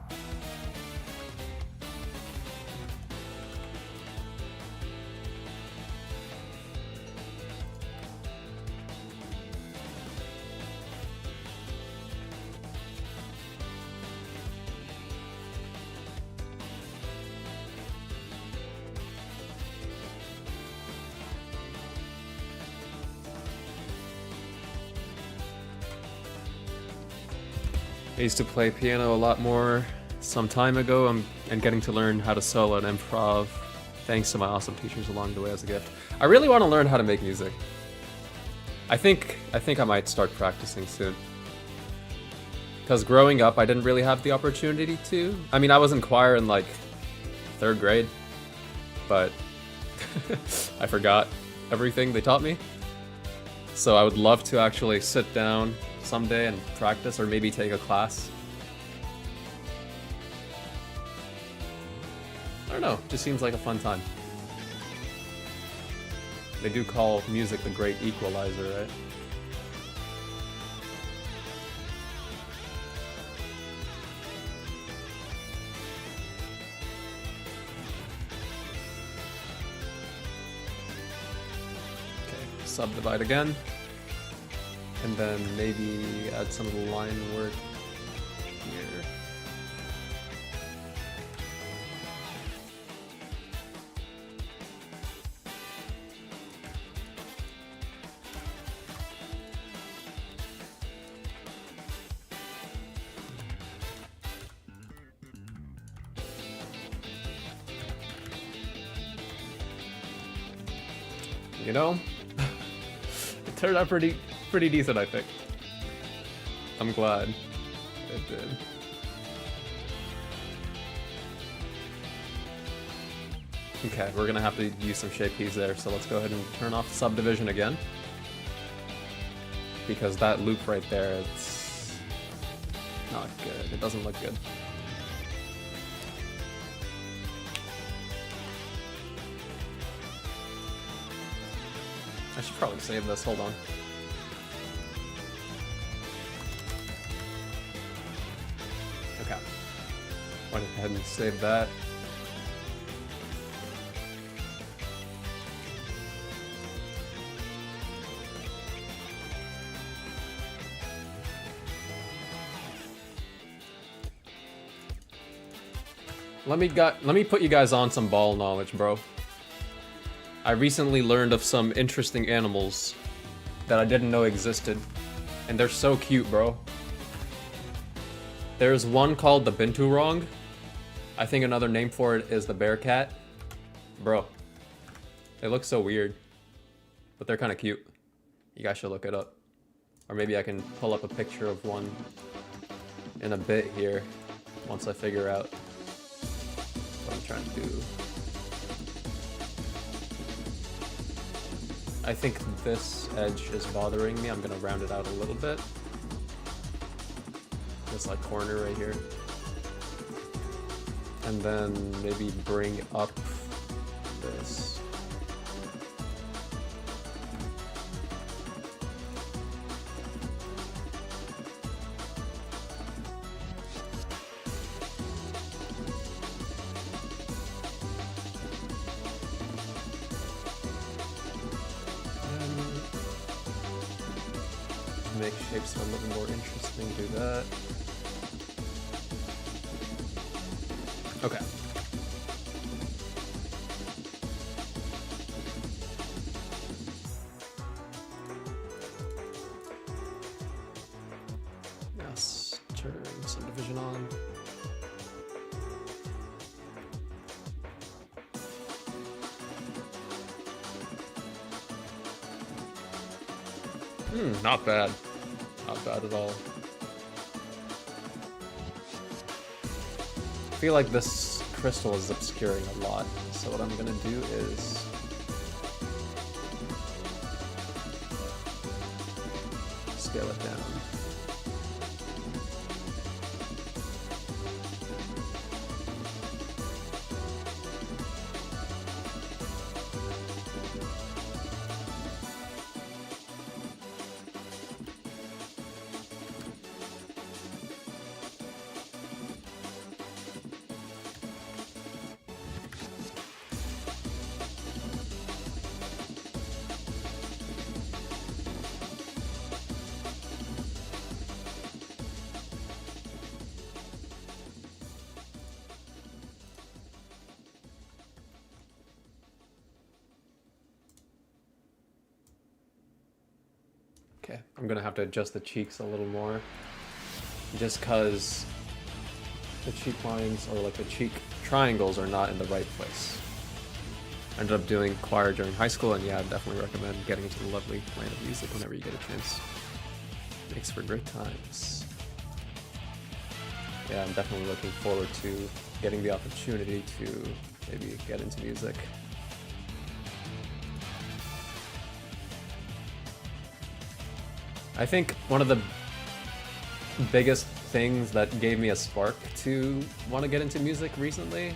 I used to play piano a lot more some time ago and getting to learn how to solo and improv thanks to my awesome teachers along the way as a gift. I really want to learn how to make music. I think I might start practicing soon. Because growing up, I didn't really have the opportunity to. I mean, I was in choir in like 3rd grade, but I forgot everything they taught me. So I would love to actually sit down someday and practice, or maybe take a class. I don't know, just seems like a fun time. They do call music the great equalizer, right? Okay, subdivide again. And then maybe add some of the line work here. You know, it turned out pretty decent, I think. I'm glad it did. Okay, we're gonna have to use some shape keys there, so let's go ahead and turn off subdivision again. Because that loop right there, it's not good. It doesn't look good. I should probably save this, hold on. Okay. Went ahead and save that. Let me put you guys on some ball knowledge, bro. I recently learned of some interesting animals that I didn't know existed, and they're so cute, bro. There's one called the binturong. I think another name for it is the bear cat. Bro, they look so weird, but they're kind of cute. You guys should look it up. Or maybe I can pull up a picture of one in a bit here, once I figure out what I'm trying to do. I think this edge is bothering me. I'm gonna round it out a little bit. This like corner right here. And then maybe bring up this. Make shapes a little more interesting, do that. Okay. Yes, turn subdivision on. Not bad. Not bad at all. I feel like this crystal is obscuring a lot, so what I'm gonna do is scale it down. Okay, I'm gonna have to adjust the cheeks a little more, just cause the cheek lines, or like the cheek triangles, are not in the right place. I ended up doing choir during high school, and yeah, I definitely recommend getting into the lovely land of music whenever you get a chance. Makes for great times. Yeah, I'm definitely looking forward to getting the opportunity to maybe get into music. I think one of the biggest things that gave me a spark to want to get into music recently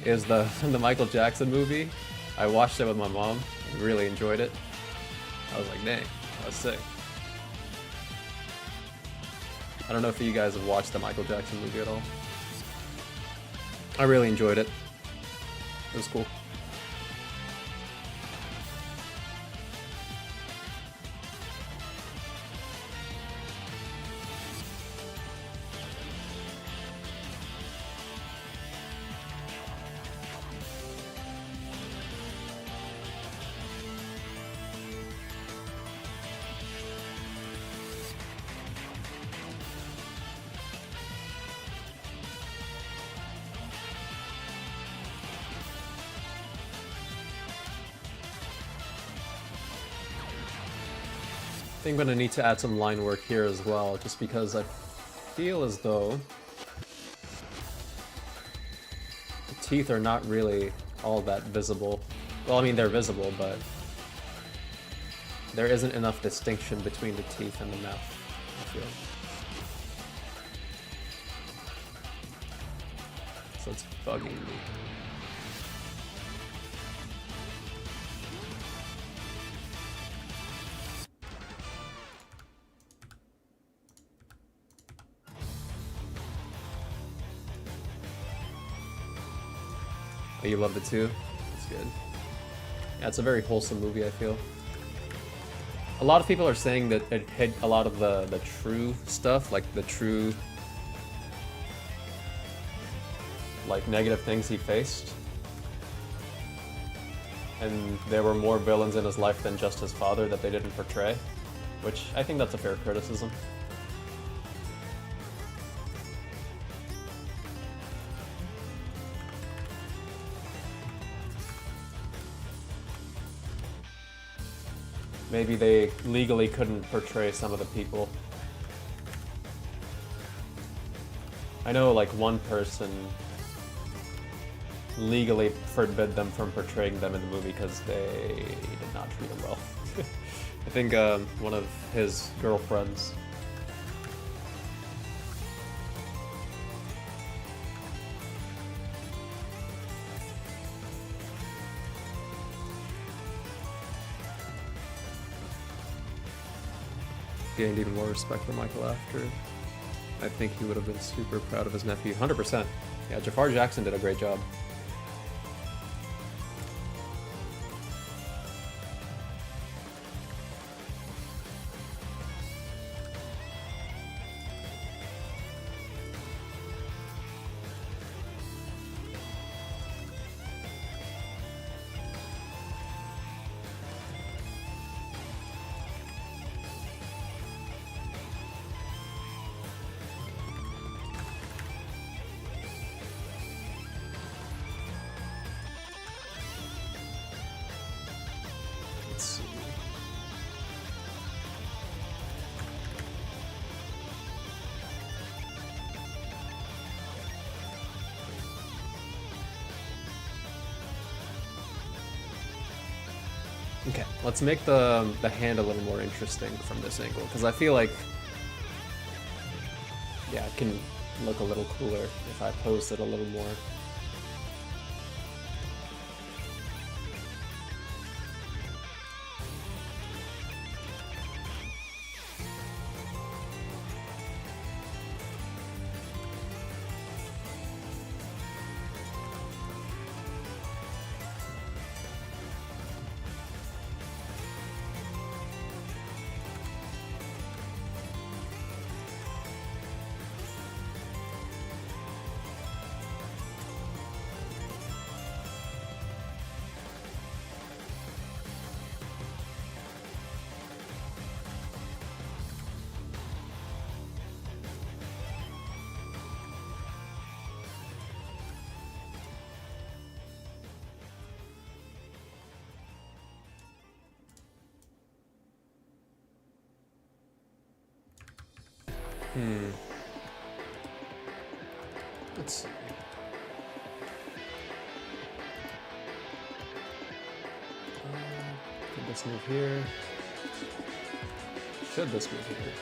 is the Michael Jackson movie. I watched it with my mom, really enjoyed it. I was like, dang, that was sick. I don't know if you guys have watched the Michael Jackson movie at all. I really enjoyed it. It was cool. think I'm gonna need to add some line work here as well, just because I feel as though the teeth are not really all that visible. Well, I mean, they're visible, but there isn't enough distinction between the teeth and the mouth, I feel. So it's bugging me. Oh, you loved it too? That's good. Yeah, it's a very wholesome movie, I feel. A lot of people are saying that it hid a lot of the true stuff, like the true like negative things he faced. And there were more villains in his life than just his father that they didn't portray, which I think that's a fair criticism. Maybe they legally couldn't portray some of the people. I know like one person legally forbid them from portraying them in the movie because they did not treat him well. I think one of his girlfriends. Gained even more respect for Michael after. I think he would have been super proud of his nephew. 100%. Yeah, Jafar Jackson did a great job. Let's see. Okay, let's make the hand a little more interesting from this angle, because I feel like, yeah, it can look a little cooler if I pose it a little more. Let's see. Could this move here? Should this move here?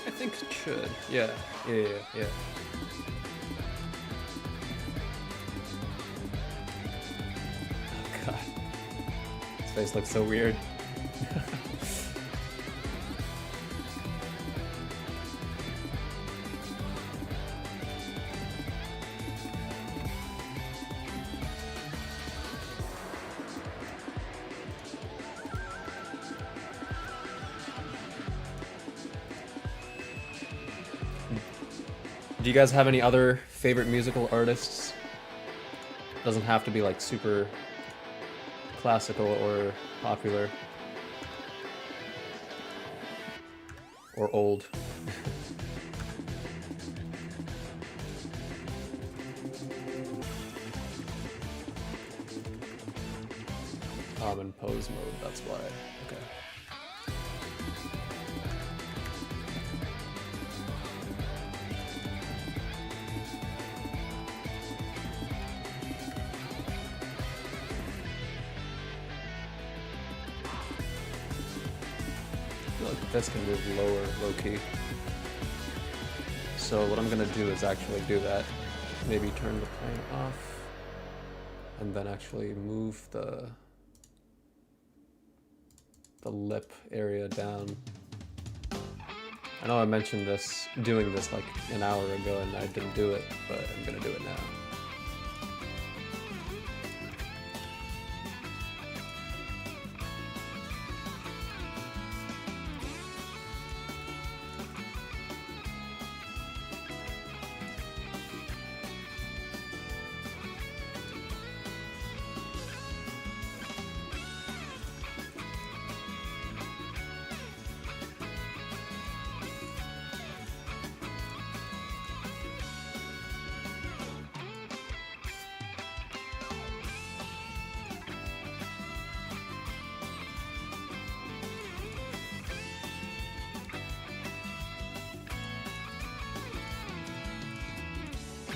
I think it should. Yeah. God. His face looks so weird. Do you guys have any other favorite musical artists? Doesn't have to be like super classical or popular or old. I'm in pose mode, that's why. Okay. I feel like this can move lower, low key. So what I'm gonna do is actually do that. Maybe turn the plane off, and then actually move the lip area down. I know I mentioned this, doing this like an hour ago, and I didn't do it, but I'm gonna do it now.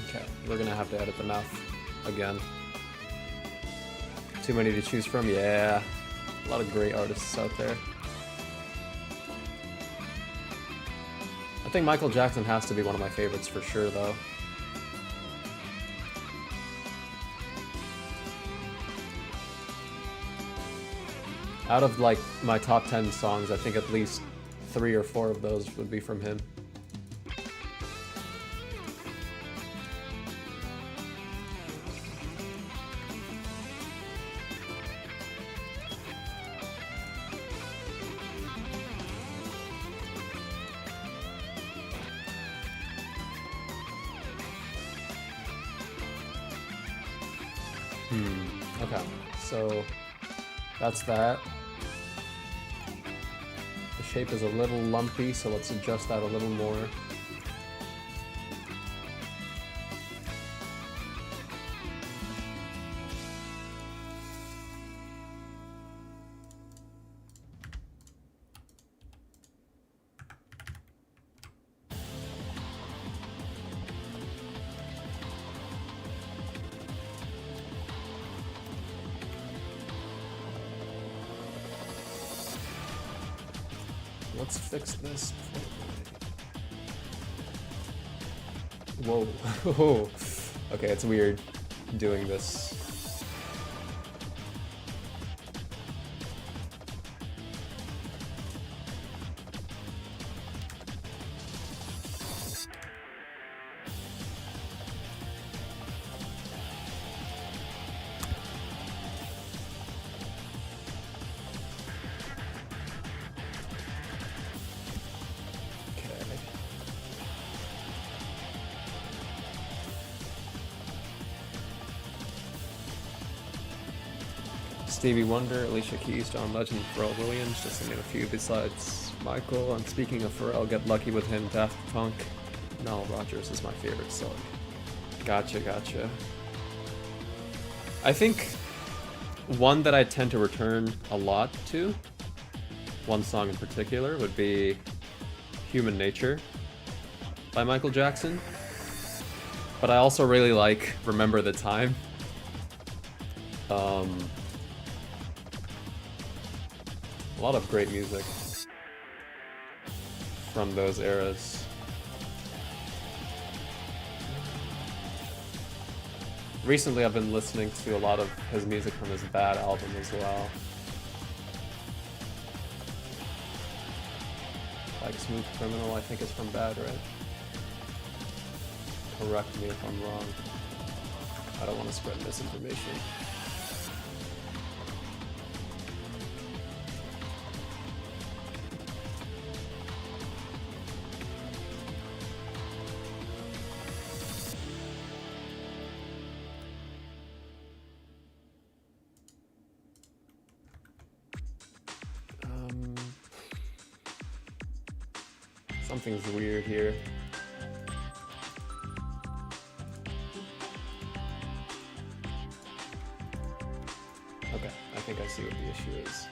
Okay, we're gonna have to edit the mouth again. Too many to choose from? Yeah. A lot of great artists out there. I think Michael Jackson has to be one of my favorites for sure, though. Out of like my top 10 songs, I think at least 3 or 4 of those would be from him. Okay, so that's that. The shape is a little lumpy, so let's adjust that a little more. Let's fix this. Whoa. Okay, it's weird doing this. Stevie Wonder, Alicia Keys, John Legend, Pharrell Williams, just to name a few besides Michael. And speaking of Pharrell, Get Lucky with Him, Daft Punk, Nile Rodgers is my favorite song. Gotcha. I think one that I tend to return a lot to, one song in particular, would be Human Nature by Michael Jackson. But I also really like Remember the Time. A lot of great music from those eras. Recently I've been listening to a lot of his music from his Bad album as well. Like Smooth Criminal, I think is from Bad, right? Correct me if I'm wrong. I don't want to spread misinformation. Something's weird here. Okay, I think I see what the issue is.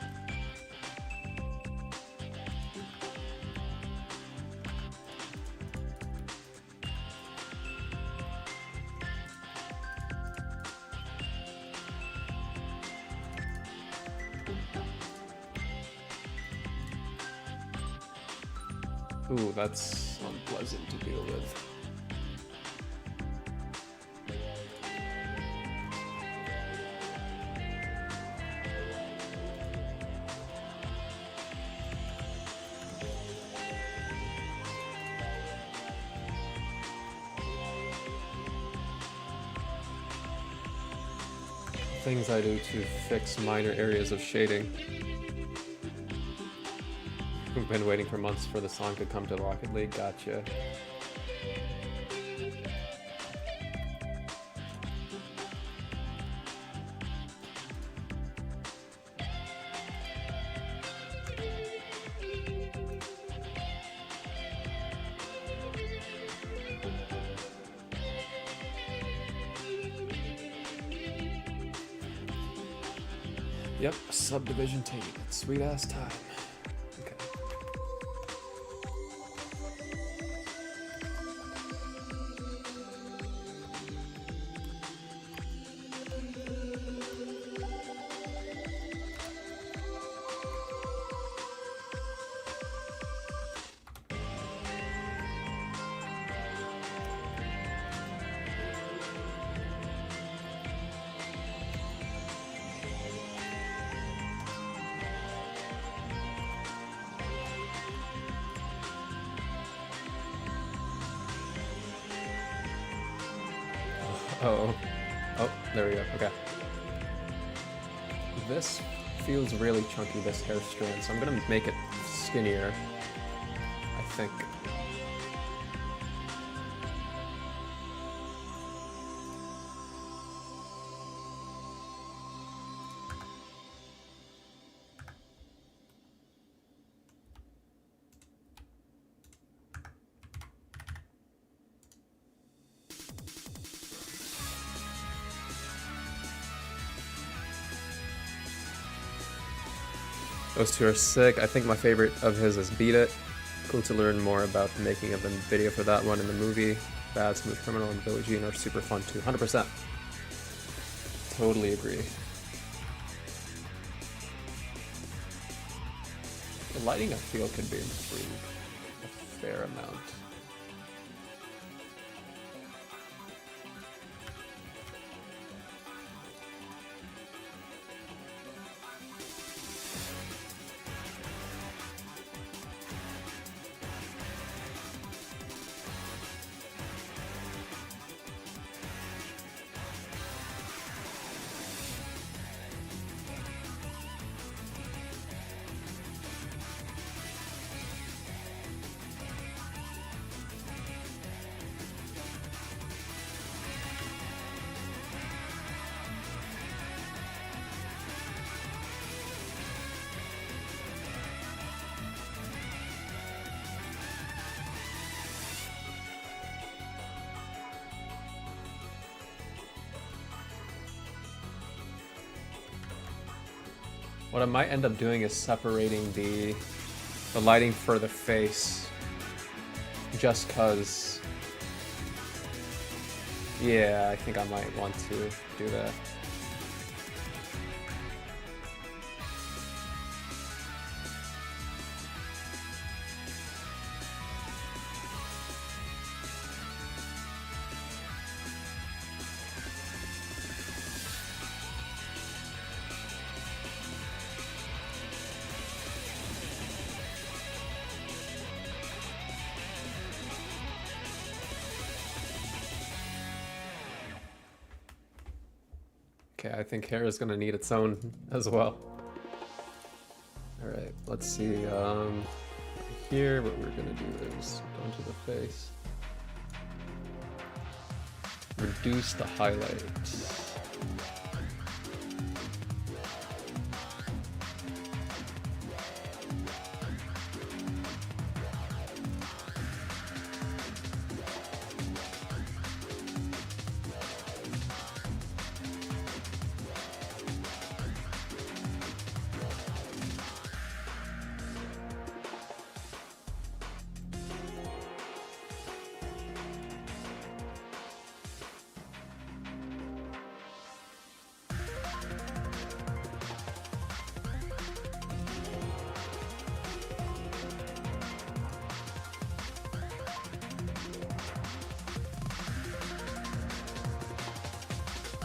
Ooh, that's unpleasant to deal with. Things I do to fix minor areas of shading. We've been waiting for months for the song to come to Rocket League. Gotcha. Yep, subdivision taking its sweet ass time. Okay. Oh, there we go. Okay. This feels really chunky, this hair strand, so I'm gonna make it skinnier, I think. Those two are sick. I think my favorite of his is Beat It. Cool to learn more about the making of the video for that one in the movie. Bad, Smooth Criminal, and Billie Jean are super fun too. 100%. Totally agree. The lighting, I feel, could be improved a fair amount. What I might end up doing is separating the lighting for the face, just cause, yeah, I think I might want to do that. Okay, I think hair is gonna need its own as well. All right, let's see. Here, what we're gonna do is go into the face, reduce the highlights.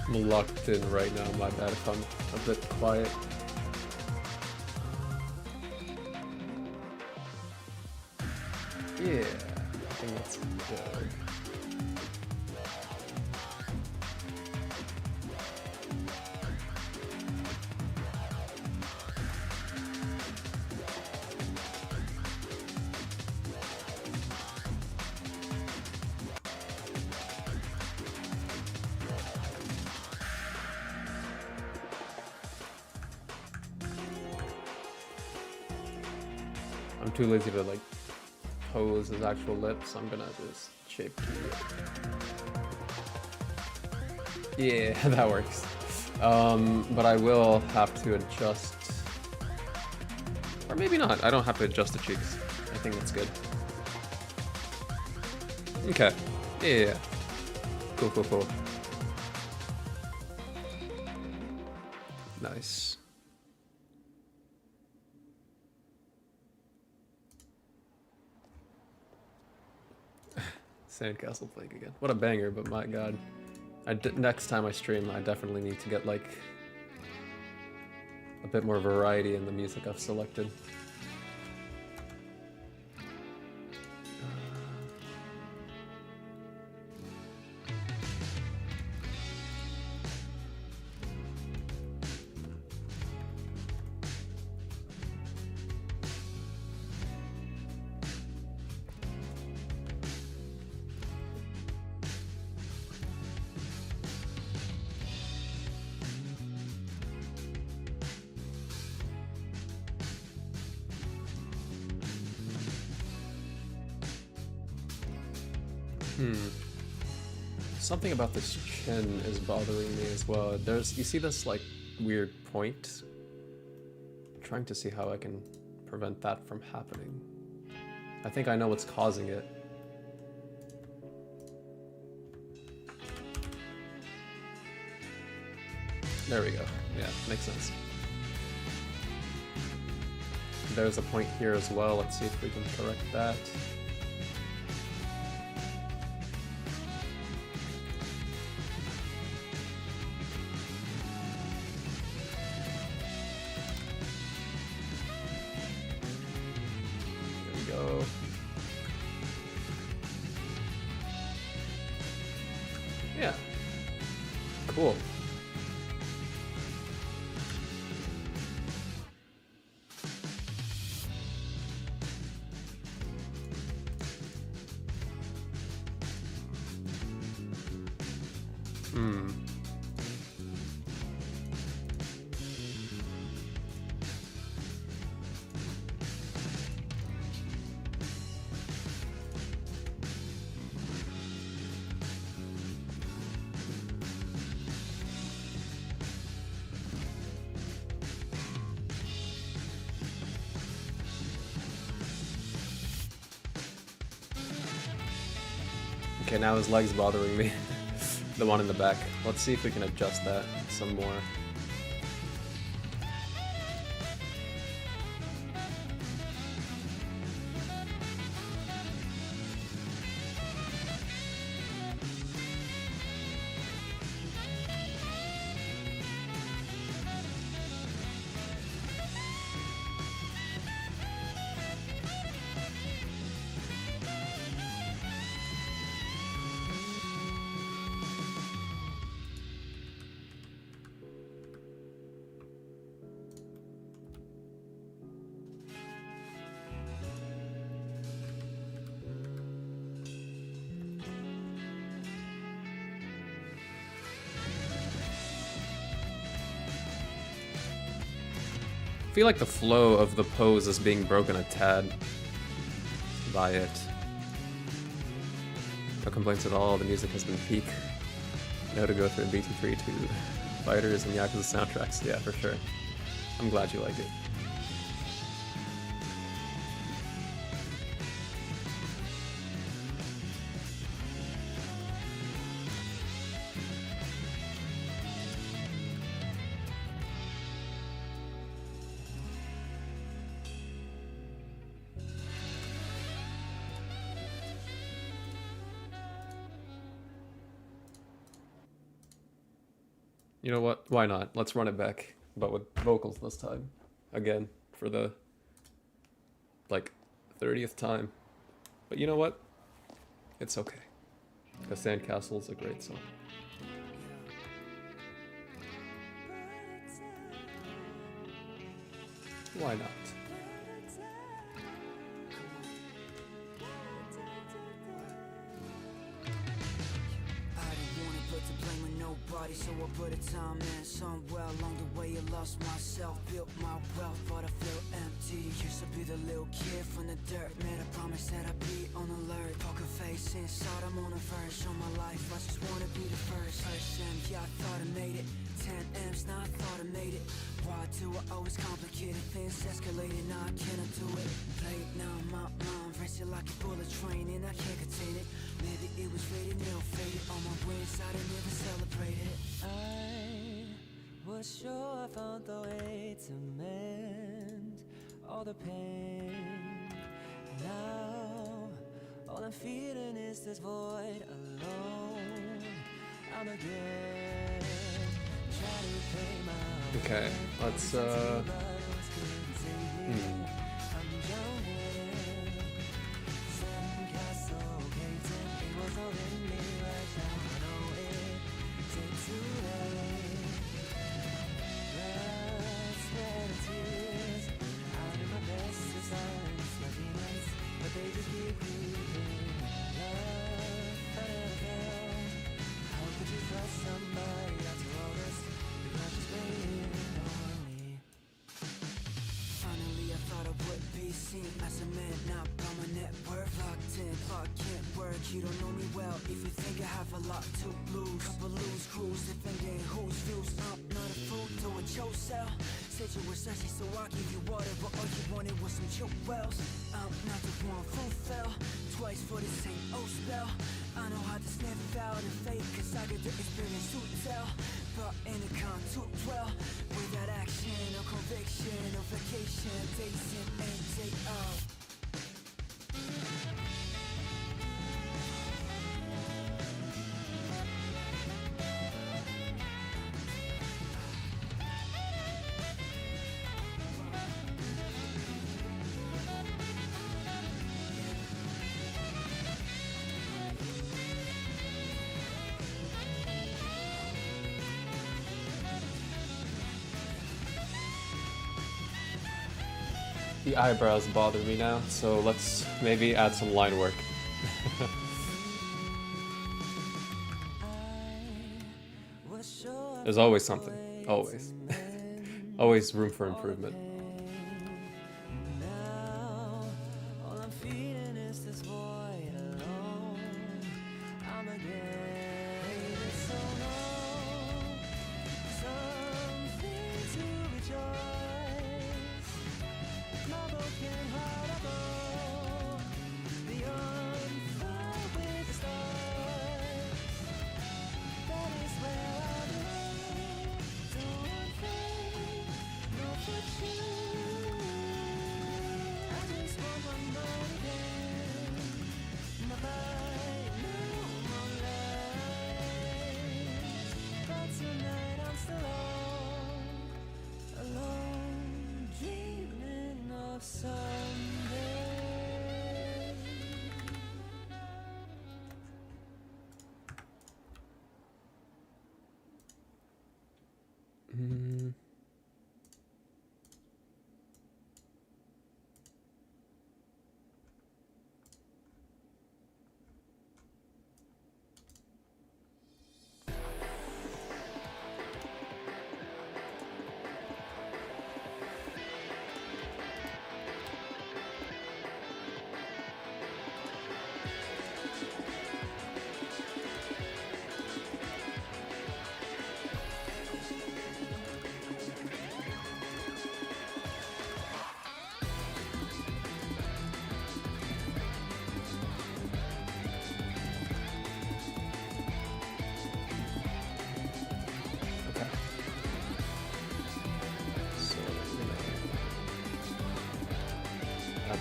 I'm locked in right now, my bad if I'm a bit quiet. Yeah, I think that's good. I'm too lazy to like pose his actual lips. I'm gonna just shape key it. Yeah, that works. But I will have to adjust, or maybe not. I don't have to adjust the cheeks. I think that's good. Okay. Yeah. Cool, cool, cool. Nice. Sandcastle Plank again. What a banger, but my god. Next time I stream, I definitely need to get like a bit more variety in the music I've selected. Something about this chin is bothering me as well. You see this like weird point? I'm trying to see how I can prevent that from happening. I think I know what's causing it. There we go. Yeah, makes sense. There's a point here as well. Let's see if we can correct that. Yeah. Cool. Okay, now his leg's bothering me. The one in the back. Let's see if we can adjust that some more. I feel like the flow of the pose is being broken a tad by it. No complaints at all, the music has been peak. No to go through BT3 to Fighters and Yakuza soundtracks, yeah, for sure. I'm glad you like it. You know what? Why not? Let's run it back, but with vocals this time. Again, for the, like, 30th time. But you know what? It's okay. Because Sandcastle's a great song. Why not? So I put a time in somewhere along the way. I lost myself, built my wealth, but I feel empty. Used to be the little kid from the dirt, made a promise that I'd be on alert. Poker face inside, I'm on a verge. Show my life, I just wanna be the first. M, yeah, I thought I made it. 10 M's, now I thought I made it. Why do I always complicate it? Things escalating, now I cannot do it. Play it now, my mind racing like a bullet train, and I can't contain it. Maybe it was rated, now faded. On my wings, I didn't even celebrate it. I was sure I found the way to mend all the pain. Now all I'm feeling is this void alone. I'm again trying to pay my Okay, let's as a man, not by my net worth. Locked in, clock can't work. You don't know me well if you think I have a lot to lose. Couple loose crews defending whose views. I'm not a fool, do it yourself. Said you were thirsty, so I give you water, but all you wanted was some choke wells. I'm not the one who fell twice for the same old spell. I know how to sniff out and fake, cause I got the experience to tell. But in a con to dwell without action, no conviction, no vacation, days in and day out. The eyebrows bother me now, so let's maybe add some line work. There's always something. Always. Always room for improvement.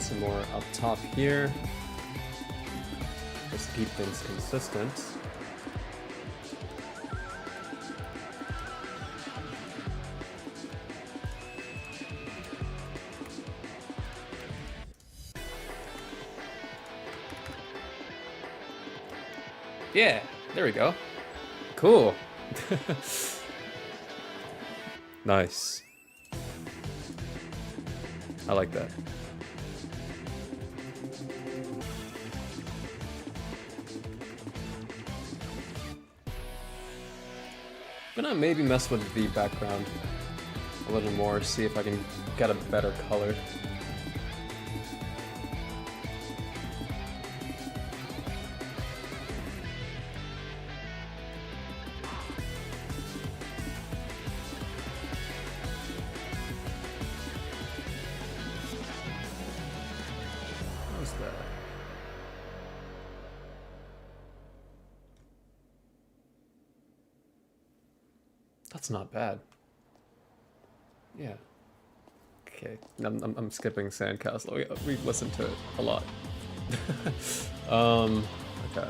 Some more up top here, just to keep things consistent. Yeah, there we go. Cool. Nice. I like that. I'm gonna maybe mess with the background a little more, see if I can get a better color. What's that? That's not bad. Yeah. Okay. I'm skipping Sandcastle. We've listened to it a lot. Okay.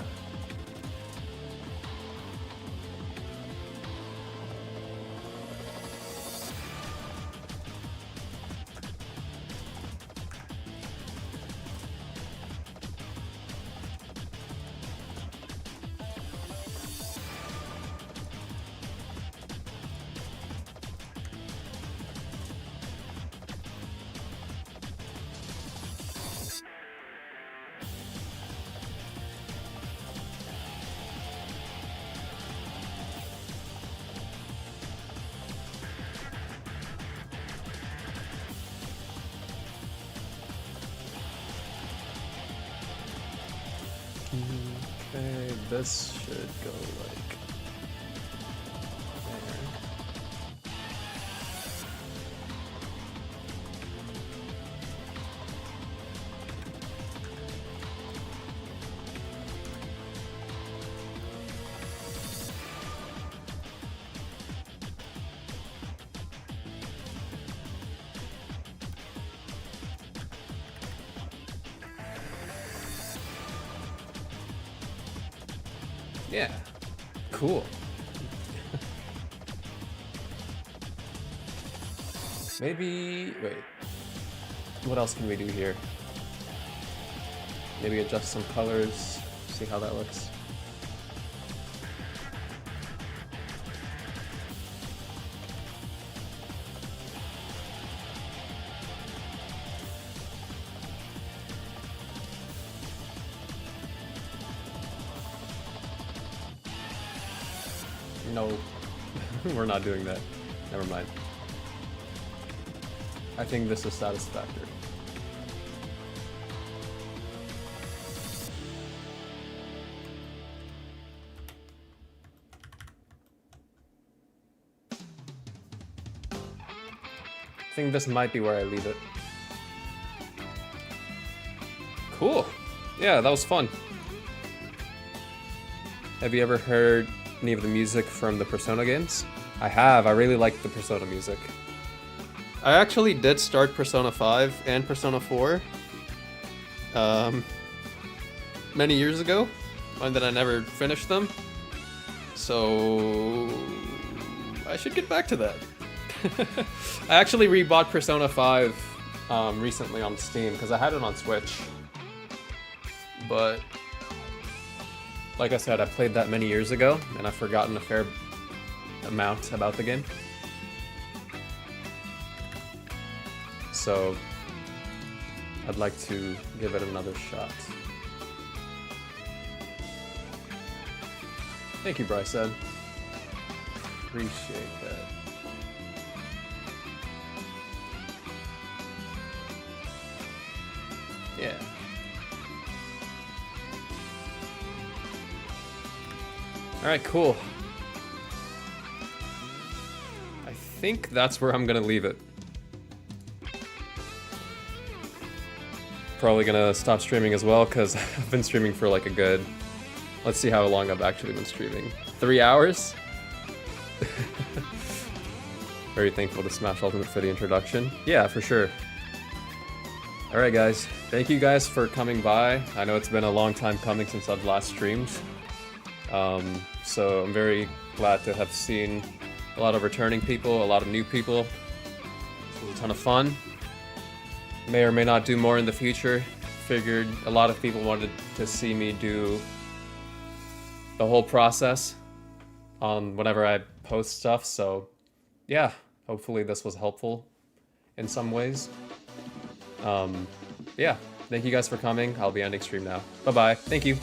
Okay, this should go like there. Yeah, cool. Maybe, wait, what else can we do here? Maybe adjust some colors, see how that looks. No, we're not doing that. Never mind. I think this is satisfactory. I think this might be where I leave it. Cool. Yeah, that was fun. Have you ever heard any of the music from the Persona games? I have. I really like the Persona music. I actually did start Persona 5 and Persona 4 many years ago, and then I never finished them. So I should get back to that. I actually rebought Persona 5 recently on Steam because I had it on Switch. But like I said, I played that many years ago, and I've forgotten a fair amount about the game. So I'd like to give it another shot. Thank you, Bryce Ed. Appreciate that. Yeah. Alright, cool. I think that's where I'm gonna leave it. Probably gonna stop streaming as well, because I've been streaming for like a good... Let's see how long I've actually been streaming. 3 hours? Very thankful to Smash Ultimate for the introduction. Yeah, for sure. Alright guys, thank you guys for coming by. I know it's been a long time coming since I've last streamed. So I'm very glad to have seen a lot of returning people, a lot of new people. It was a ton of fun. May or may not do more in the future. Figured a lot of people wanted to see me do the whole process on whenever I post stuff. So yeah, hopefully this was helpful in some ways. Yeah, thank you guys for coming. I'll be ending stream now. Bye bye. Thank you.